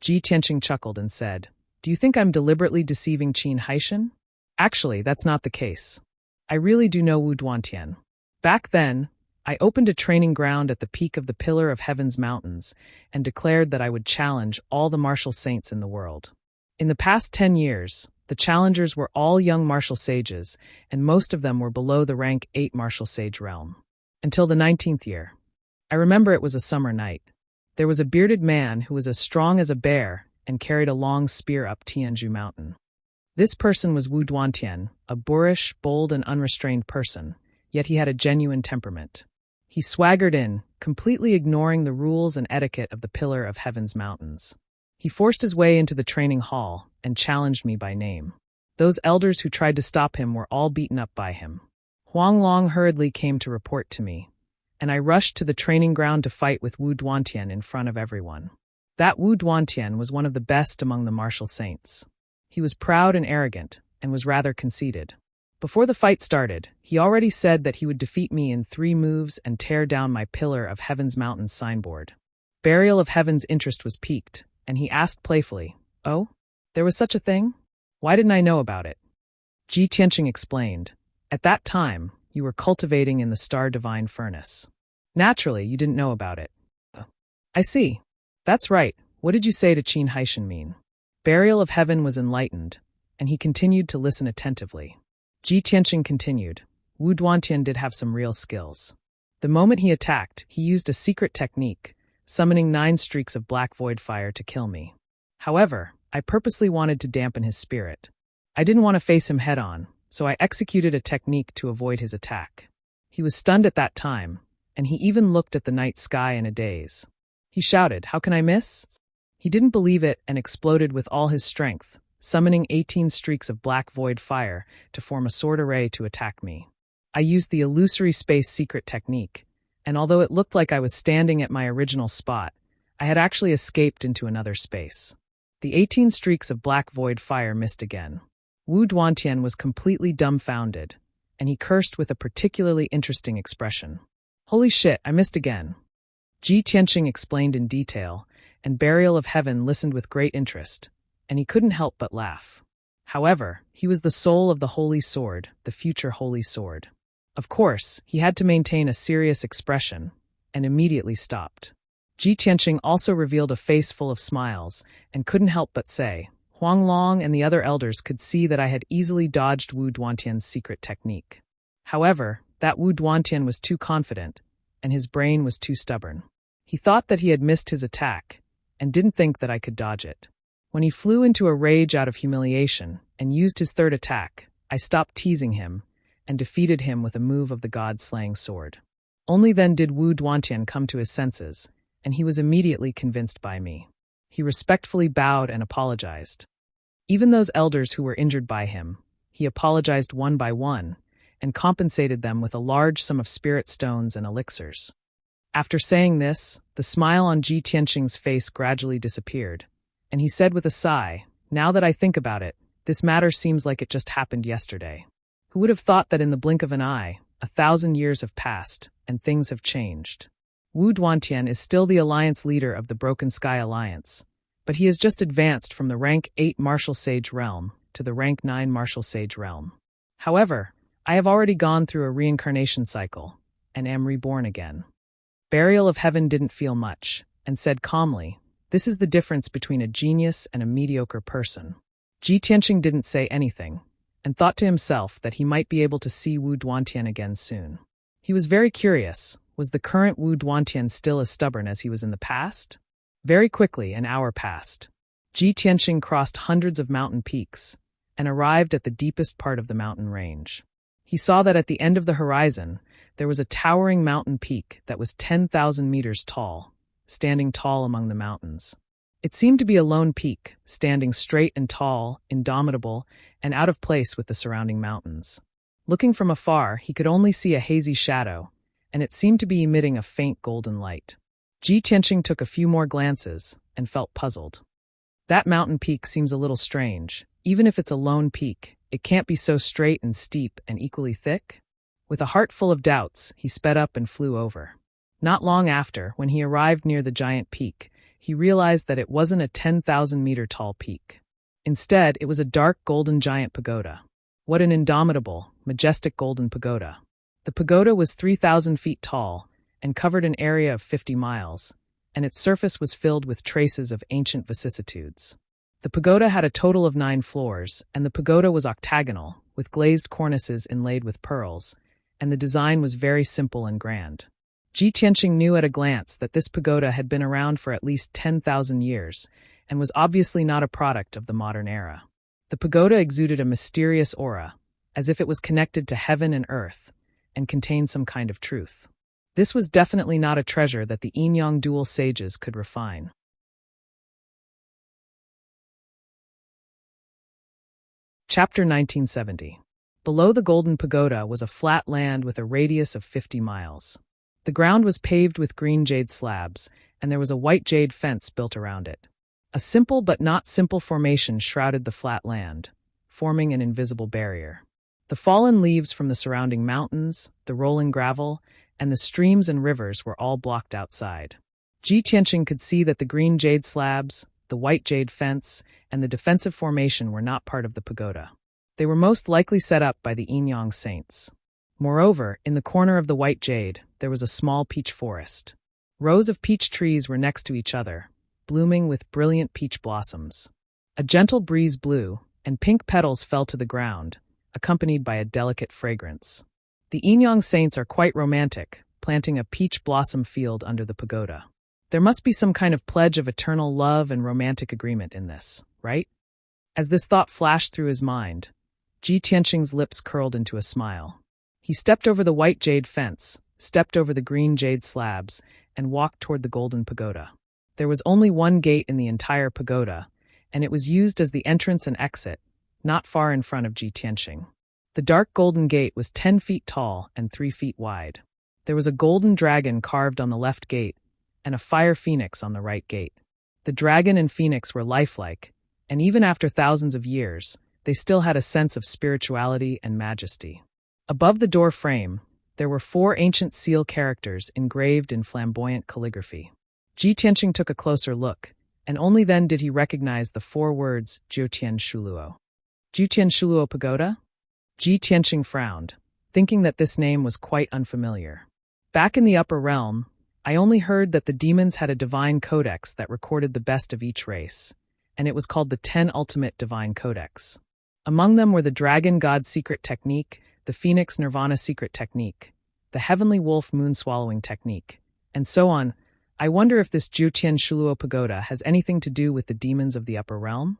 A: Ji Tianqing chuckled and said, "Do you think I'm deliberately deceiving Qin Haishan? Actually, that's not the case. I really do know Wu Duantian. Back then, I opened a training ground at the peak of the Pillar of Heaven's mountains and declared that I would challenge all the martial saints in the world. In the past 10 years, the challengers were all young martial sages, and most of them were below the rank 8 martial sage realm. Until the 19th year. I remember it was a summer night. There was a bearded man who was as strong as a bear and carried a long spear up Tianzhu Mountain. This person was Wu Duantian, a boorish, bold, and unrestrained person, yet he had a genuine temperament. He swaggered in, completely ignoring the rules and etiquette of the Pillar of Heaven's mountains. He forced his way into the training hall and challenged me by name. Those elders who tried to stop him were all beaten up by him. Huang Long hurriedly came to report to me, and I rushed to the training ground to fight with Wu Duantian in front of everyone. That Wu Duantian was one of the best among the martial saints. He was proud and arrogant, and was rather conceited. Before the fight started, he already said that he would defeat me in 3 moves and tear down my Pillar of Heaven's Mountains signboard. Burial of Heaven's interest was piqued, and he asked playfully, "Oh, there was such a thing? Why didn't I know about it?" Ji Tianqing explained, "At that time, you were cultivating in the Star Divine Furnace. Naturally, you didn't know about it." "I see. That's right. What did you say to Qin Haishan mean?" Burial of Heaven was enlightened, and he continued to listen attentively. Ji Tianqing continued, "Wu Duantian did have some real skills. The moment he attacked, he used a secret technique, summoning 9 streaks of black void fire to kill me. However, I purposely wanted to dampen his spirit. I didn't want to face him head-on, so I executed a technique to avoid his attack. He was stunned at that time, and he even looked at the night sky in a daze. He shouted, 'How can I miss?' He didn't believe it and exploded with all his strength, summoning 18 streaks of black void fire to form a sword array to attack me. I used the illusory space secret technique, and although it looked like I was standing at my original spot, I had actually escaped into another space. The 18 streaks of black void fire missed again. Wu Duantian was completely dumbfounded, and he cursed with a particularly interesting expression. 'Holy shit, I missed again.' Ji Tianqing explained in detail, and Burial of Heaven listened with great interest, and he couldn't help but laugh. However, he was the soul of the holy sword, the future holy sword. Of course, he had to maintain a serious expression, and immediately stopped. Ji Tianqing also revealed a face full of smiles, and couldn't help but say, Huang Long and the other elders could see that I had easily dodged Wu Duantian's secret technique. However, that Wu Duantian was too confident, and his brain was too stubborn. He thought that he had missed his attack, and didn't think that I could dodge it. When he flew into a rage out of humiliation and used his third attack, I stopped teasing him and defeated him with a move of the god-slaying sword. Only then did Wu Duantian come to his senses, and he was immediately convinced by me. He respectfully bowed and apologized. Even those elders who were injured by him, he apologized one by one, and compensated them with a large sum of spirit stones and elixirs. After saying this, the smile on Ji Tianqing's face gradually disappeared, and he said with a sigh, Now that I think about it, this matter seems like it just happened yesterday. Who would have thought that in the blink of an eye, 1,000 years have passed, and things have changed? Wu Duantian is still the alliance leader of the Broken Sky Alliance, but he has just advanced from the rank 8 Martial Sage realm to the rank 9 Martial Sage realm. However, I have already gone through a reincarnation cycle, and am reborn again. Burial of Heaven didn't feel much, and said calmly, This is the difference between a genius and a mediocre person. Ji Tianqing didn't say anything, and thought to himself that he might be able to see Wu Duantian again soon. He was very curious, was the current Wu Duantian still as stubborn as he was in the past? Very quickly, an hour passed. Ji Tianqing crossed hundreds of mountain peaks, and arrived at the deepest part of the mountain range. He saw that at the end of the horizon, there was a towering mountain peak that was 10,000 meters tall, standing tall among the mountains. It seemed to be a lone peak, standing straight and tall, indomitable, and out of place with the surrounding mountains. Looking from afar, he could only see a hazy shadow, and it seemed to be emitting a faint golden light. Ji Tianqing took a few more glances, and felt puzzled. That mountain peak seems a little strange. Even if it's a lone peak, it can't be so straight and steep and equally thick? With a heart full of doubts, he sped up and flew over. Not long after, when he arrived near the giant peak, he realized that it wasn't a 10,000-meter tall peak. Instead, it was a dark golden giant pagoda. What an indomitable, majestic golden pagoda. The pagoda was 3,000 feet tall and covered an area of 50 miles, and its surface was filled with traces of ancient vicissitudes. The pagoda had a total of 9 floors, and the pagoda was octagonal, with glazed cornices inlaid with pearls, and the design was very simple and grand. Ji Tianqing knew at a glance that this pagoda had been around for at least 10,000 years, and was obviously not a product of the modern era. The pagoda exuded a mysterious aura, as if it was connected to heaven and earth, and contained some kind of truth. This was definitely not a treasure that the Yin-Yang dual sages could refine. Chapter 1970. Below the Golden Pagoda was a flat land with a radius of 50 miles. The ground was paved with green jade slabs, and there was a white jade fence built around it. A simple but not simple formation shrouded the flat land, forming an invisible barrier. The fallen leaves from the surrounding mountains, the rolling gravel, and the streams and rivers were all blocked outside. Ji Tianqing could see that the green jade slabs, the white jade fence, and the defensive formation were not part of the pagoda. They were most likely set up by the Yin-Yang saints. Moreover, in the corner of the white jade, there was a small peach forest. Rows of peach trees were next to each other, blooming with brilliant peach blossoms. A gentle breeze blew, and pink petals fell to the ground, accompanied by a delicate fragrance. The Yin-Yang saints are quite romantic, planting a peach blossom field under the pagoda. There must be some kind of pledge of eternal love and romantic agreement in this, right? As this thought flashed through his mind, Ji Tianqing's lips curled into a smile. He stepped over the white jade fence, stepped over the green jade slabs, and walked toward the golden pagoda. There was only one gate in the entire pagoda, and it was used as the entrance and exit, not far in front of Ji Tianqing. The dark golden gate was 10 feet tall and 3 feet wide. There was a golden dragon carved on the left gate, and a fire phoenix on the right gate. The dragon and phoenix were lifelike, and even after thousands of years, they still had a sense of spirituality and majesty. Above the door frame, there were 4 ancient seal characters engraved in flamboyant calligraphy. Ji Tianqing took a closer look, and only then did he recognize the 4 words Jiutian Shuluo. Jutian Shuluo Pagoda? Ji Tianqing frowned, thinking that this name was quite unfamiliar. Back in the upper realm, I only heard that the demons had a divine codex that recorded the best of each race, and it was called the 10 Ultimate Divine Codex. Among them were the Dragon God Secret Technique, the Phoenix Nirvana Secret Technique, the Heavenly Wolf Moon Swallowing Technique, and so on. I wonder if this Jutian Shuluo Pagoda has anything to do with the demons of the upper realm?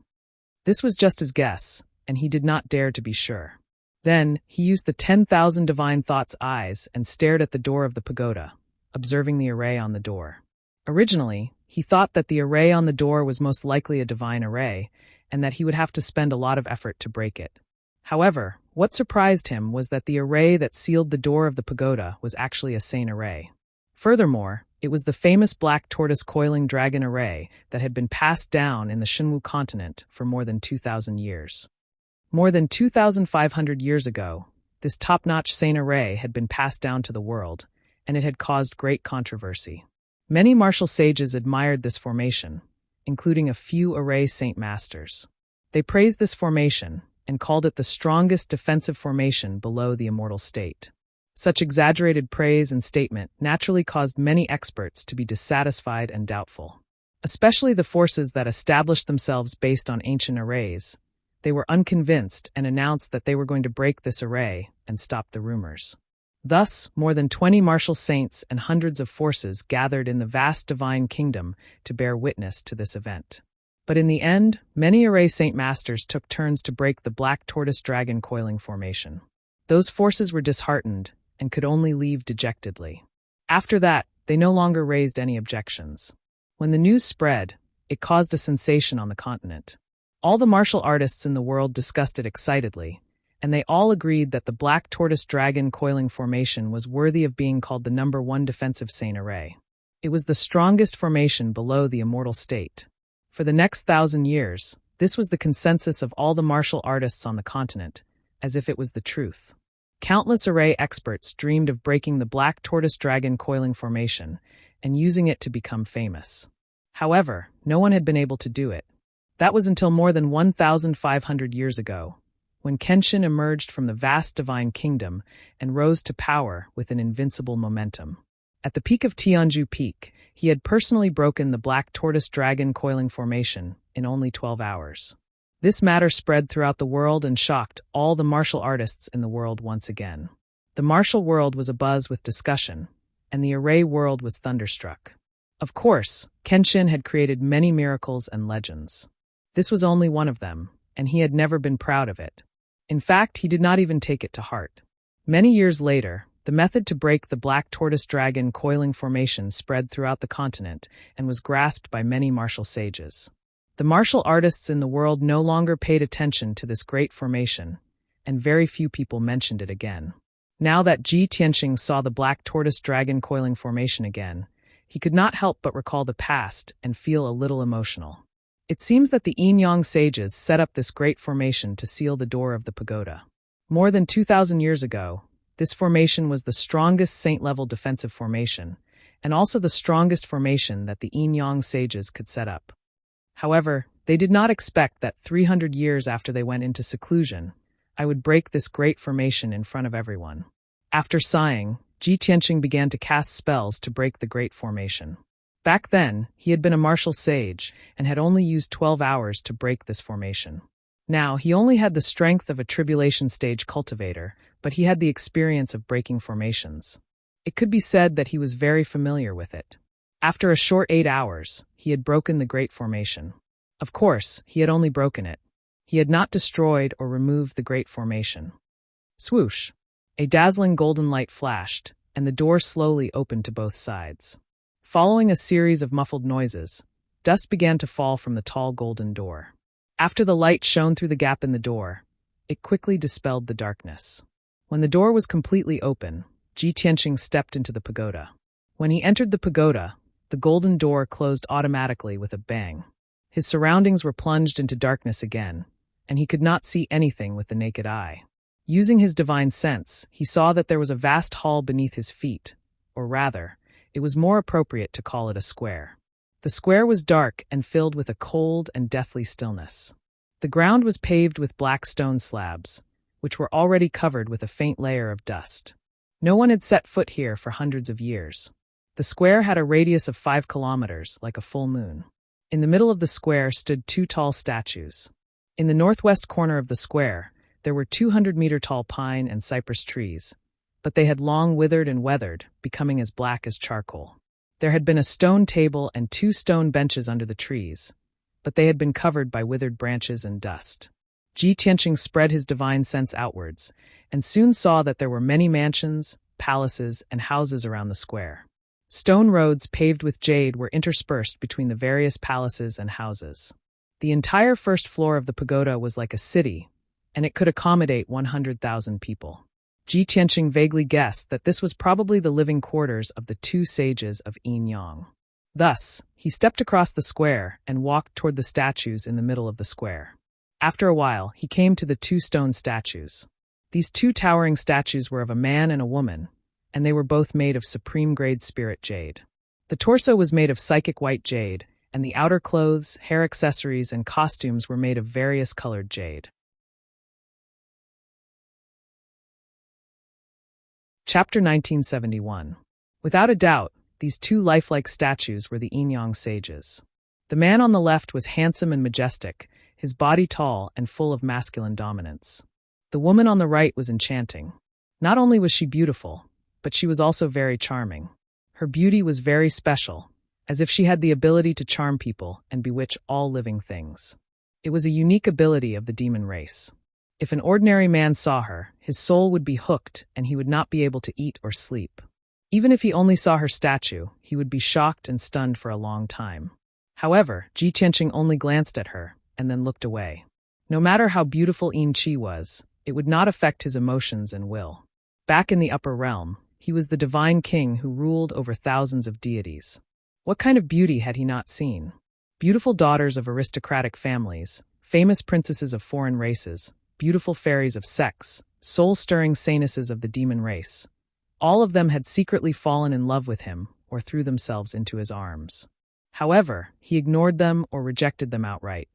A: This was just his guess, and he did not dare to be sure. Then, he used the 10,000 divine thoughts' eyes and stared at the door of the pagoda, observing the array on the door. Originally, he thought that the array on the door was most likely a divine array, and that he would have to spend a lot of effort to break it. However, what surprised him was that the array that sealed the door of the pagoda was actually a sane array. Furthermore, it was the famous black tortoise coiling dragon array that had been passed down in the Shinwu continent for more than 2,000 years. More than 2,500 years ago, this top-notch sane array had been passed down to the world, and it had caused great controversy. Many martial sages admired this formation, including a few array saint masters. They praised this formation and called it the strongest defensive formation below the immortal state. Such exaggerated praise and statement naturally caused many experts to be dissatisfied and doubtful. Especially the forces that established themselves based on ancient arrays. They were unconvinced and announced that they were going to break this array and stop the rumors. Thus, more than 20 martial saints and hundreds of forces gathered in the vast divine kingdom to bear witness to this event. But in the end, many array saint masters took turns to break the black tortoise dragon coiling formation. Those forces were disheartened and could only leave dejectedly. After that, they no longer raised any objections. When the news spread, it caused a sensation on the continent. All the martial artists in the world discussed it excitedly, and they all agreed that the black tortoise dragon coiling formation was worthy of being called the #1 defensive sane array. It was the strongest formation below the immortal state. For the next 1,000 years, this was the consensus of all the martial artists on the continent, as if it was the truth. Countless array experts dreamed of breaking the black tortoise dragon coiling formation and using it to become famous. However, no one had been able to do it. That was until more than 1,500 years ago, when Kenshin emerged from the vast divine kingdom and rose to power with an invincible momentum. At the peak of Tianju Peak, he had personally broken the black tortoise dragon coiling formation in only 12 hours. This matter spread throughout the world and shocked all the martial artists in the world once again. The martial world was abuzz with discussion, and the array world was thunderstruck. Of course, Kenshin had created many miracles and legends. This was only one of them, and he had never been proud of it. In fact, he did not even take it to heart. Many years later, the method to break the black tortoise dragon coiling formation spread throughout the continent and was grasped by many martial sages. The martial artists in the world no longer paid attention to this great formation, and very few people mentioned it again. Now that Ji Tianqing saw the black tortoise dragon coiling formation again, he could not help but recall the past and feel a little emotional. It seems that the Yin-Yang sages set up this great formation to seal the door of the pagoda. More than 2,000 years ago, this formation was the strongest saint-level defensive formation, and also the strongest formation that the Yin-Yang sages could set up. However, they did not expect that 300 years after they went into seclusion, I would break this great formation in front of everyone. After sighing, Ji Tianqing began to cast spells to break the great formation. Back then, he had been a martial sage and had only used 12 hours to break this formation. Now, he only had the strength of a tribulation stage cultivator, but he had the experience of breaking formations. It could be said that he was very familiar with it. After a short 8 hours, he had broken the great formation. Of course, he had only broken it. He had not destroyed or removed the great formation. Swoosh! A dazzling golden light flashed, and the door slowly opened to both sides. Following a series of muffled noises, dust began to fall from the tall golden door. After the light shone through the gap in the door, it quickly dispelled the darkness. When the door was completely open, Ji Tianqing stepped into the pagoda. When he entered the pagoda, the golden door closed automatically with a bang. His surroundings were plunged into darkness again, and he could not see anything with the naked eye. Using his divine sense, he saw that there was a vast hall beneath his feet, or rather, it was more appropriate to call it a square. The square was dark and filled with a cold and deathly stillness. The ground was paved with black stone slabs, which were already covered with a faint layer of dust. No one had set foot here for hundreds of years. The square had a radius of 5 kilometers, like a full moon. In the middle of the square stood 2 tall statues. In the northwest corner of the square, there were 200-meter-tall pine and cypress trees, but they had long withered and weathered, becoming as black as charcoal. There had been a stone table and 2 stone benches under the trees, but they had been covered by withered branches and dust. Ji Tianqing spread his divine sense outwards, and soon saw that there were many mansions, palaces, and houses around the square. Stone roads paved with jade were interspersed between the various palaces and houses. The entire first floor of the pagoda was like a city, and it could accommodate 100,000 people. Ji Tianqing vaguely guessed that this was probably the living quarters of the 2 sages of Yin Yang. Thus, he stepped across the square and walked toward the statues in the middle of the square. After a while, he came to the 2 stone statues. These 2 towering statues were of a man and a woman, and they were both made of supreme-grade spirit jade. The torso was made of psychic white jade, and the outer clothes, hair accessories, and costumes were made of various colored jade. Chapter 1971. Without a doubt, these 2 lifelike statues were the Yin Yang sages. The man on the left was handsome and majestic, his body tall and full of masculine dominance. The woman on the right was enchanting. Not only was she beautiful, but she was also very charming. Her beauty was very special, as if she had the ability to charm people and bewitch all living things. It was a unique ability of the demon race. If an ordinary man saw her, his soul would be hooked and he would not be able to eat or sleep. Even if he only saw her statue, he would be shocked and stunned for a long time. However, Ji Tianqing only glanced at her and then looked away. No matter how beautiful Yin Qi was, it would not affect his emotions and will. Back in the upper realm, he was the divine king who ruled over thousands of deities. What kind of beauty had he not seen? Beautiful daughters of aristocratic families, famous princesses of foreign races, beautiful fairies of sex, soul-stirring saintesses of the demon race. All of them had secretly fallen in love with him or threw themselves into his arms. However, he ignored them or rejected them outright.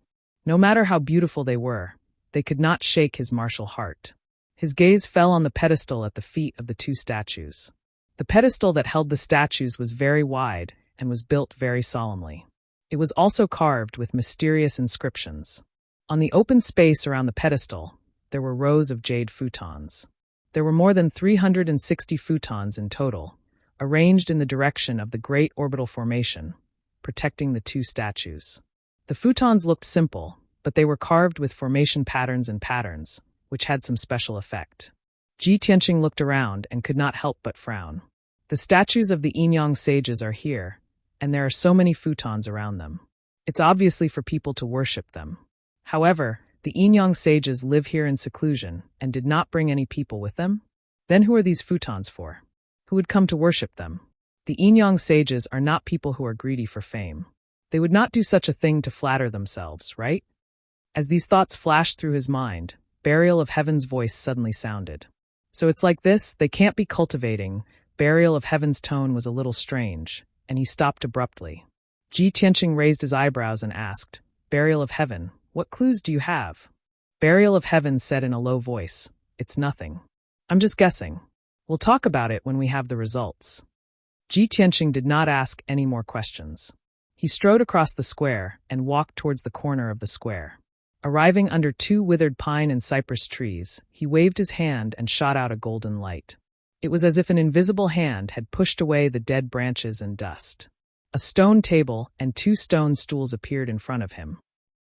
A: No matter how beautiful they were, they could not shake his martial heart. His gaze fell on the pedestal at the feet of the 2 statues. The pedestal that held the statues was very wide and was built very solemnly. It was also carved with mysterious inscriptions. On the open space around the pedestal, there were rows of jade futons. There were more than 360 futons in total, arranged in the direction of the Great Orbital Formation, protecting the 2 statues. The futons looked simple, but they were carved with formation patterns and patterns, which had some special effect. Ji Tianqing looked around and could not help but frown. The statues of the Yin Yang sages are here, and there are so many futons around them. It's obviously for people to worship them. However, the Yin Yang sages live here in seclusion and did not bring any people with them? Then who are these futons for? Who would come to worship them? The Yin Yang sages are not people who are greedy for fame. They would not do such a thing to flatter themselves, right? As these thoughts flashed through his mind, Burial of Heaven's voice suddenly sounded. So it's like this, they can't be cultivating. Burial of Heaven's tone was a little strange, and he stopped abruptly. Ji Tianqing raised his eyebrows and asked, Burial of Heaven, what clues do you have? Burial of Heaven said in a low voice, It's nothing. I'm just guessing. We'll talk about it when we have the results. Ji Tianqing did not ask any more questions. He strode across the square and walked towards the corner of the square. Arriving under 2 withered pine and cypress trees, he waved his hand and shot out a golden light. It was as if an invisible hand had pushed away the dead branches and dust. A stone table and 2 stone stools appeared in front of him.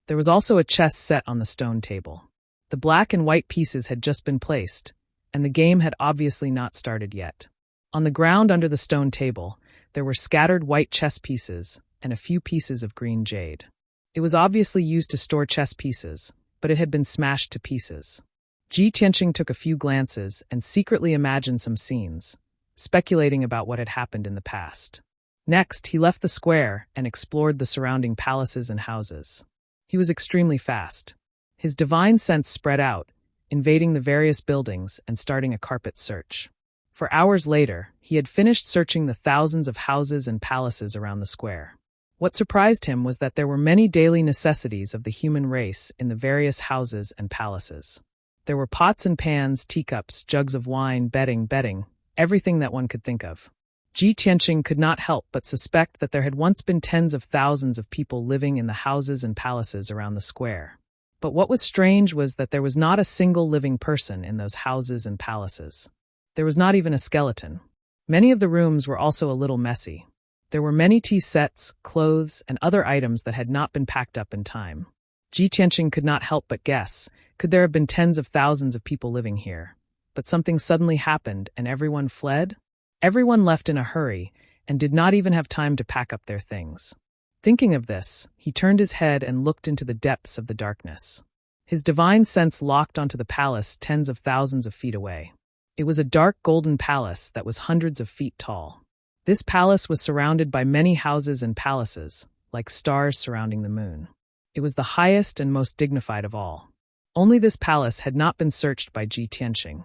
A: There was also a chess set on the stone table. The black and white pieces had just been placed, and the game had obviously not started yet. On the ground under the stone table, there were scattered white chess pieces and a few pieces of green jade. It was obviously used to store chess pieces, but it had been smashed to pieces. Ji Tianqing took a few glances and secretly imagined some scenes, speculating about what had happened in the past. Next, he left the square and explored the surrounding palaces and houses. He was extremely fast. His divine sense spread out, invading the various buildings and starting a carpet search. For hours later, he had finished searching the thousands of houses and palaces around the square. What surprised him was that there were many daily necessities of the human race in the various houses and palaces. There were pots and pans, teacups, jugs of wine, bedding, everything that one could think of. Ji Tianqing could not help but suspect that there had once been tens of thousands of people living in the houses and palaces around the square. But what was strange was that there was not a single living person in those houses and palaces. There was not even a skeleton. Many of the rooms were also a little messy. There were many tea sets, clothes, and other items that had not been packed up in time. Ji Tianqing could not help but guess, could there have been tens of thousands of people living here? But something suddenly happened and everyone fled? Everyone left in a hurry and did not even have time to pack up their things. Thinking of this, he turned his head and looked into the depths of the darkness. His divine sense locked onto the palace tens of thousands of feet away. It was a dark golden palace that was hundreds of feet tall. This palace was surrounded by many houses and palaces, like stars surrounding the moon. It was the highest and most dignified of all. Only this palace had not been searched by Ji Tianqing.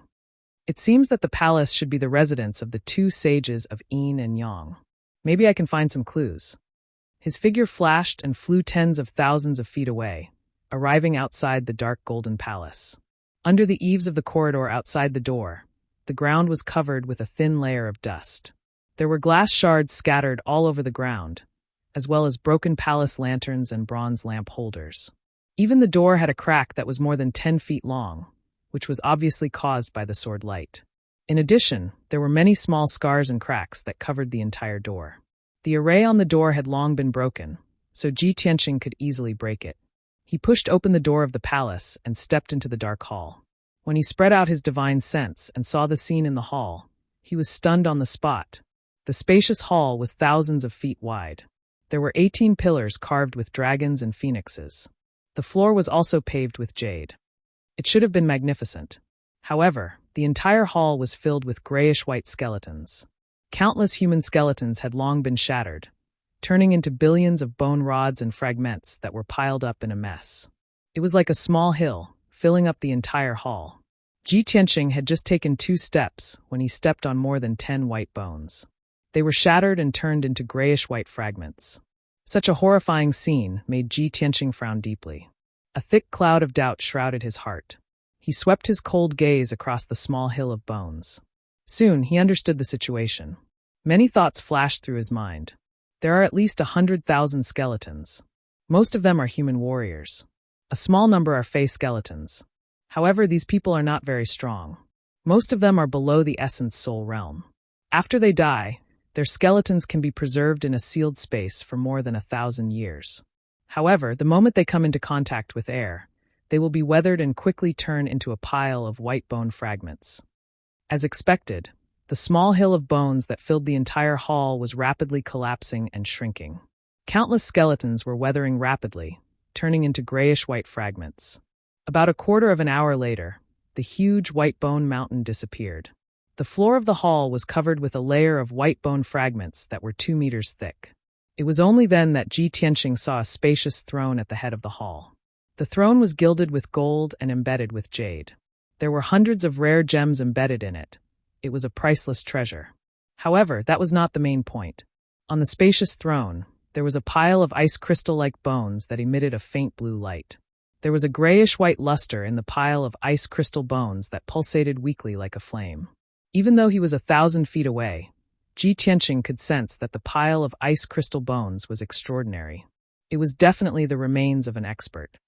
A: It seems that the palace should be the residence of the two sages of yin and yang. Maybe I can find some clues. His figure flashed and flew tens of thousands of feet away, arriving outside the dark golden palace. Under the eaves of the corridor outside the door, the ground was covered with a thin layer of dust. There were glass shards scattered all over the ground, as well as broken palace lanterns and bronze lamp holders. Even the door had a crack that was more than 10 feet long, which was obviously caused by the sword light. In addition, there were many small scars and cracks that covered the entire door. The array on the door had long been broken, so Ji Tianqing could easily break it. He pushed open the door of the palace and stepped into the dark hall. When he spread out his divine sense and saw the scene in the hall, he was stunned on the spot. The spacious hall was thousands of feet wide. There were 18 pillars carved with dragons and phoenixes. The floor was also paved with jade. It should have been magnificent. However, the entire hall was filled with grayish-white skeletons. Countless human skeletons had long been shattered, turning into billions of bone rods and fragments that were piled up in a mess. It was like a small hill, filling up the entire hall. Ji Tianqing had just taken 2 steps when he stepped on more than 10 white bones. They were shattered and turned into grayish-white fragments. Such a horrifying scene made Ji Tianqing frown deeply. A thick cloud of doubt shrouded his heart. He swept his cold gaze across the small hill of bones. Soon, he understood the situation. Many thoughts flashed through his mind. There are at least 100,000 skeletons. Most of them are human warriors. A small number are fey skeletons. However, these people are not very strong. Most of them are below the essence soul realm. After they die, their skeletons can be preserved in a sealed space for more than 1,000 years. However, the moment they come into contact with air, they will be weathered and quickly turn into a pile of white bone fragments. As expected, the small hill of bones that filled the entire hall was rapidly collapsing and shrinking. Countless skeletons were weathering rapidly, turning into grayish-white fragments. About a quarter of an hour later, the huge white bone mountain disappeared. The floor of the hall was covered with a layer of white bone fragments that were 2 meters thick. It was only then that Ji Tianqing saw a spacious throne at the head of the hall. The throne was gilded with gold and embedded with jade. There were hundreds of rare gems embedded in it. It was a priceless treasure. However, that was not the main point. On the spacious throne, there was a pile of ice crystal-like bones that emitted a faint blue light. There was a grayish-white luster in the pile of ice crystal bones that pulsated weakly like a flame. Even though he was 1,000 feet away, Ji Tianqing could sense that the pile of ice crystal bones was extraordinary. It was definitely the remains of an expert.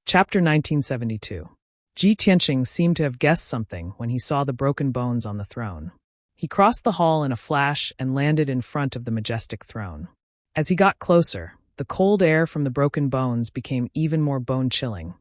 A: Chapter 1972. Ji Tianqing seemed to have guessed something when he saw the broken bones on the throne. He crossed the hall in a flash and landed in front of the majestic throne. As he got closer, the cold air from the broken bones became even more bone-chilling,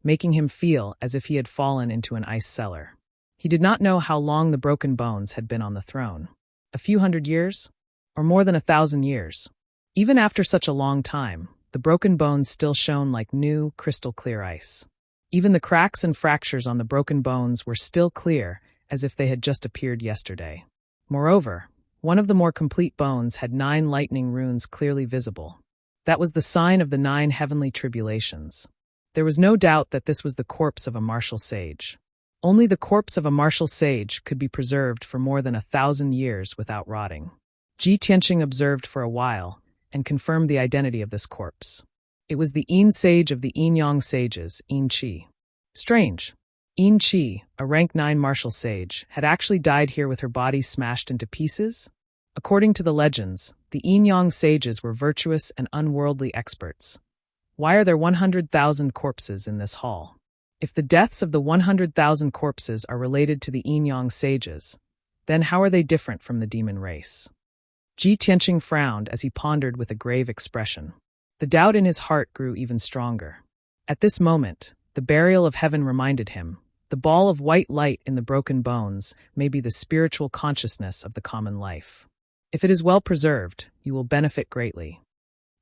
A: making him feel as if he had fallen into an ice cellar. He did not know how long the broken bones had been on the throne. A few hundred years? Or more than 1,000 years? Even after such a long time, the broken bones still shone like new, crystal-clear ice. Even the cracks and fractures on the broken bones were still clear, as if they had just appeared yesterday. Moreover, one of the more complete bones had 9 lightning runes clearly visible. That was the sign of the 9 heavenly tribulations. There was no doubt that this was the corpse of a martial sage. Only the corpse of a martial sage could be preserved for more than 1,000 years without rotting. Ji Tianqing observed for a while and confirmed the identity of this corpse. It was the Yin sage of the Yin-Yang sages, Yin Qi. Strange. Yin Qi, a rank 9 martial sage, had actually died here with her body smashed into pieces? According to the legends, the Yin-Yang sages were virtuous and unworldly experts. Why are there 100,000 corpses in this hall? If the deaths of the 100,000 corpses are related to the Yin-Yang sages, then how are they different from the demon race? Ji Tianqing frowned as he pondered with a grave expression. The doubt in his heart grew even stronger. At this moment, the burial of heaven reminded him, the ball of white light in the broken bones may be the spiritual consciousness of the common life. If it is well preserved, you will benefit greatly.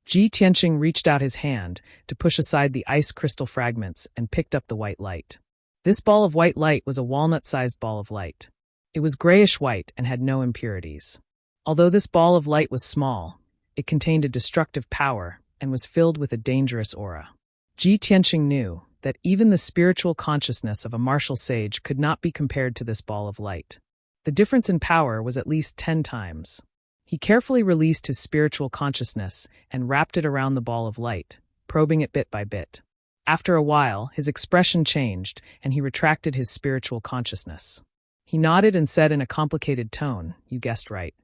A: Ji Tianqing reached out his hand to push aside the ice crystal fragments and picked up the white light. This ball of white light was a walnut-sized ball of light. It was grayish-white and had no impurities. Although this ball of light was small, it contained a destructive power and was filled with a dangerous aura. Ji Tianqing knew that even the spiritual consciousness of a martial sage could not be compared to this ball of light. The difference in power was at least 10 times. He carefully released his spiritual consciousness and wrapped it around the ball of light, probing it bit by bit. After a while, his expression changed and he retracted his spiritual consciousness. He nodded and said in a complicated tone, "You guessed right.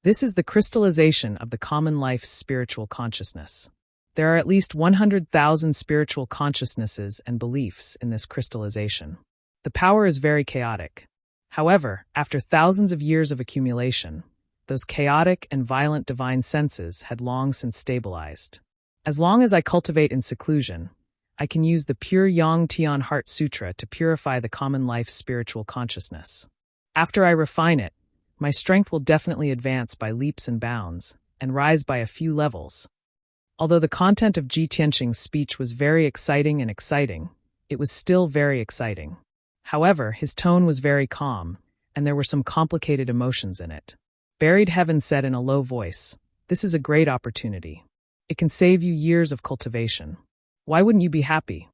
A: This is the crystallization of the common life's spiritual consciousness. There are at least 100,000 spiritual consciousnesses and beliefs in this crystallization. The power is very chaotic. However, after thousands of years of accumulation, those chaotic and violent divine senses had long since stabilized. As long as I cultivate in seclusion, I can use the pure Yang Tian Heart Sutra to purify the common life's spiritual consciousness. After I refine it, my strength will definitely advance by leaps and bounds, and rise by a few levels." Although the content of Ji Tianqing's speech was very exciting, it was still very exciting. However, his tone was very calm, and there were some complicated emotions in it. Buried Heaven said in a low voice, "This is a great opportunity. It can save you years of cultivation. Why wouldn't you be happy?"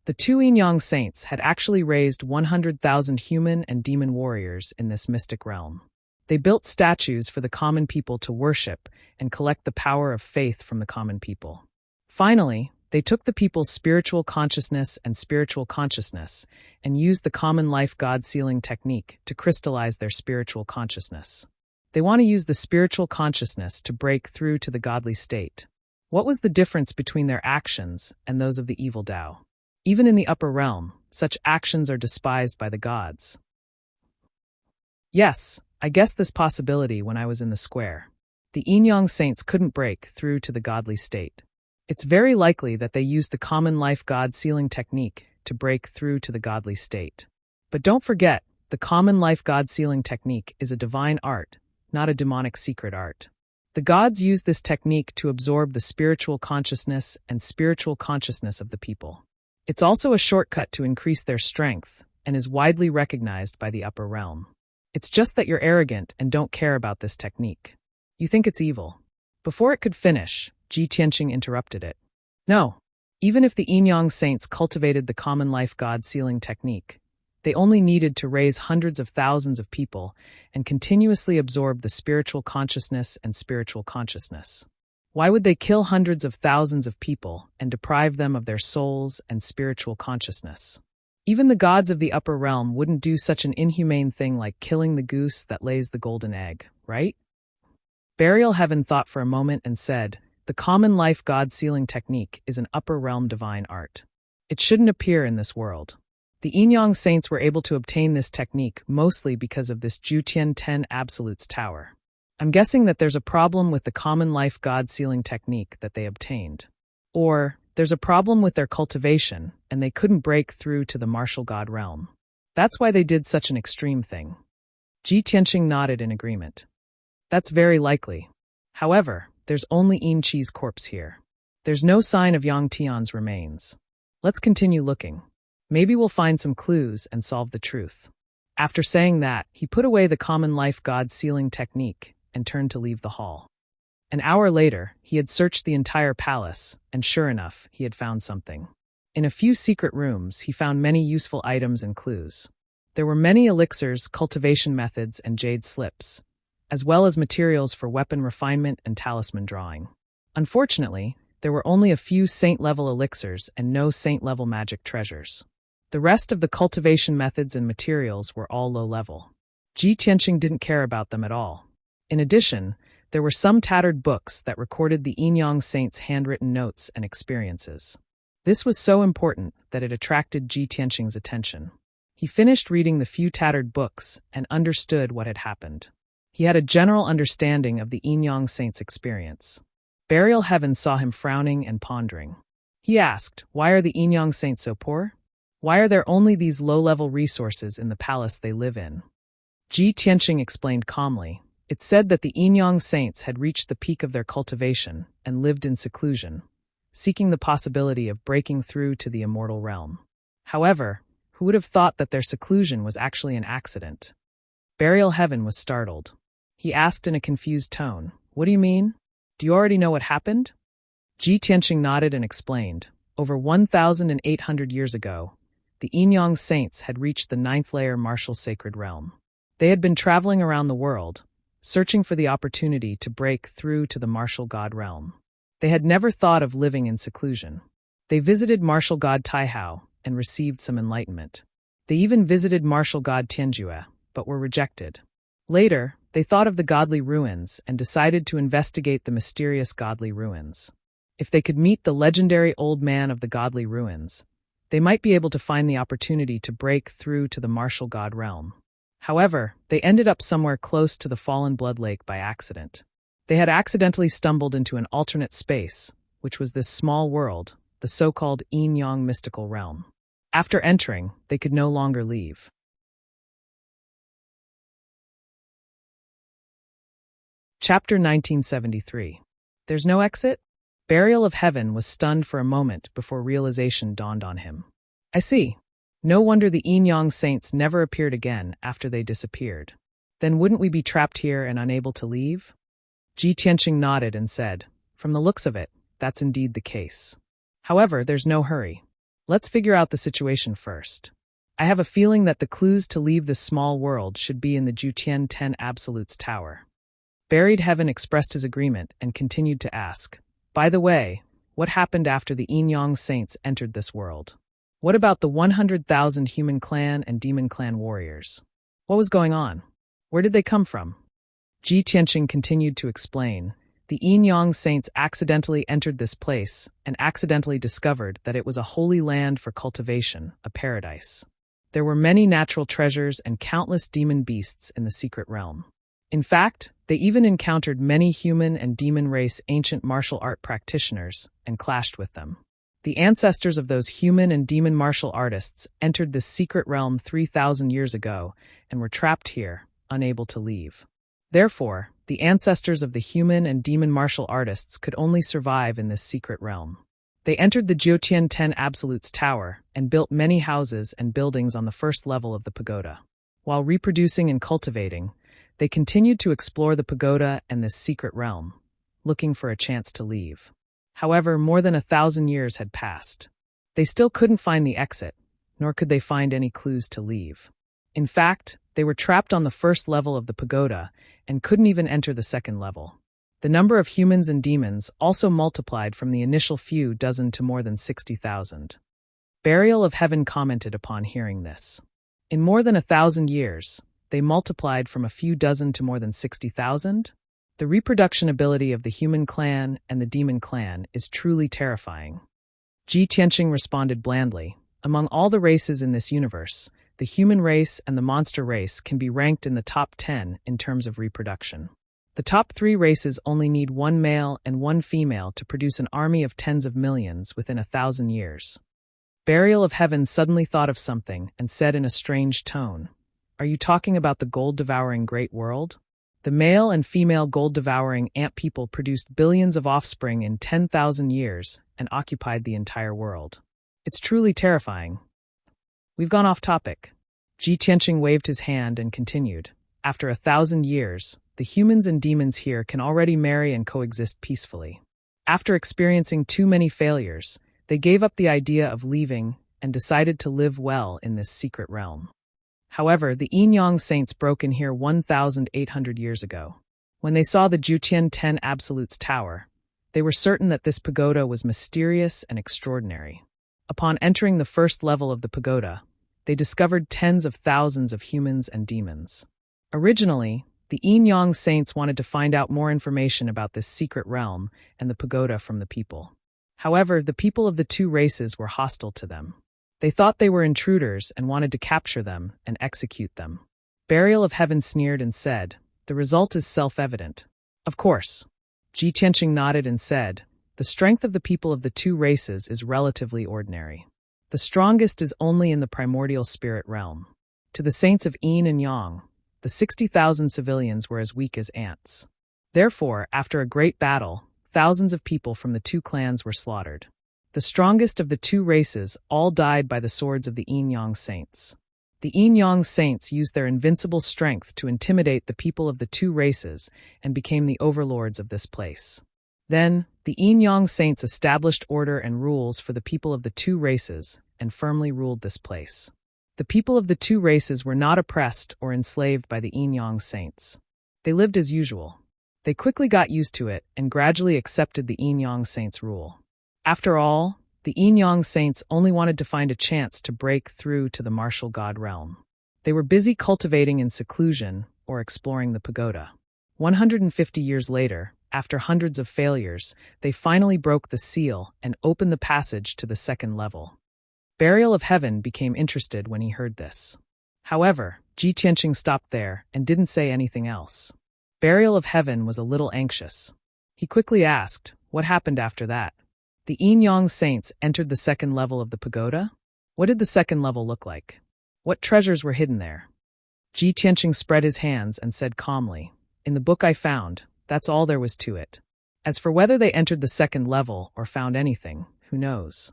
A: The 2 Yin-Yang saints had actually raised 100,000 human and demon warriors in this mystic realm. They built statues for the common people to worship and collect the power of faith from the common people. Finally, they took the people's spiritual consciousness and used the common life God sealing technique to crystallize their spiritual consciousness. They want to use the spiritual consciousness to break through to the godly state. What was the difference between their actions and those of the evil Tao? Even in the upper realm, such actions are despised by the gods. Yes, I guessed this possibility when I was in the square. The Yin-Yang saints couldn't break through to the godly state. It's very likely that they used the common life God sealing technique to break through to the godly state. But don't forget, the common life God sealing technique is a divine art, not a demonic secret art. The gods use this technique to absorb the spiritual consciousness and spiritual consciousness of the people. It's also a shortcut to increase their strength and is widely recognized by the upper realm. It's just that you're arrogant and don't care about this technique. You think it's evil. Before it could finish, Ji Tianqing interrupted it. No, even if the Yin-Yang saints cultivated the common life God sealing technique, they only needed to raise hundreds of thousands of people and continuously absorb the spiritual consciousness and spiritual consciousness. Why would they kill hundreds of thousands of people and deprive them of their souls and spiritual consciousness? Even the gods of the upper realm wouldn't do such an inhumane thing like killing the goose that lays the golden egg, right? Burial Heaven thought for a moment and said, "The common life God sealing technique is an upper realm divine art. It shouldn't appear in this world." The Yin-Yang saints were able to obtain this technique mostly because of this Jutian 10 Absolutes Tower. I'm guessing that there's a problem with the common life God sealing technique that they obtained. Or, there's a problem with their cultivation, and they couldn't break through to the martial God realm. That's why they did such an extreme thing. Ji Tianqing nodded in agreement. That's very likely. However, there's only Yin Qi's corpse here. There's no sign of Yang Tian's remains. Let's continue looking. Maybe we'll find some clues and solve the truth. After saying that, he put away the common life God sealing technique and turned to leave the hall. An hour later, he had searched the entire palace, and sure enough, he had found something. In a few secret rooms, he found many useful items and clues. There were many elixirs, cultivation methods, and jade slips, as well as materials for weapon refinement and talisman drawing. Unfortunately, there were only a few saint-level elixirs and no saint-level magic treasures. The rest of the cultivation methods and materials were all low-level. Ji Tianqing didn't care about them at all. In addition, there were some tattered books that recorded the Yin saints' handwritten notes and experiences. This was so important that it attracted Ji Tianqing's attention. He finished reading the few tattered books and understood what had happened. He had a general understanding of the Yin saints' experience. Burial Heaven saw him frowning and pondering. He asked, why are the Yin saints so poor? Why are there only these low-level resources in the palace they live in? Ji Tianqing explained calmly. It said that the Yin saints had reached the peak of their cultivation and lived in seclusion, seeking the possibility of breaking through to the immortal realm. However, who would have thought that their seclusion was actually an accident? Burial Heaven was startled. He asked in a confused tone, what do you mean? Do you already know what happened? Ji Tianqing nodded and explained. Over 1,800 years ago, the Yin saints had reached the 9th layer martial sacred realm. They had been traveling around the world, searching for the opportunity to break through to the martial god realm. They had never thought of living in seclusion. They visited martial god Taihao and received some enlightenment. They even visited martial god Tianjue, but were rejected. Later, they thought of the godly ruins and decided to investigate the mysterious godly ruins. If they could meet the legendary old man of the godly ruins, they might be able to find the opportunity to break through to the martial god realm. However, they ended up somewhere close to the fallen blood lake by accident. They had accidentally stumbled into an alternate space, which was this small world, the so-called Yin mystical realm. After entering, they could no longer leave. Chapter 1973. There's no exit? Burial of Heaven was stunned for a moment before realization dawned on him. I see. No wonder the Yin saints never appeared again after they disappeared. Then wouldn't we be trapped here and unable to leave? Ji Tianqing nodded and said, from the looks of it, that's indeed the case. However, there's no hurry. Let's figure out the situation first. I have a feeling that the clues to leave this small world should be in the Jutian 10 Absolutes Tower. Buried Heaven expressed his agreement and continued to ask, by the way, what happened after the Yin saints entered this world? What about the 100,000 human clan and demon clan warriors? What was going on? Where did they come from? Ji Tianqing continued to explain. The Yin saints accidentally entered this place and accidentally discovered that it was a holy land for cultivation, a paradise. There were many natural treasures and countless demon beasts in the secret realm. In fact, they even encountered many human and demon race ancient martial art practitioners and clashed with them. The ancestors of those human and demon martial artists entered this secret realm 3,000 years ago and were trapped here, unable to leave. Therefore, the ancestors of the human and demon martial artists could only survive in this secret realm. They entered the Jiutian 10 Absolutes Tower and built many houses and buildings on the first level of the pagoda. While reproducing and cultivating, they continued to explore the pagoda and this secret realm, looking for a chance to leave. However, more than 1,000 years had passed. They still couldn't find the exit, nor could they find any clues to leave. In fact, they were trapped on the first level of the pagoda and couldn't even enter the second level. The number of humans and demons also multiplied from the initial few dozen to more than 60,000. Burial of Heaven commented upon hearing this. In more than 1,000 years, they multiplied from a few dozen to more than 60,000? The reproduction ability of the human clan and the demon clan is truly terrifying. Ji Tianqing responded blandly. Among all the races in this universe, the human race and the monster race can be ranked in the top 10 in terms of reproduction. The top 3 races only need 1 male and 1 female to produce an army of tens of millions within 1,000 years. Burial of Heaven suddenly thought of something and said in a strange tone, are you talking about the gold-devouring great world? The male and female gold-devouring ant people produced billions of offspring in 10,000 years and occupied the entire world. It's truly terrifying. We've gone off topic. Ji Tianqing waved his hand and continued. After 1,000 years, the humans and demons here can already marry and coexist peacefully. After experiencing too many failures, They gave up the idea of leaving and decided to live well in this secret realm. However, the Yin-Yang saints broke in here 1,800 years ago. When they saw the Jutian 10 Absolutes Tower, they were certain that this pagoda was mysterious and extraordinary. Upon entering the first level of the pagoda, they discovered tens of thousands of humans and demons. Originally, the Yin-Yang saints wanted to find out more information about this secret realm and the pagoda from the people. However, the people of the two races were hostile to them. They thought they were intruders and wanted to capture them and execute them. Burial of Heaven sneered and said, "The result is self-evident." Of course. Ji Tianqing nodded and said, "The strength of the people of the two races is relatively ordinary. The strongest is only in the primordial spirit realm. To the saints of Yin and Yang, the 60,000 civilians were as weak as ants. Therefore, after a great battle, thousands of people from the two clans were slaughtered. The strongest of the two races all died by the swords of the Yin-Yang saints. The Yin-Yang saints used their invincible strength to intimidate the people of the two races and became the overlords of this place. Then, the Yin-Yang saints established order and rules for the people of the two races and firmly ruled this place. The people of the two races were not oppressed or enslaved by the Yin-Yang saints. They lived as usual. They quickly got used to it and gradually accepted the Yin-Yang saints' rule. After all, the Yin-Yang saints only wanted to find a chance to break through to the martial god realm. They were busy cultivating in seclusion or exploring the pagoda. 150 years later, after hundreds of failures, they finally broke the seal and opened the passage to the second level. Burial of Heaven became interested when he heard this. However, Ji Tianqing stopped there and didn't say anything else. Burial of Heaven was a little anxious. He quickly asked, "What happened after that?" The Yin-Yang saints entered the second level of the pagoda? What did the second level look like? What treasures were hidden there? Ji Tianqing spread his hands and said calmly, "In the book I found, that's all there was to it. As for whether they entered the second level or found anything, who knows?"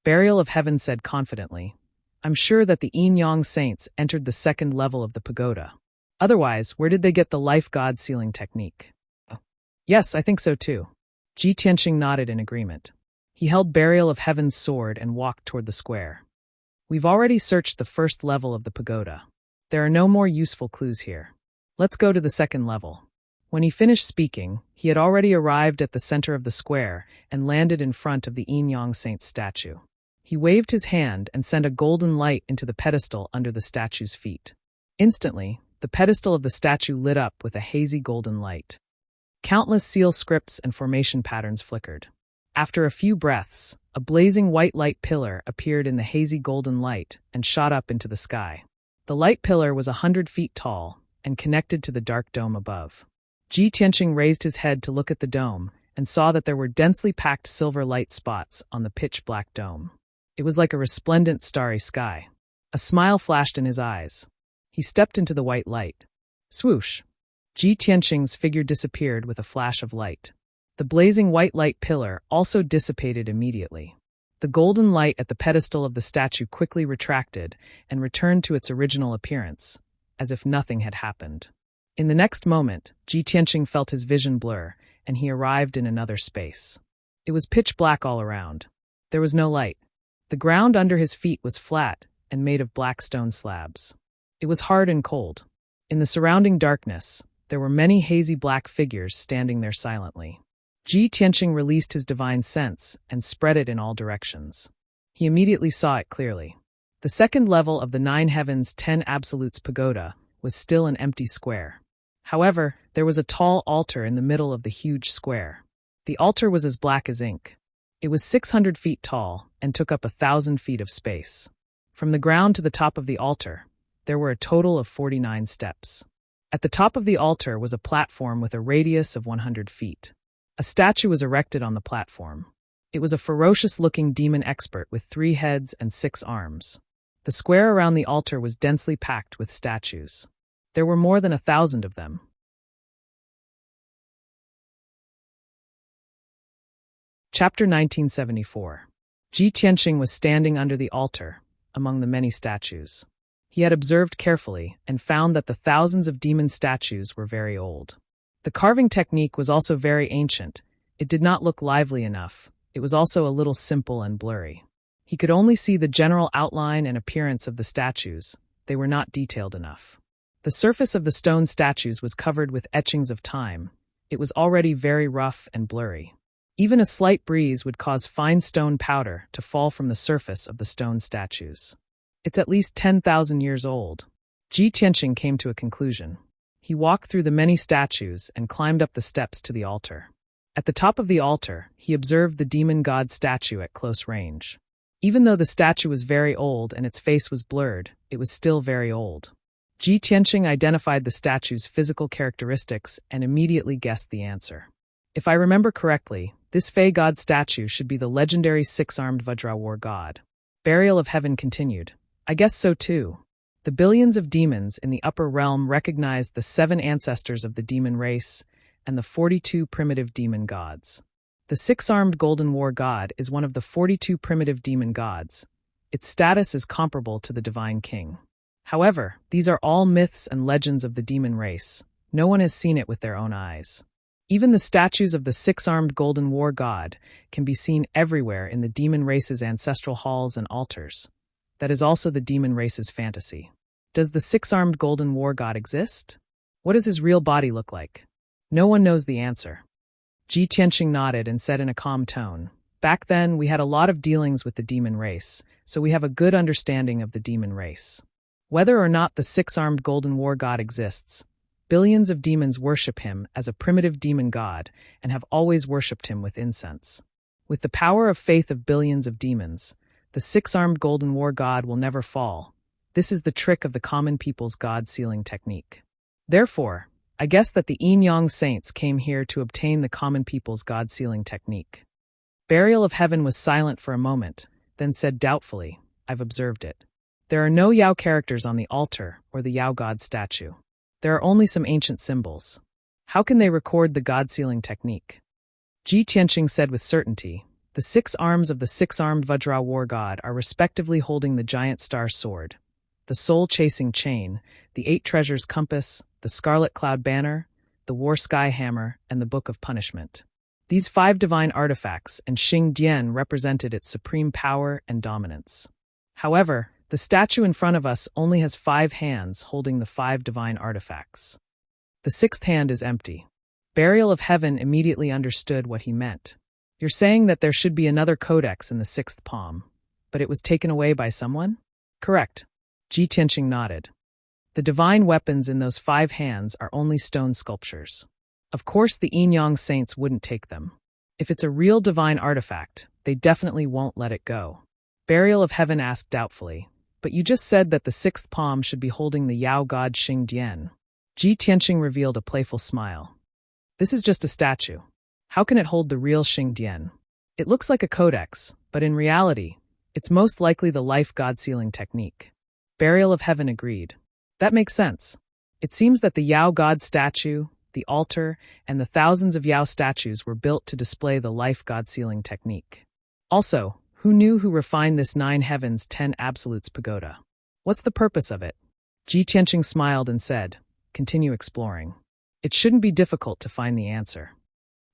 A: Burial of Heaven said confidently, "I'm sure that the Yin-Yang saints entered the second level of the pagoda. Otherwise, where did they get the life god sealing technique?" "Yes, I think so too." Ji Tianqing nodded in agreement. He held Burial of Heaven's sword and walked toward the square. "We've already searched the first level of the pagoda. There are no more useful clues here. Let's go to the second level." When he finished speaking, he had already arrived at the center of the square and landed in front of the Yin-Yang saint's statue. He waved his hand and sent a golden light into the pedestal under the statue's feet. Instantly, the pedestal of the statue lit up with a hazy golden light. Countless seal scripts and formation patterns flickered. After a few breaths, a blazing white light pillar appeared in the hazy golden light and shot up into the sky. The light pillar was 100 feet tall and connected to the dark dome above. Ji Tianqing raised his head to look at the dome and saw that there were densely packed silver light spots on the pitch-black dome. It was like a resplendent starry sky. A smile flashed in his eyes. He stepped into the white light. Swoosh! Ji Tianqing's figure disappeared with a flash of light. The blazing white light pillar also dissipated immediately. The golden light at the pedestal of the statue quickly retracted and returned to its original appearance, as if nothing had happened. In the next moment, Ji Tianqing felt his vision blur, and he arrived in another space. It was pitch black all around. There was no light. The ground under his feet was flat and made of black stone slabs. It was hard and cold. In the surrounding darkness, there were many hazy black figures standing there silently. Ji Tianqing released his divine sense and spread it in all directions. He immediately saw it clearly. The second level of the Nine Heavens 10 Absolutes Pagoda was still an empty square. However, there was a tall altar in the middle of the huge square. The altar was as black as ink. It was 600 feet tall and took up 1,000 feet of space. From the ground to the top of the altar, there were a total of 49 steps. At the top of the altar was a platform with a radius of 100 feet. A statue was erected on the platform. It was a ferocious-looking demon expert with 3 heads and 6 arms. The square around the altar was densely packed with statues. There were more than 1,000 of them. Chapter 1974. Ji Tianqing was standing under the altar, among the many statues. He had observed carefully and found that the thousands of demon statues were very old. The carving technique was also very ancient. It did not look lively enough. it was also a little simple and blurry. He could only see the general outline and appearance of the statues. They were not detailed enough. The surface of the stone statues was covered with etchings of time. It was already very rough and blurry. Even a slight breeze would cause fine stone powder to fall from the surface of the stone statues. It's at least 10,000 years old. Ji Tianqing came to a conclusion. He walked through the many statues and climbed up the steps to the altar. At the top of the altar, he observed the demon god statue at close range. Even though the statue was very old and its face was blurred, it was still very old. Ji Tianqing identified the statue's physical characteristics and immediately guessed the answer. If I remember correctly, this Fey god statue should be the legendary six-armed Vajra war god. Burial of Heaven continued. I guess so too. The billions of demons in the upper realm recognized the 7 ancestors of the demon race and the 42 primitive demon gods. The six-armed golden war god is one of the 42 primitive demon gods. Its status is comparable to the divine king. However, these are all myths and legends of the demon race. No one has seen it with their own eyes. Even the statues of the six-armed golden war god can be seen everywhere in the demon race's ancestral halls and altars. That is also the demon race's fantasy. Does the six-armed golden war god exist? What does his real body look like? No one knows the answer. Ji Tianqing nodded and said in a calm tone, "Back then, we had a lot of dealings with the demon race, so we have a good understanding of the demon race. Whether or not the six-armed golden war god exists, billions of demons worship him as a primitive demon god and have always worshipped him with incense. With the power of faith of billions of demons, the six-armed golden war god will never fall. This is the trick of the common people's god-sealing technique. Therefore, I guess that the Yin-Yang saints came here to obtain the common people's god-sealing technique." Burial of Heaven was silent for a moment, then said doubtfully, "I've observed it. There are no Yao characters on the altar or the Yao god statue. There are only some ancient symbols. How can they record the god-sealing technique?" Ji Tianqing said with certainty, "The 6 arms of the six-armed Vajra war god are respectively holding the giant star sword, the soul-chasing chain, the 8 treasures compass, the scarlet cloud banner, the war sky hammer, and the book of punishment. These 5 divine artifacts and Xing Dian represented its supreme power and dominance. However, the statue in front of us only has 5 hands holding the 5 divine artifacts. The 6th hand is empty." Burial of Heaven immediately understood what he meant. "You're saying that there should be another codex in the 6th palm, but it was taken away by someone?" "Correct." Ji Tianqing nodded. "The divine weapons in those 5 hands are only stone sculptures. Of course the Yin-Yang saints wouldn't take them. If it's a real divine artifact, they definitely won't let it go." Burial of Heaven asked doubtfully, "But you just said that the 6th palm should be holding the Yao god Xing Dian." Ji Tianqing revealed a playful smile. "This is just a statue. How can it hold the real Xing Dian? It looks like a codex, but in reality, it's most likely the life god-sealing technique." Burial of Heaven agreed. "That makes sense. It seems that the Yao god statue, the altar, and the thousands of Yao statues were built to display the life god-sealing technique. Also, who knew who refined this 9 heavens 10 absolutes pagoda? What's the purpose of it?" Ji Tianqing smiled and said, "Continue exploring. It shouldn't be difficult to find the answer."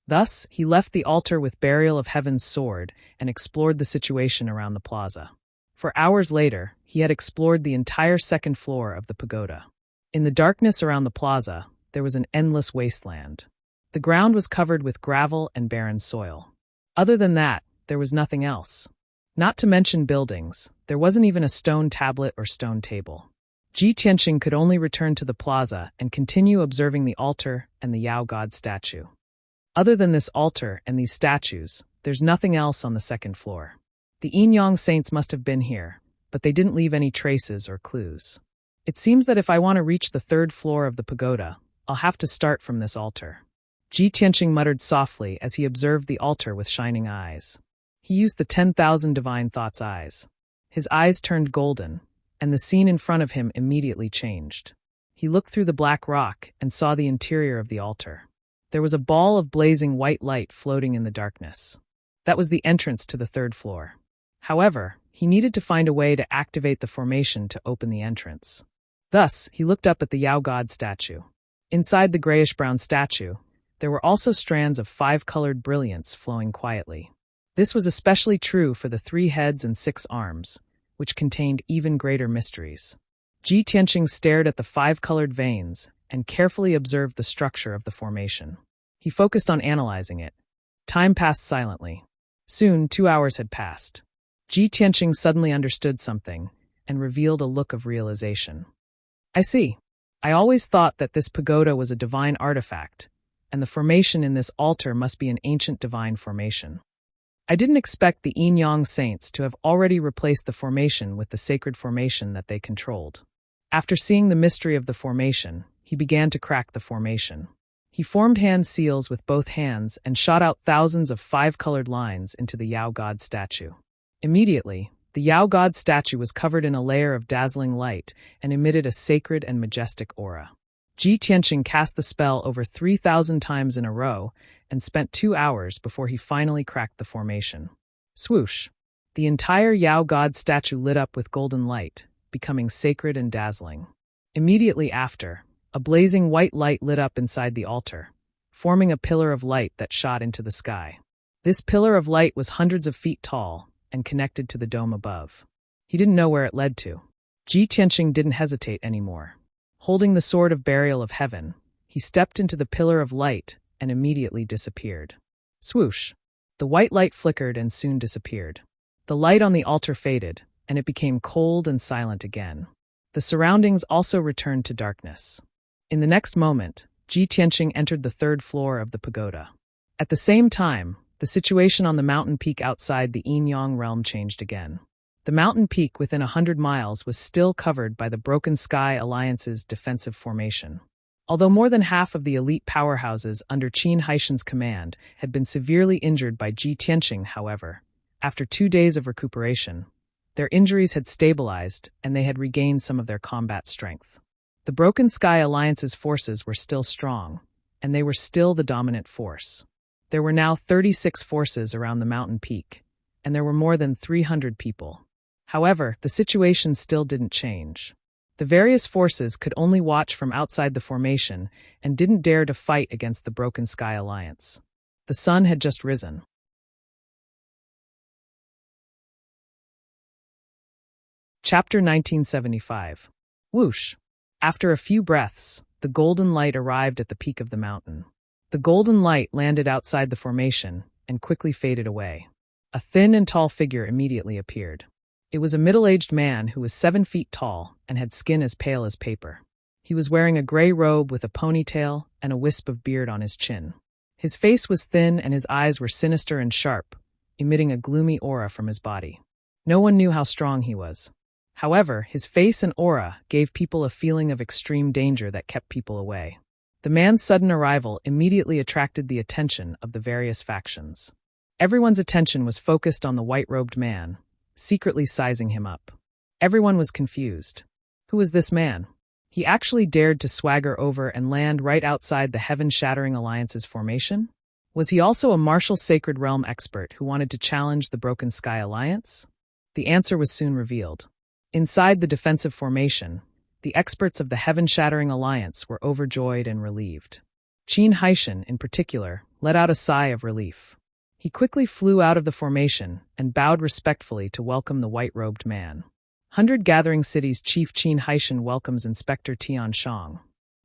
A: Thus, he left the altar with Burial of Heaven's sword and explored the situation around the plaza. For hours later, he had explored the entire 2nd floor of the pagoda. In the darkness around the plaza, there was an endless wasteland. The ground was covered with gravel and barren soil. Other than that, there was nothing else. Not to mention buildings, there wasn't even a stone tablet or stone table. Ji Tianqing could only return to the plaza and continue observing the altar and the Yao god statue. Other than this altar and these statues, there's nothing else on the 2nd floor. The Yin-Yang saints must have been here, but they didn't leave any traces or clues. It seems that if I want to reach the 3rd floor of the pagoda, I'll have to start from this altar." Ji Tianqing muttered softly as he observed the altar with shining eyes. He used the 10,000 divine thoughts eyes. His eyes turned golden, and the scene in front of him immediately changed. He looked through the black rock and saw the interior of the altar. There was a ball of blazing white light floating in the darkness. That was the entrance to the 3rd floor. However, he needed to find a way to activate the formation to open the entrance. Thus, he looked up at the Yao god statue. Inside the grayish-brown statue, there were also strands of 5-colored brilliance flowing quietly. This was especially true for the 3 heads and 6 arms, which contained even greater mysteries. Ji Tianqing stared at the 5 colored veins and carefully observed the structure of the formation. He focused on analyzing it. Time passed silently. Soon, 2 hours had passed. Ji Tianqing suddenly understood something and revealed a look of realization. I see. I always thought that this pagoda was a divine artifact, and the formation in this altar must be an ancient divine formation. I didn't expect the Yin-Yang saints to have already replaced the formation with the sacred formation that they controlled. After seeing the mystery of the formation, he began to crack the formation. He formed hand seals with both hands and shot out thousands of 5-colored lines into the Yao God statue. Immediately, the Yao God statue was covered in a layer of dazzling light and emitted a sacred and majestic aura. Ji Tianqing cast the spell over 3,000 times in a row and spent 2 hours before he finally cracked the formation. Swoosh! The entire Yao God statue lit up with golden light, becoming sacred and dazzling. Immediately after, a blazing white light lit up inside the altar, forming a pillar of light that shot into the sky. This pillar of light was hundreds of feet tall and connected to the dome above. He didn't know where it led to. Ji Tianqing didn't hesitate anymore. Holding the sword of burial of heaven, he stepped into the pillar of light and immediately disappeared. Swoosh! The white light flickered and soon disappeared. The light on the altar faded, and it became cold and silent again. The surroundings also returned to darkness. In the next moment, Ji Tianqing entered the 3rd floor of the pagoda. At the same time, the situation on the mountain peak outside the Yin-Yang realm changed again. The mountain peak within 100 miles was still covered by the Broken Sky Alliance's defensive formation. Although more than half of the elite powerhouses under Qin Haishan's command had been severely injured by Ji Tianqing, however, after 2 days of recuperation, their injuries had stabilized and they had regained some of their combat strength. The Broken Sky Alliance's forces were still strong, and they were still the dominant force. There were now 36 forces around the mountain peak, and there were more than 300 people. However, the situation still didn't change. The various forces could only watch from outside the formation and didn't dare to fight against the Broken Sky Alliance. The sun had just risen. Chapter 1975. Whoosh! After a few breaths, the golden light arrived at the peak of the mountain. The golden light landed outside the formation and quickly faded away. A thin and tall figure immediately appeared. It was a middle-aged man who was 7 feet tall and had skin as pale as paper. He was wearing a gray robe with a ponytail and a wisp of beard on his chin. His face was thin and his eyes were sinister and sharp, emitting a gloomy aura from his body. No one knew how strong he was. However, his face and aura gave people a feeling of extreme danger that kept people away. The man's sudden arrival immediately attracted the attention of the various factions. Everyone's attention was focused on the white-robed man, secretly sizing him up. Everyone was confused. Who was this man? He actually dared to swagger over and land right outside the Heaven-Shattering Alliance's formation? Was he also a martial Sacred Realm expert who wanted to challenge the Broken Sky Alliance? The answer was soon revealed. Inside the defensive formation, the experts of the Heaven-Shattering Alliance were overjoyed and relieved. Qin Haishan, in particular, let out a sigh of relief. He quickly flew out of the formation and bowed respectfully to welcome the white-robed man. 100 Gathering City's Chief Qin Haishan welcomes Inspector Tian Shang.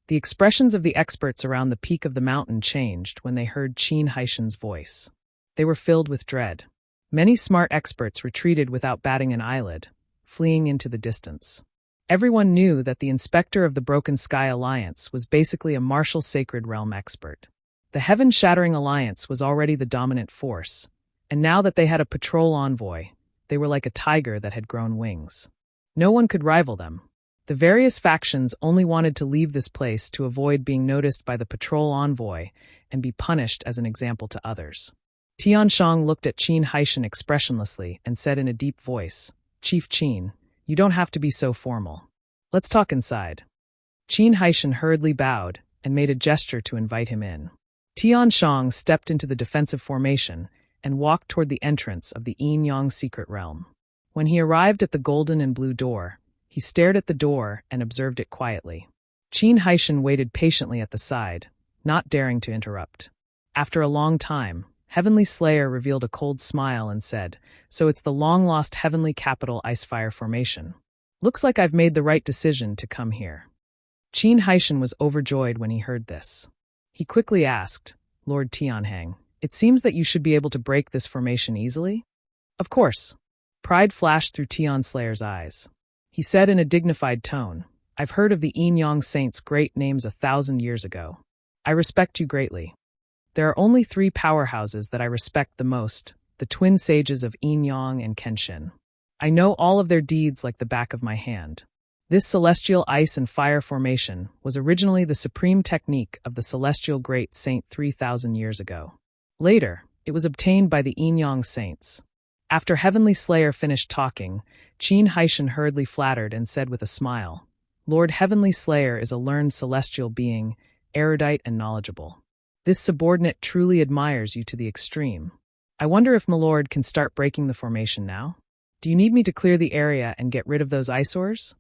A: The expressions of the experts around the peak of the mountain changed when they heard Qin Haishan's voice. They were filled with dread. Many smart experts retreated without batting an eyelid, fleeing into the distance. Everyone knew that the inspector of the Broken Sky Alliance was basically a martial Sacred Realm expert. The Heaven-Shattering Alliance was already the dominant force, and now that they had a patrol envoy, they were like a tiger that had grown wings. No one could rival them. The various factions only wanted to leave this place to avoid being noticed by the patrol envoy and be punished as an example to others. Tian Shang looked at Qin Haishan expressionlessly and said in a deep voice, "Chief Qin, you don't have to be so formal. Let's talk inside." Qin Haishan hurriedly bowed and made a gesture to invite him in. Tian Shang stepped into the defensive formation and walked toward the entrance of the Yin-Yang secret realm. When he arrived at the golden and blue door, he stared at the door and observed it quietly. Qin Haishan waited patiently at the side, not daring to interrupt. After a long time, Heavenly Slayer revealed a cold smile and said, "So it's the long-lost Heavenly Capital Icefire Formation. Looks like I've made the right decision to come here." Qin Haishan was overjoyed when he heard this. He quickly asked, "Lord Tianhang, it seems that you should be able to break this formation easily?" "Of course." Pride flashed through Tian Slayer's eyes. He said in a dignified tone, "I've heard of the Yin Yang Saints' great names 1,000 years ago. I respect you greatly. There are only 3 powerhouses that I respect the most, the twin sages of Yin Yang and Kenshin. I know all of their deeds like the back of my hand. This celestial ice and fire formation was originally the supreme technique of the celestial great saint 3,000 years ago. Later, it was obtained by the Yin Yang Saints." After Heavenly Slayer finished talking, Qin Haishan hurriedly flattered and said with a smile, "Lord Heavenly Slayer is a learned celestial being, erudite and knowledgeable. This subordinate truly admires you to the extreme. I wonder if Milord can start breaking the formation now? Do you need me to clear the area and get rid of those eyesores?"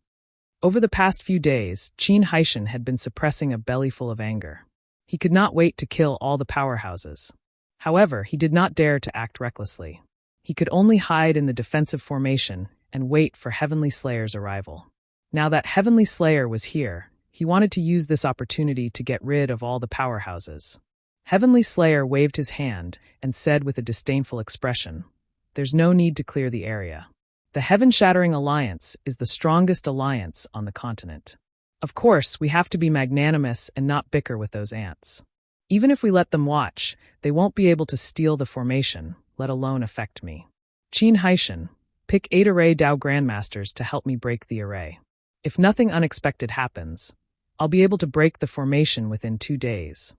A: Over the past few days, Qin Haishan had been suppressing a bellyful of anger. He could not wait to kill all the powerhouses. However, he did not dare to act recklessly. He could only hide in the defensive formation and wait for Heavenly Slayer's arrival. Now that Heavenly Slayer was here, he wanted to use this opportunity to get rid of all the powerhouses. Heavenly Slayer waved his hand and said with a disdainful expression, "There's no need to clear the area. The Heaven-Shattering Alliance is the strongest alliance on the continent. Of course, we have to be magnanimous and not bicker with those ants. Even if we let them watch, they won't be able to steal the formation, let alone affect me. Qin Haishan, pick 8 array Dao Grandmasters to help me break the array. If nothing unexpected happens, I'll be able to break the formation within 2 days."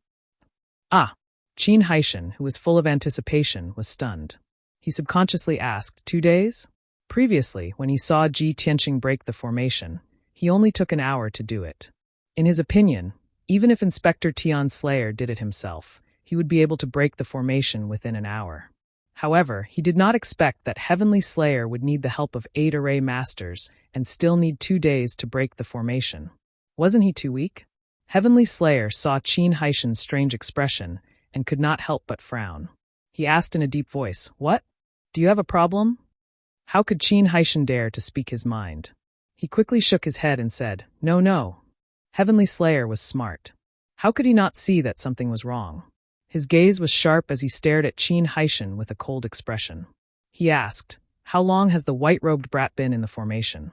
A: Ah! Qin Haishan, who was full of anticipation, was stunned. He subconsciously asked, 2 days? Previously, when he saw Ji Tianqing break the formation, he only took an hour to do it. In his opinion, even if Inspector Tian Slayer did it himself, he would be able to break the formation within an hour. However, he did not expect that Heavenly Slayer would need the help of 8 array masters and still need 2 days to break the formation. Wasn't he too weak? Heavenly Slayer saw Qin Haishan's strange expression and could not help but frown. He asked in a deep voice, "What? Do you have a problem?" How could Qin Haishan dare to speak his mind? He quickly shook his head and said, No. Heavenly Slayer was smart. How could he not see that something was wrong? His gaze was sharp as he stared at Qin Haishan with a cold expression. He asked, "How long has the white-robed brat been in the formation?"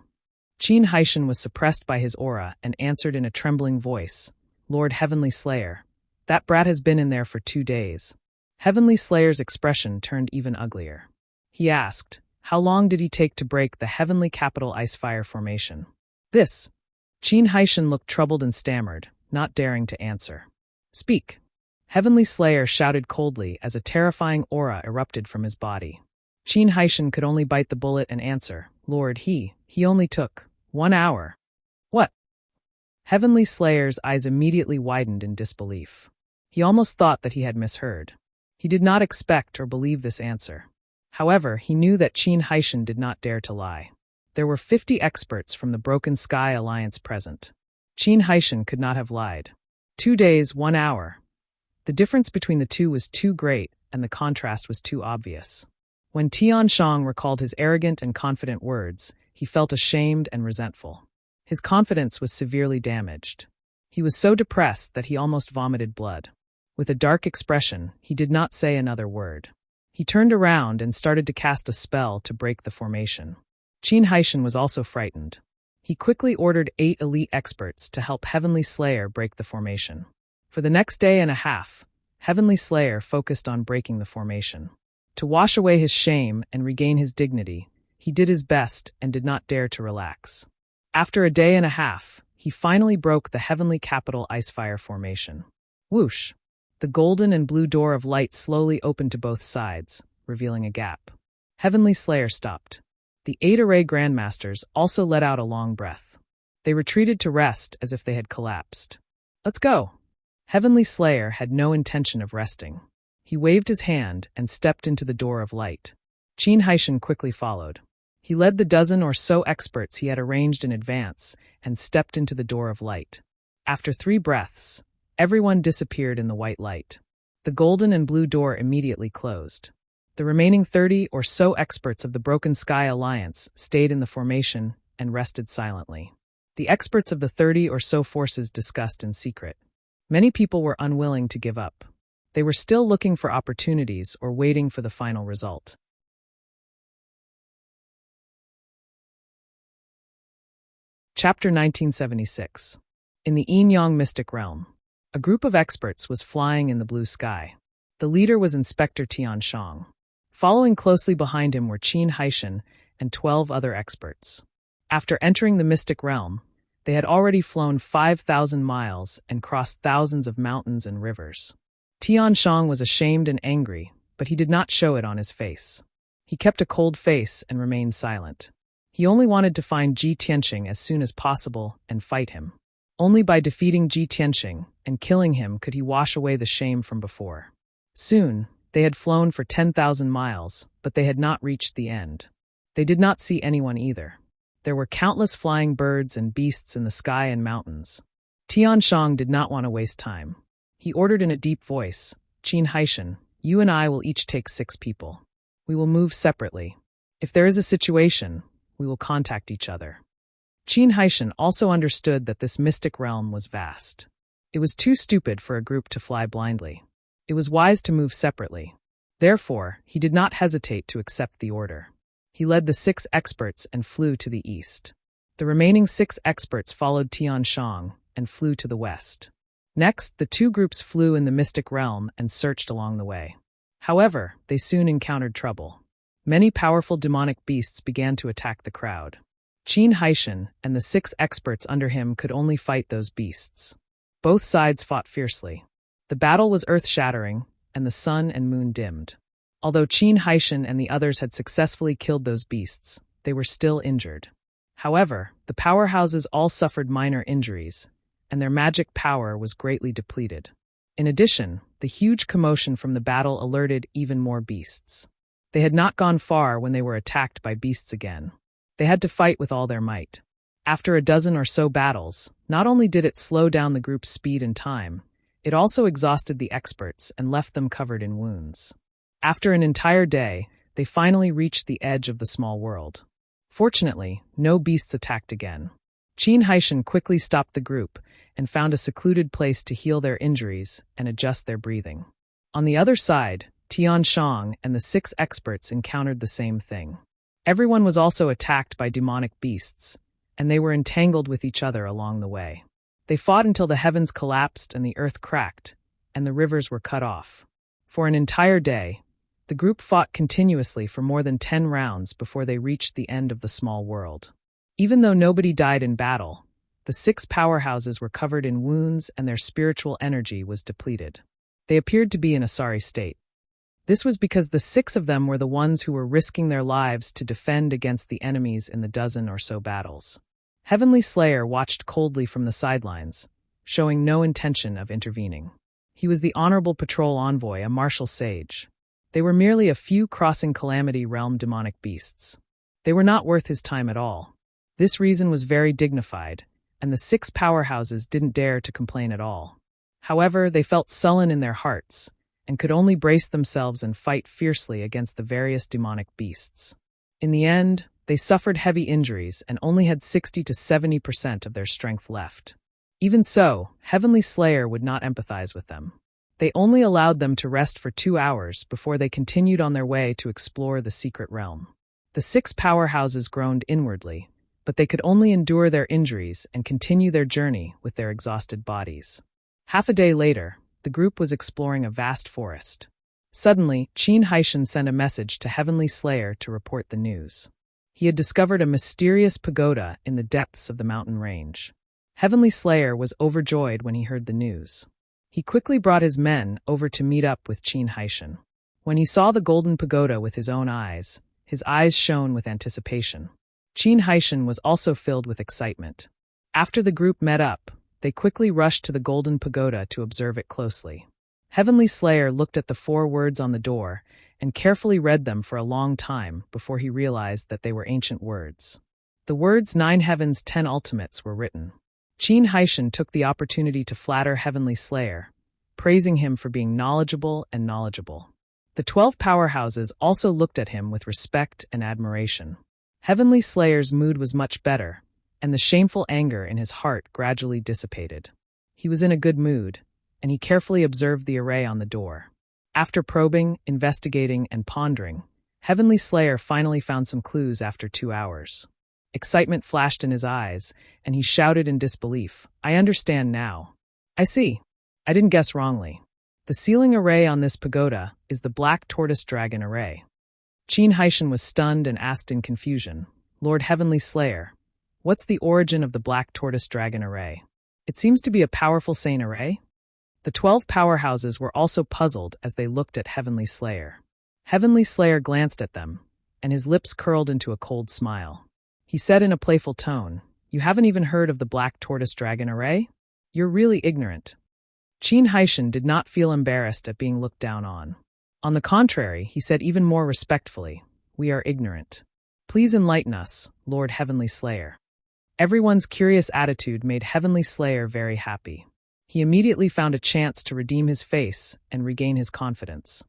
A: Qin Haishan was suppressed by his aura and answered in a trembling voice, "Lord Heavenly Slayer, that brat has been in there for 2 days." Heavenly Slayer's expression turned even uglier. He asked, "How long did he take to break the Heavenly Capital Icefire Formation?" "This." Qin Haishan looked troubled and stammered, not daring to answer. "Speak." Heavenly Slayer shouted coldly as a terrifying aura erupted from his body. Qin Haishan could only bite the bullet and answer, "Lord, he only took 1 hour." "What?" Heavenly Slayer's eyes immediately widened in disbelief. He almost thought that he had misheard. He did not expect or believe this answer. However, he knew that Qin Haishan did not dare to lie. There were 50 experts from the Broken Sky Alliance present. Qin Haishan could not have lied. 2 days, 1 hour. The difference between the two was too great, and the contrast was too obvious. When Tian Shang recalled his arrogant and confident words, he felt ashamed and resentful. His confidence was severely damaged. He was so depressed that he almost vomited blood. With a dark expression, he did not say another word. He turned around and started to cast a spell to break the formation. Qin Haishan was also frightened. He quickly ordered 8 elite experts to help Heavenly Slayer break the formation. For the next day and a half, Heavenly Slayer focused on breaking the formation. To wash away his shame and regain his dignity, he did his best and did not dare to relax. After a day and a half, he finally broke the Heavenly Capital Icefire Formation. Whoosh! The golden and blue door of light slowly opened to both sides, revealing a gap. Heavenly Slayer stopped. The 8 array Grandmasters also let out a long breath. They retreated to rest as if they had collapsed. "Let's go." Heavenly Slayer had no intention of resting. He waved his hand and stepped into the door of light. Qin Haishan quickly followed. He led the dozen or so experts he had arranged in advance and stepped into the door of light. After 3 breaths, everyone disappeared in the white light. The golden and blue door immediately closed. The remaining 30 or so experts of the Broken Sky Alliance stayed in the formation and rested silently. The experts of the 30 or so forces discussed in secret. Many people were unwilling to give up. They were still looking for opportunities or waiting for the final result. Chapter 1976. In the Yin-Yang Mystic Realm, a group of experts was flying in the blue sky. The leader was Inspector Tian Shang. Following closely behind him were Qin Haishan and 12 other experts. After entering the mystic realm, they had already flown 5,000 miles and crossed thousands of mountains and rivers. Tian Shang was ashamed and angry, but he did not show it on his face. He kept a cold face and remained silent. He only wanted to find Ji Tianqing as soon as possible and fight him. Only by defeating Ji Tianqing and killing him could he wash away the shame from before. Soon, they had flown for 10,000 miles, but they had not reached the end. They did not see anyone either. There were countless flying birds and beasts in the sky and mountains. Tian Shang did not want to waste time. He ordered in a deep voice, "Qin Haishan, you and I will each take 6 people. We will move separately. If there is a situation, we will contact each other." Qin Haishan also understood that this mystic realm was vast. It was too stupid for a group to fly blindly. It was wise to move separately. Therefore, he did not hesitate to accept the order. He led the 6 experts and flew to the east. The remaining 6 experts followed Tian Shang and flew to the west. Next, the 2 groups flew in the mystic realm and searched along the way. However, they soon encountered trouble. Many powerful demonic beasts began to attack the crowd. Qin Haishan and the 6 experts under him could only fight those beasts. Both sides fought fiercely. The battle was earth-shattering, and the sun and moon dimmed. Although Qin Haishan and the others had successfully killed those beasts, they were still injured. However, the powerhouses all suffered minor injuries, and their magic power was greatly depleted. In addition, the huge commotion from the battle alerted even more beasts. They had not gone far when they were attacked by beasts again. They had to fight with all their might. After a dozen or so battles, not only did it slow down the group's speed and time, it also exhausted the experts and left them covered in wounds. After an entire day, they finally reached the edge of the small world. Fortunately, no beasts attacked again. Qin Haishan quickly stopped the group and found a secluded place to heal their injuries and adjust their breathing. On the other side, Tian Shang and the 6 experts encountered the same thing. Everyone was also attacked by demonic beasts, and they were entangled with each other along the way. They fought until the heavens collapsed and the earth cracked, and the rivers were cut off. For an entire day, the group fought continuously for more than 10 rounds before they reached the end of the small world. Even though nobody died in battle, the 6 powerhouses were covered in wounds and their spiritual energy was depleted. They appeared to be in a sorry state. This was because the 6 of them were the ones who were risking their lives to defend against the enemies in the dozen or so battles. Heavenly Slayer watched coldly from the sidelines, showing no intention of intervening. He was the Honorable Patrol Envoy, a martial sage. They were merely a few crossing Calamity Realm demonic beasts. They were not worth his time at all. This reason was very dignified, and the 6 powerhouses didn't dare to complain at all. However, they felt sullen in their hearts, and could only brace themselves and fight fiercely against the various demonic beasts. In the end, they suffered heavy injuries and only had 60 to 70% of their strength left. Even so, Heavenly Slayer would not empathize with them. They only allowed them to rest for 2 hours before they continued on their way to explore the secret realm. The 6 powerhouses groaned inwardly, but they could only endure their injuries and continue their journey with their exhausted bodies. Half a day later, the group was exploring a vast forest. Suddenly, Qin Haishan sent a message to Heavenly Slayer to report the news. He had discovered a mysterious pagoda in the depths of the mountain range. Heavenly Slayer was overjoyed when he heard the news. He quickly brought his men over to meet up with Qin Haishan. When he saw the golden pagoda with his own eyes, his eyes shone with anticipation. Qin Haishan was also filled with excitement. After the group met up, they quickly rushed to the golden pagoda to observe it closely. Heavenly Slayer looked at the 4 words on the door and carefully read them for a long time before he realized that they were ancient words. The words 9 heavens 10 ultimates were written. Qin Haishan took the opportunity to flatter Heavenly Slayer, praising him for being knowledgeable and knowledgeable. The 12 powerhouses also looked at him with respect and admiration. Heavenly Slayer's mood was much better, and the shameful anger in his heart gradually dissipated. He was in a good mood, and he carefully observed the array on the door. After probing, investigating, and pondering, Heavenly Slayer finally found some clues after 2 hours. Excitement flashed in his eyes, and he shouted in disbelief, "I understand now. I see. I didn't guess wrongly. The ceiling array on this pagoda is the Black Tortoise Dragon array." Qin Haishan was stunned and asked in confusion, "Lord Heavenly Slayer, what's the origin of the Black Tortoise Dragon array? It seems to be a powerful sane array." The 12 powerhouses were also puzzled as they looked at Heavenly Slayer. Heavenly Slayer glanced at them, and his lips curled into a cold smile. He said in a playful tone, "You haven't even heard of the Black Tortoise Dragon array? You're really ignorant." Qin Haishan did not feel embarrassed at being looked down on. On the contrary, he said even more respectfully, "We are ignorant. Please enlighten us, Lord Heavenly Slayer." Everyone's curious attitude made Heavenly Slayer very happy. He immediately found a chance to redeem his face and regain his confidence.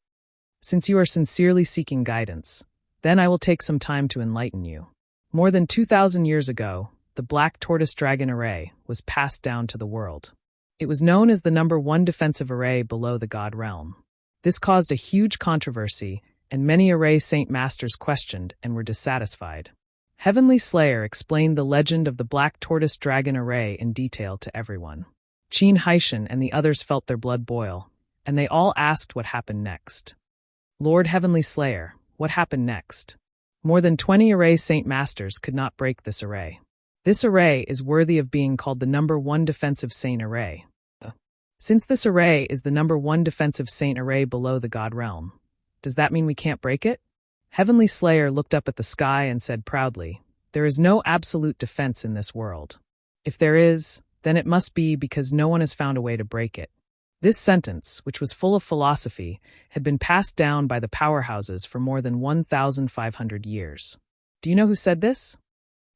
A: "Since you are sincerely seeking guidance, then I will take some time to enlighten you. More than 2,000 years ago, the Black Tortoise Dragon array was passed down to the world. It was known as the #1 defensive array below the God realm. This caused a huge controversy, and many array saint masters questioned and were dissatisfied. Heavenly Slayer explained the legend of the Black Tortoise Dragon array in detail to everyone. Qin Haishan and the others felt their blood boil, and they all asked what happened next. "Lord Heavenly Slayer, what happened next?" More than 20 array saint masters could not break this array. This array is worthy of being called the #1 defensive saint array. Since this array is the #1 defensive saint array below the God realm, does that mean we can't break it? Heavenly Slayer looked up at the sky and said proudly, "There is no absolute defense in this world. If there is, then it must be because no one has found a way to break it." This sentence, which was full of philosophy, had been passed down by the powerhouses for more than 1,500 years. Do you know who said this?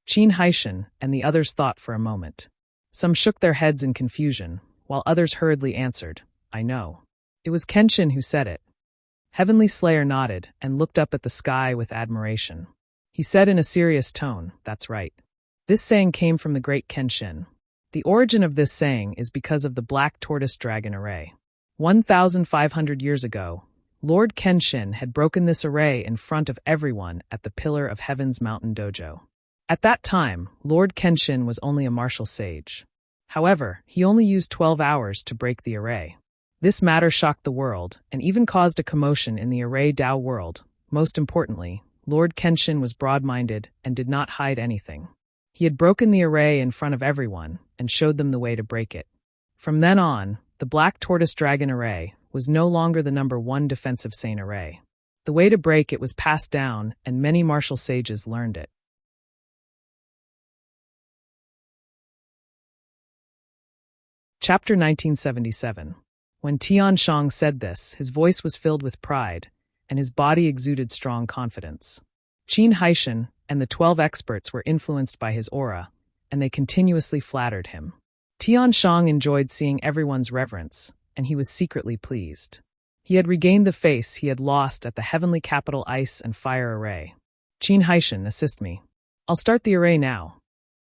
A: Qin Haishan and the others thought for a moment. Some shook their heads in confusion, while others hurriedly answered, "I know. It was Kenshin who said it." Heavenly Slayer nodded and looked up at the sky with admiration. He said in a serious tone, "That's right. This saying came from the great Kenshin. The origin of this saying is because of the Black Tortoise Dragon array. 1,500 years ago, Lord Kenshin had broken this array in front of everyone at the Pillar of Heaven's Mountain Dojo. At that time, Lord Kenshin was only a martial sage. However, he only used 12 hours to break the array. This matter shocked the world, and even caused a commotion in the array Dao world. Most importantly, Lord Kenshin was broad-minded and did not hide anything. He had broken the array in front of everyone and showed them the way to break it. From then on, the Black Tortoise Dragon array was no longer the #1 defensive saint array. The way to break it was passed down, and many martial sages learned it. Chapter 1977. When Tian Shang said this, his voice was filled with pride, and his body exuded strong confidence. Qin Haishan and the 12 experts were influenced by his aura, and they continuously flattered him. Tian Shang enjoyed seeing everyone's reverence, and he was secretly pleased. He had regained the face he had lost at the Heavenly Capital Ice and Fire array. "Qin Haishan, assist me. I'll start the array now."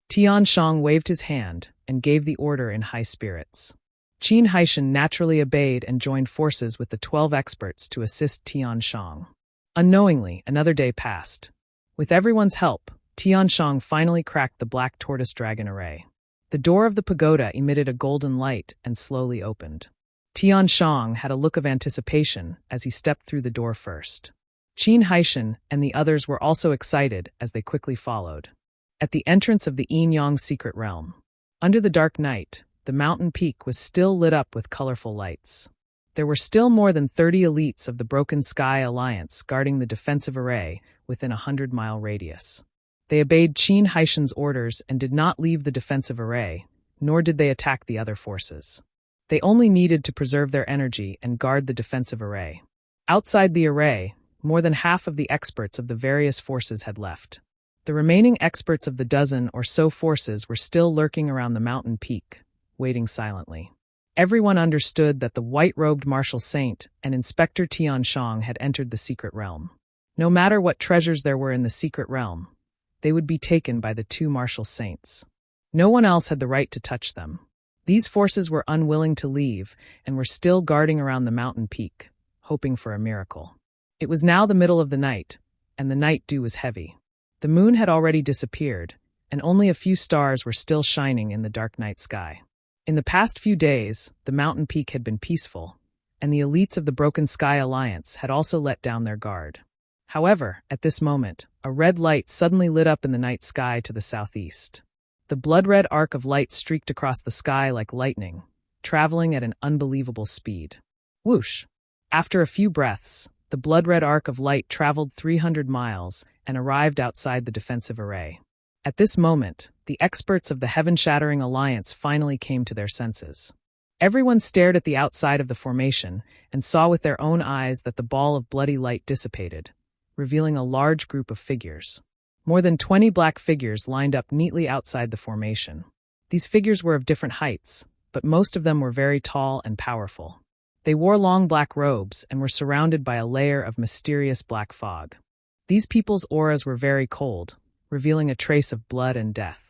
A: Tian Shang waved his hand and gave the order in high spirits. Qin Haishan naturally obeyed and joined forces with the 12 experts to assist Tian Shang. Unknowingly, another day passed. With everyone's help, Tian Shang finally cracked the Black Tortoise Dragon array. The door of the pagoda emitted a golden light and slowly opened. Tian Shang had a look of anticipation as he stepped through the door first. Qin Haishan and the others were also excited as they quickly followed. At the entrance of the Yin-Yang secret realm, under the dark night, the mountain peak was still lit up with colorful lights. There were still more than 30 elites of the Broken Sky Alliance guarding the defensive array within a 100-mile radius. They obeyed Qin Haishan's orders and did not leave the defensive array, nor did they attack the other forces. They only needed to preserve their energy and guard the defensive array. Outside the array, more than half of the experts of the various forces had left. The remaining experts of the dozen or so forces were still lurking around the mountain peak, waiting silently. Everyone understood that the white-robed martial saint and Inspector Tianshang had entered the secret realm. No matter what treasures there were in the secret realm, they would be taken by the two martial saints. No one else had the right to touch them. These forces were unwilling to leave and were still guarding around the mountain peak, hoping for a miracle. It was now the middle of the night, and the night dew was heavy. The moon had already disappeared, and only a few stars were still shining in the dark night sky. In the past few days, the mountain peak had been peaceful, and the elites of the Broken Sky Alliance had also let down their guard. However, at this moment, a red light suddenly lit up in the night sky to the southeast. The blood-red arc of light streaked across the sky like lightning, traveling at an unbelievable speed. Whoosh! After a few breaths, the blood-red arc of light traveled 300 miles and arrived outside the defensive array. At this moment, the experts of the Heaven-Shattering Alliance finally came to their senses. Everyone stared at the outside of the formation and saw with their own eyes that the ball of bloody light dissipated, revealing a large group of figures. More than 20 black figures lined up neatly outside the formation. These figures were of different heights, but most of them were very tall and powerful. They wore long black robes and were surrounded by a layer of mysterious black fog. These people's auras were very cold, revealing a trace of blood and death.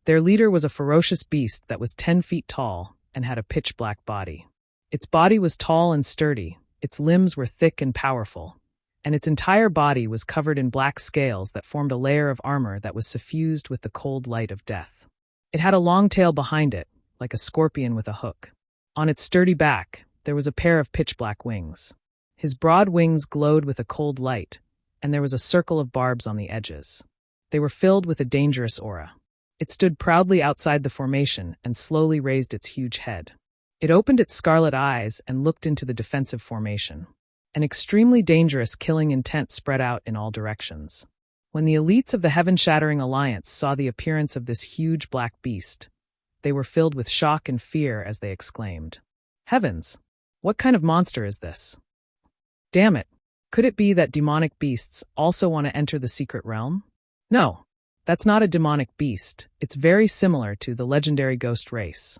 A: Their leader was a ferocious beast that was 10 feet tall and had a pitch-black body. Its body was tall and sturdy, its limbs were thick and powerful, and its entire body was covered in black scales that formed a layer of armor that was suffused with the cold light of death. It had a long tail behind it, like a scorpion with a hook. On its sturdy back, there was a pair of pitch-black wings. His broad wings glowed with a cold light, and there was a circle of barbs on the edges. They were filled with a dangerous aura. It stood proudly outside the formation and slowly raised its huge head. It opened its scarlet eyes and looked into the defensive formation. An extremely dangerous killing intent spread out in all directions. When the elites of the Heaven-Shattering Alliance saw the appearance of this huge black beast, they were filled with shock and fear as they exclaimed, "Heavens! What kind of monster is this? Damn it! Could it be that demonic beasts also want to enter the secret realm? No, that's not a demonic beast. It's very similar to the legendary ghost race."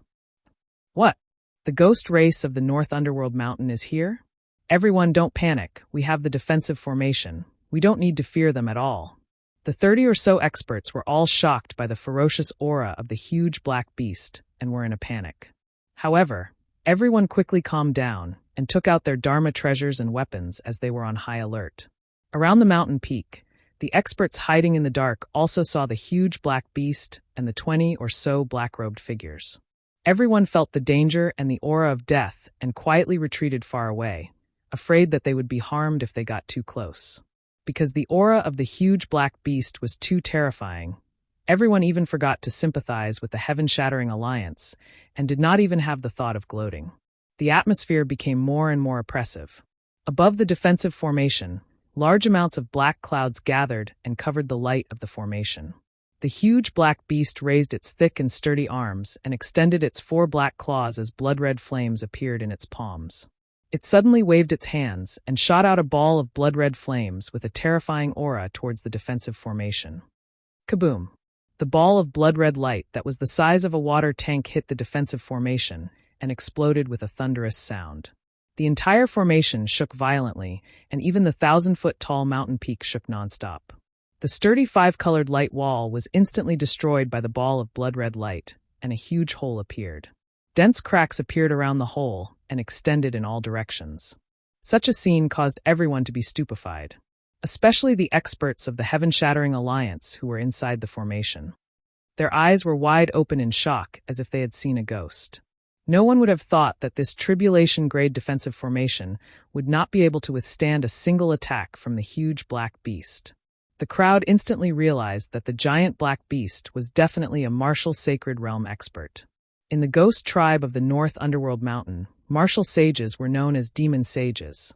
A: What? The ghost race of the North Underworld Mountain is here? Everyone, don't panic. We have the defensive formation. We don't need to fear them at all. The 30 or so experts were all shocked by the ferocious aura of the huge black beast and were in a panic. However, everyone quickly calmed down and took out their Dharma treasures and weapons as they were on high alert. Around the mountain peak, the experts hiding in the dark also saw the huge black beast and the 20 or so black-robed figures. Everyone felt the danger and the aura of death and quietly retreated far away, afraid that they would be harmed if they got too close. Because the aura of the huge black beast was too terrifying, everyone even forgot to sympathize with the Heaven-Shattering Alliance and did not even have the thought of gloating. The atmosphere became more and more oppressive. Above the defensive formation, large amounts of black clouds gathered and covered the light of the formation. The huge black beast raised its thick and sturdy arms and extended its 4 black claws as blood-red flames appeared in its palms. It suddenly waved its hands and shot out a ball of blood-red flames with a terrifying aura towards the defensive formation. Kaboom! The ball of blood-red light that was the size of a water tank hit the defensive formation and exploded with a thunderous sound. The entire formation shook violently, and even the 1,000-foot-tall mountain peak shook nonstop. The sturdy 5-colored light wall was instantly destroyed by the ball of blood-red light, and a huge hole appeared. Dense cracks appeared around the hole and extended in all directions. Such a scene caused everyone to be stupefied, especially the experts of the Heaven-Shattering Alliance who were inside the formation. Their eyes were wide open in shock as if they had seen a ghost. No one would have thought that this tribulation-grade defensive formation would not be able to withstand a single attack from the huge black beast. The crowd instantly realized that the giant black beast was definitely a martial sacred realm expert. In the ghost tribe of the North Underworld Mountain, martial sages were known as demon sages.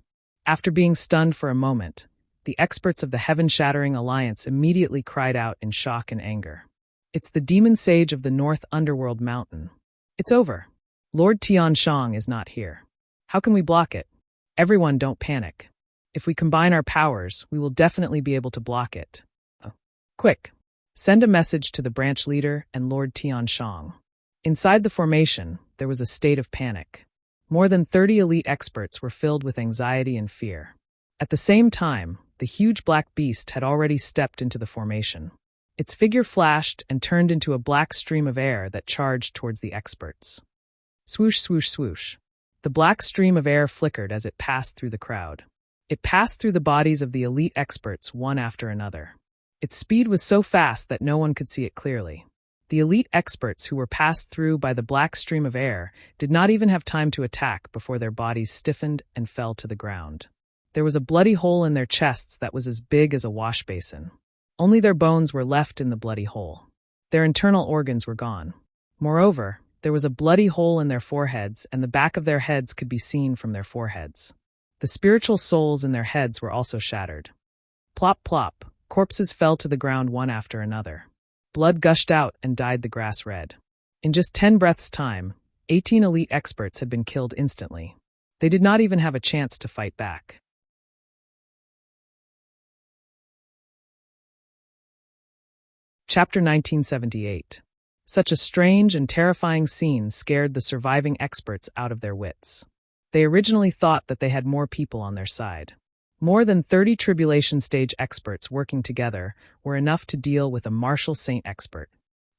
A: After being stunned for a moment, the experts of the Heaven-Shattering Alliance immediately cried out in shock and anger. "It's the demon sage of the North Underworld Mountain. It's over. Lord Tianshang is not here. How can we block it? Everyone, don't panic. If we combine our powers, we will definitely be able to block it. Quick, send a message to the branch leader and Lord Tianshang." Inside the formation, there was a state of panic. More than 30 elite experts were filled with anxiety and fear. At the same time, the huge black beast had already stepped into the formation. Its figure flashed and turned into a black stream of air that charged towards the experts. Swoosh, swoosh, swoosh. The black stream of air flickered as it passed through the crowd. It passed through the bodies of the elite experts one after another. Its speed was so fast that no one could see it clearly. The elite experts who were passed through by the black stream of air did not even have time to attack before their bodies stiffened and fell to the ground. There was a bloody hole in their chests that was as big as a wash basin. Only their bones were left in the bloody hole. Their internal organs were gone. Moreover, there was a bloody hole in their foreheads, and the back of their heads could be seen from their foreheads. The spiritual souls in their heads were also shattered. Plop, plop, corpses fell to the ground one after another. Blood gushed out and dyed the grass red. In just 10 breaths' time, 18 elite experts had been killed instantly. They did not even have a chance to fight back. Chapter 1978. Such a strange and terrifying scene scared the surviving experts out of their wits. They originally thought that they had more people on their side. More than 30 tribulation stage experts working together were enough to deal with a martial saint expert.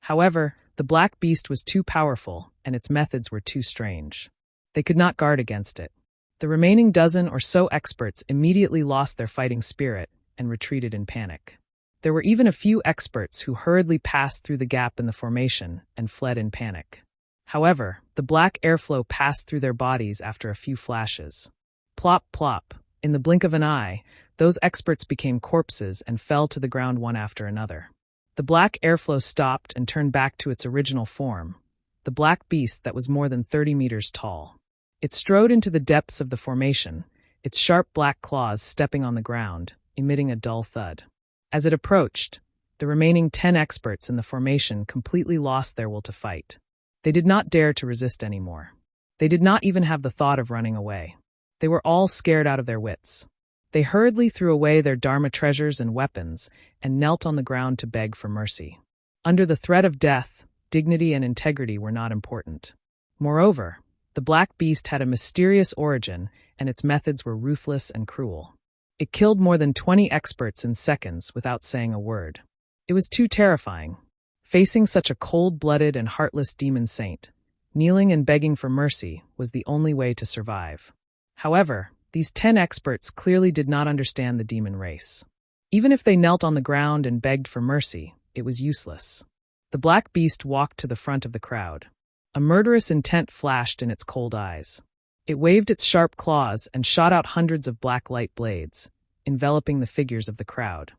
A: However, the black beast was too powerful, and its methods were too strange. They could not guard against it. The remaining dozen or so experts immediately lost their fighting spirit and retreated in panic. There were even a few experts who hurriedly passed through the gap in the formation and fled in panic. However, the black airflow passed through their bodies after a few flashes. Plop, plop. In the blink of an eye, those experts became corpses and fell to the ground one after another. The black airflow stopped and turned back to its original form, the black beast that was more than 30 meters tall. It strode into the depths of the formation, its sharp black claws stepping on the ground, emitting a dull thud. As it approached, the remaining 10 experts in the formation completely lost their will to fight. They did not dare to resist anymore. They did not even have the thought of running away. They were all scared out of their wits. They hurriedly threw away their Dharma treasures and weapons and knelt on the ground to beg for mercy. Under the threat of death, dignity and integrity were not important. Moreover, the black beast had a mysterious origin, and its methods were ruthless and cruel. It killed more than 20 experts in seconds without saying a word. It was too terrifying. Facing such a cold-blooded and heartless demon saint, kneeling and begging for mercy was the only way to survive. However, these 10 experts clearly did not understand the demon race. Even if they knelt on the ground and begged for mercy, it was useless. The black beast walked to the front of the crowd. A murderous intent flashed in its cold eyes. It waved its sharp claws and shot out hundreds of black light blades, enveloping the figures of the crowd.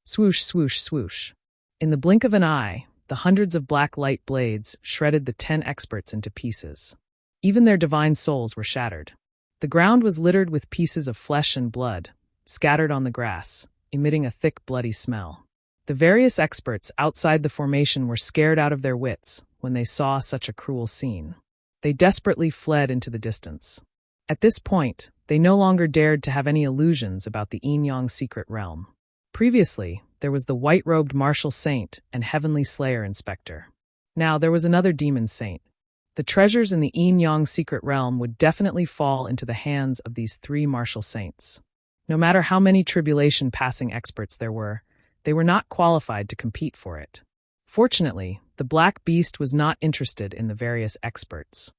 A: Swoosh, swoosh, swoosh. In the blink of an eye, the hundreds of black light blades shredded the 10 experts into pieces. Even their divine souls were shattered. The ground was littered with pieces of flesh and blood, scattered on the grass, emitting a thick, bloody smell. The various experts outside the formation were scared out of their wits when they saw such a cruel scene. They desperately fled into the distance. At this point, they no longer dared to have any illusions about the Yin-Yang secret realm. Previously, there was the white-robed martial saint and heavenly slayer inspector. Now there was another demon saint. The treasures in the Yin-Yang secret realm would definitely fall into the hands of these 3 martial saints. No matter how many tribulation-passing experts there were, they were not qualified to compete for it. Fortunately, the black beast was not interested in the various experts.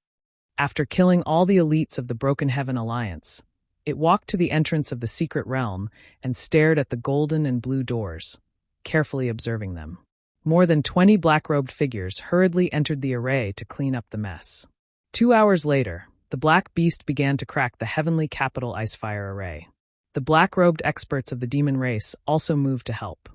A: After killing all the elites of the Broken Heaven Alliance, it walked to the entrance of the secret realm and stared at the golden and blue doors, carefully observing them. More than 20 black-robed figures hurriedly entered the array to clean up the mess. 2 hours later, the black beast began to crack the heavenly capital icefire array. The black-robed experts of the demon race also moved to help.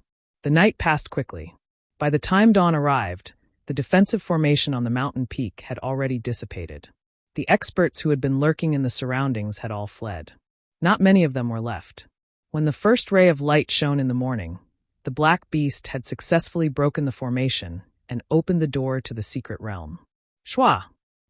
A: The night passed quickly. By the time dawn arrived, the defensive formation on the mountain peak had already dissipated. The experts who had been lurking in the surroundings had all fled. Not many of them were left. When the first ray of light shone in the morning, the black beast had successfully broken the formation and opened the door to the secret realm. Shwa!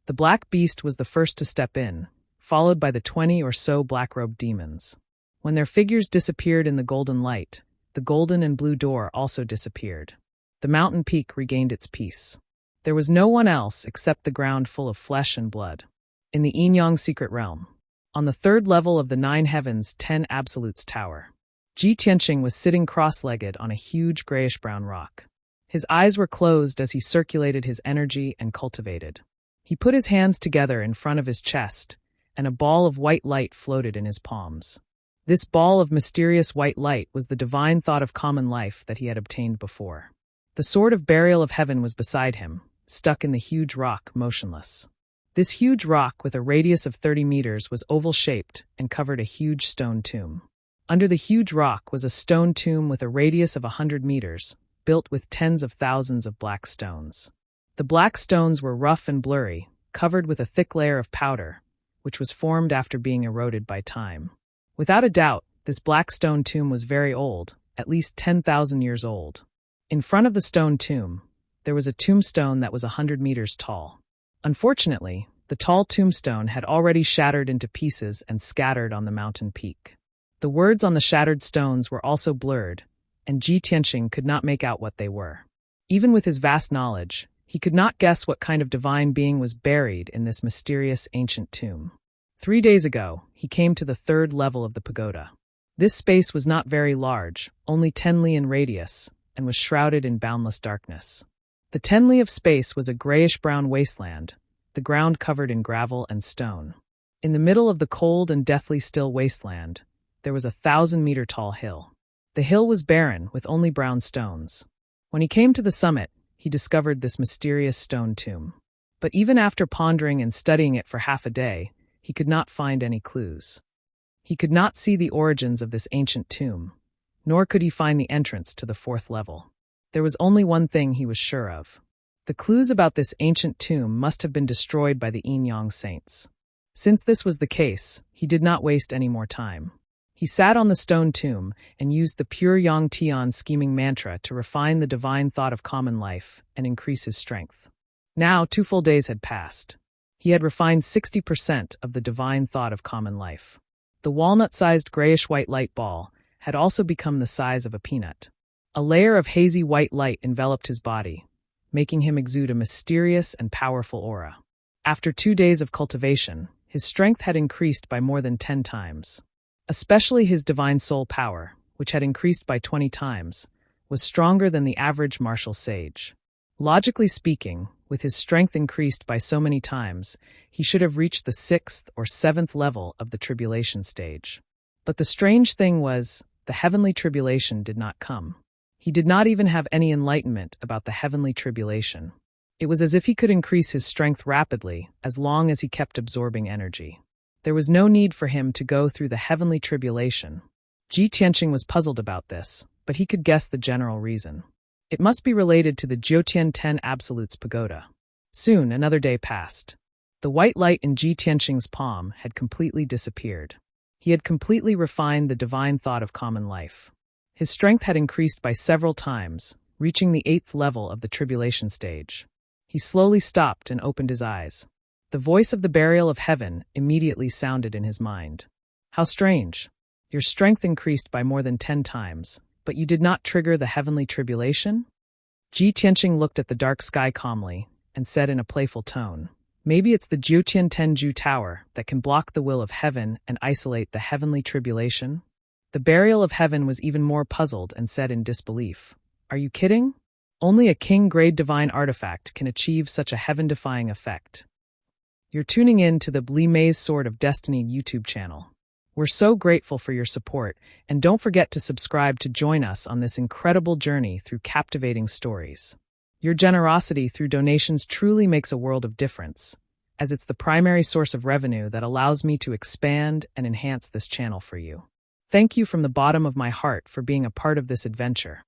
A: The black beast was the first to step in, followed by the 20 or so black-robed demons. When their figures disappeared in the golden light, the golden and blue door also disappeared. The mountain peak regained its peace. There was no one else except the ground full of flesh and blood. In the Yin-Yang secret realm, on the third level of the 9 Heavens 10 Absolutes Tower, Ji Tianqing was sitting cross-legged on a huge grayish-brown rock. His eyes were closed as he circulated his energy and cultivated. He put his hands together in front of his chest, and a ball of white light floated in his palms. This ball of mysterious white light was the divine thought of common life that he had obtained before. The sword of burial of heaven was beside him, stuck in the huge rock, motionless. This huge rock, with a radius of 30 meters, was oval-shaped and covered a huge stone tomb. Under the huge rock was a stone tomb with a radius of 100 meters, built with tens of thousands of black stones. The black stones were rough and blurry, covered with a thick layer of powder, which was formed after being eroded by time. Without a doubt, this black stone tomb was very old, at least 10,000 years old. In front of the stone tomb, there was a tombstone that was 100 meters tall. Unfortunately, the tall tombstone had already shattered into pieces and scattered on the mountain peak. The words on the shattered stones were also blurred, and Ji Tianqing could not make out what they were. Even with his vast knowledge, he could not guess what kind of divine being was buried in this mysterious ancient tomb. 3 days ago, he came to the third level of the pagoda. This space was not very large, only 10 li in radius, and was shrouded in boundless darkness. The 10 li of space was a grayish-brown wasteland, the ground covered in gravel and stone. In the middle of the cold and deathly still wasteland, there was a 1,000-meter-tall hill. The hill was barren, with only brown stones. When he came to the summit, he discovered this mysterious stone tomb. But even after pondering and studying it for half a day, he could not find any clues. He could not see the origins of this ancient tomb, nor could he find the entrance to the 4th level. There was only one thing he was sure of. The clues about this ancient tomb must have been destroyed by the Yin-Yang saints. Since this was the case, he did not waste any more time. He sat on the stone tomb and used the pure Yang Tian scheming mantra to refine the divine thought of common life and increase his strength. Now 2 full days had passed. He had refined 60% of the divine thought of common life. The walnut-sized grayish-white light ball had also become the size of a peanut. A layer of hazy white light enveloped his body, making him exude a mysterious and powerful aura. After 2 days of cultivation, his strength had increased by more than 10 times. Especially his divine soul power, which had increased by 20 times, was stronger than the average martial sage. Logically speaking, with his strength increased by so many times, he should have reached the 6th or 7th level of the tribulation stage. But the strange thing was, the heavenly tribulation did not come. He did not even have any enlightenment about the heavenly tribulation. It was as if he could increase his strength rapidly as long as he kept absorbing energy. There was no need for him to go through the heavenly tribulation. Ji Tianqing was puzzled about this, but he could guess the general reason. It must be related to the Jiutian 10 Absolutes Pagoda. Soon, another day passed. The white light in Ji Tianqing's palm had completely disappeared. He had completely refined the divine thought of common life. His strength had increased by several times, reaching the 8th level of the tribulation stage. He slowly stopped and opened his eyes. The voice of the burial of heaven immediately sounded in his mind. How strange. Your strength increased by more than 10 times, but you did not trigger the heavenly tribulation? Ji Tianqing looked at the dark sky calmly and said in a playful tone, maybe it's the Jiutian Tenju Tower that can block the will of heaven and isolate the heavenly tribulation? The burial of heaven was even more puzzled and said in disbelief, are you kidding? Only a king-grade divine artifact can achieve such a heaven-defying effect. You're tuning in to the Li Mei's Sword of Destiny YouTube channel. We're so grateful for your support, and don't forget to subscribe to join us on this incredible journey through captivating stories. Your generosity through donations truly makes a world of difference, as it's the primary source of revenue that allows me to expand and enhance this channel for you. Thank you from the bottom of my heart for being a part of this adventure.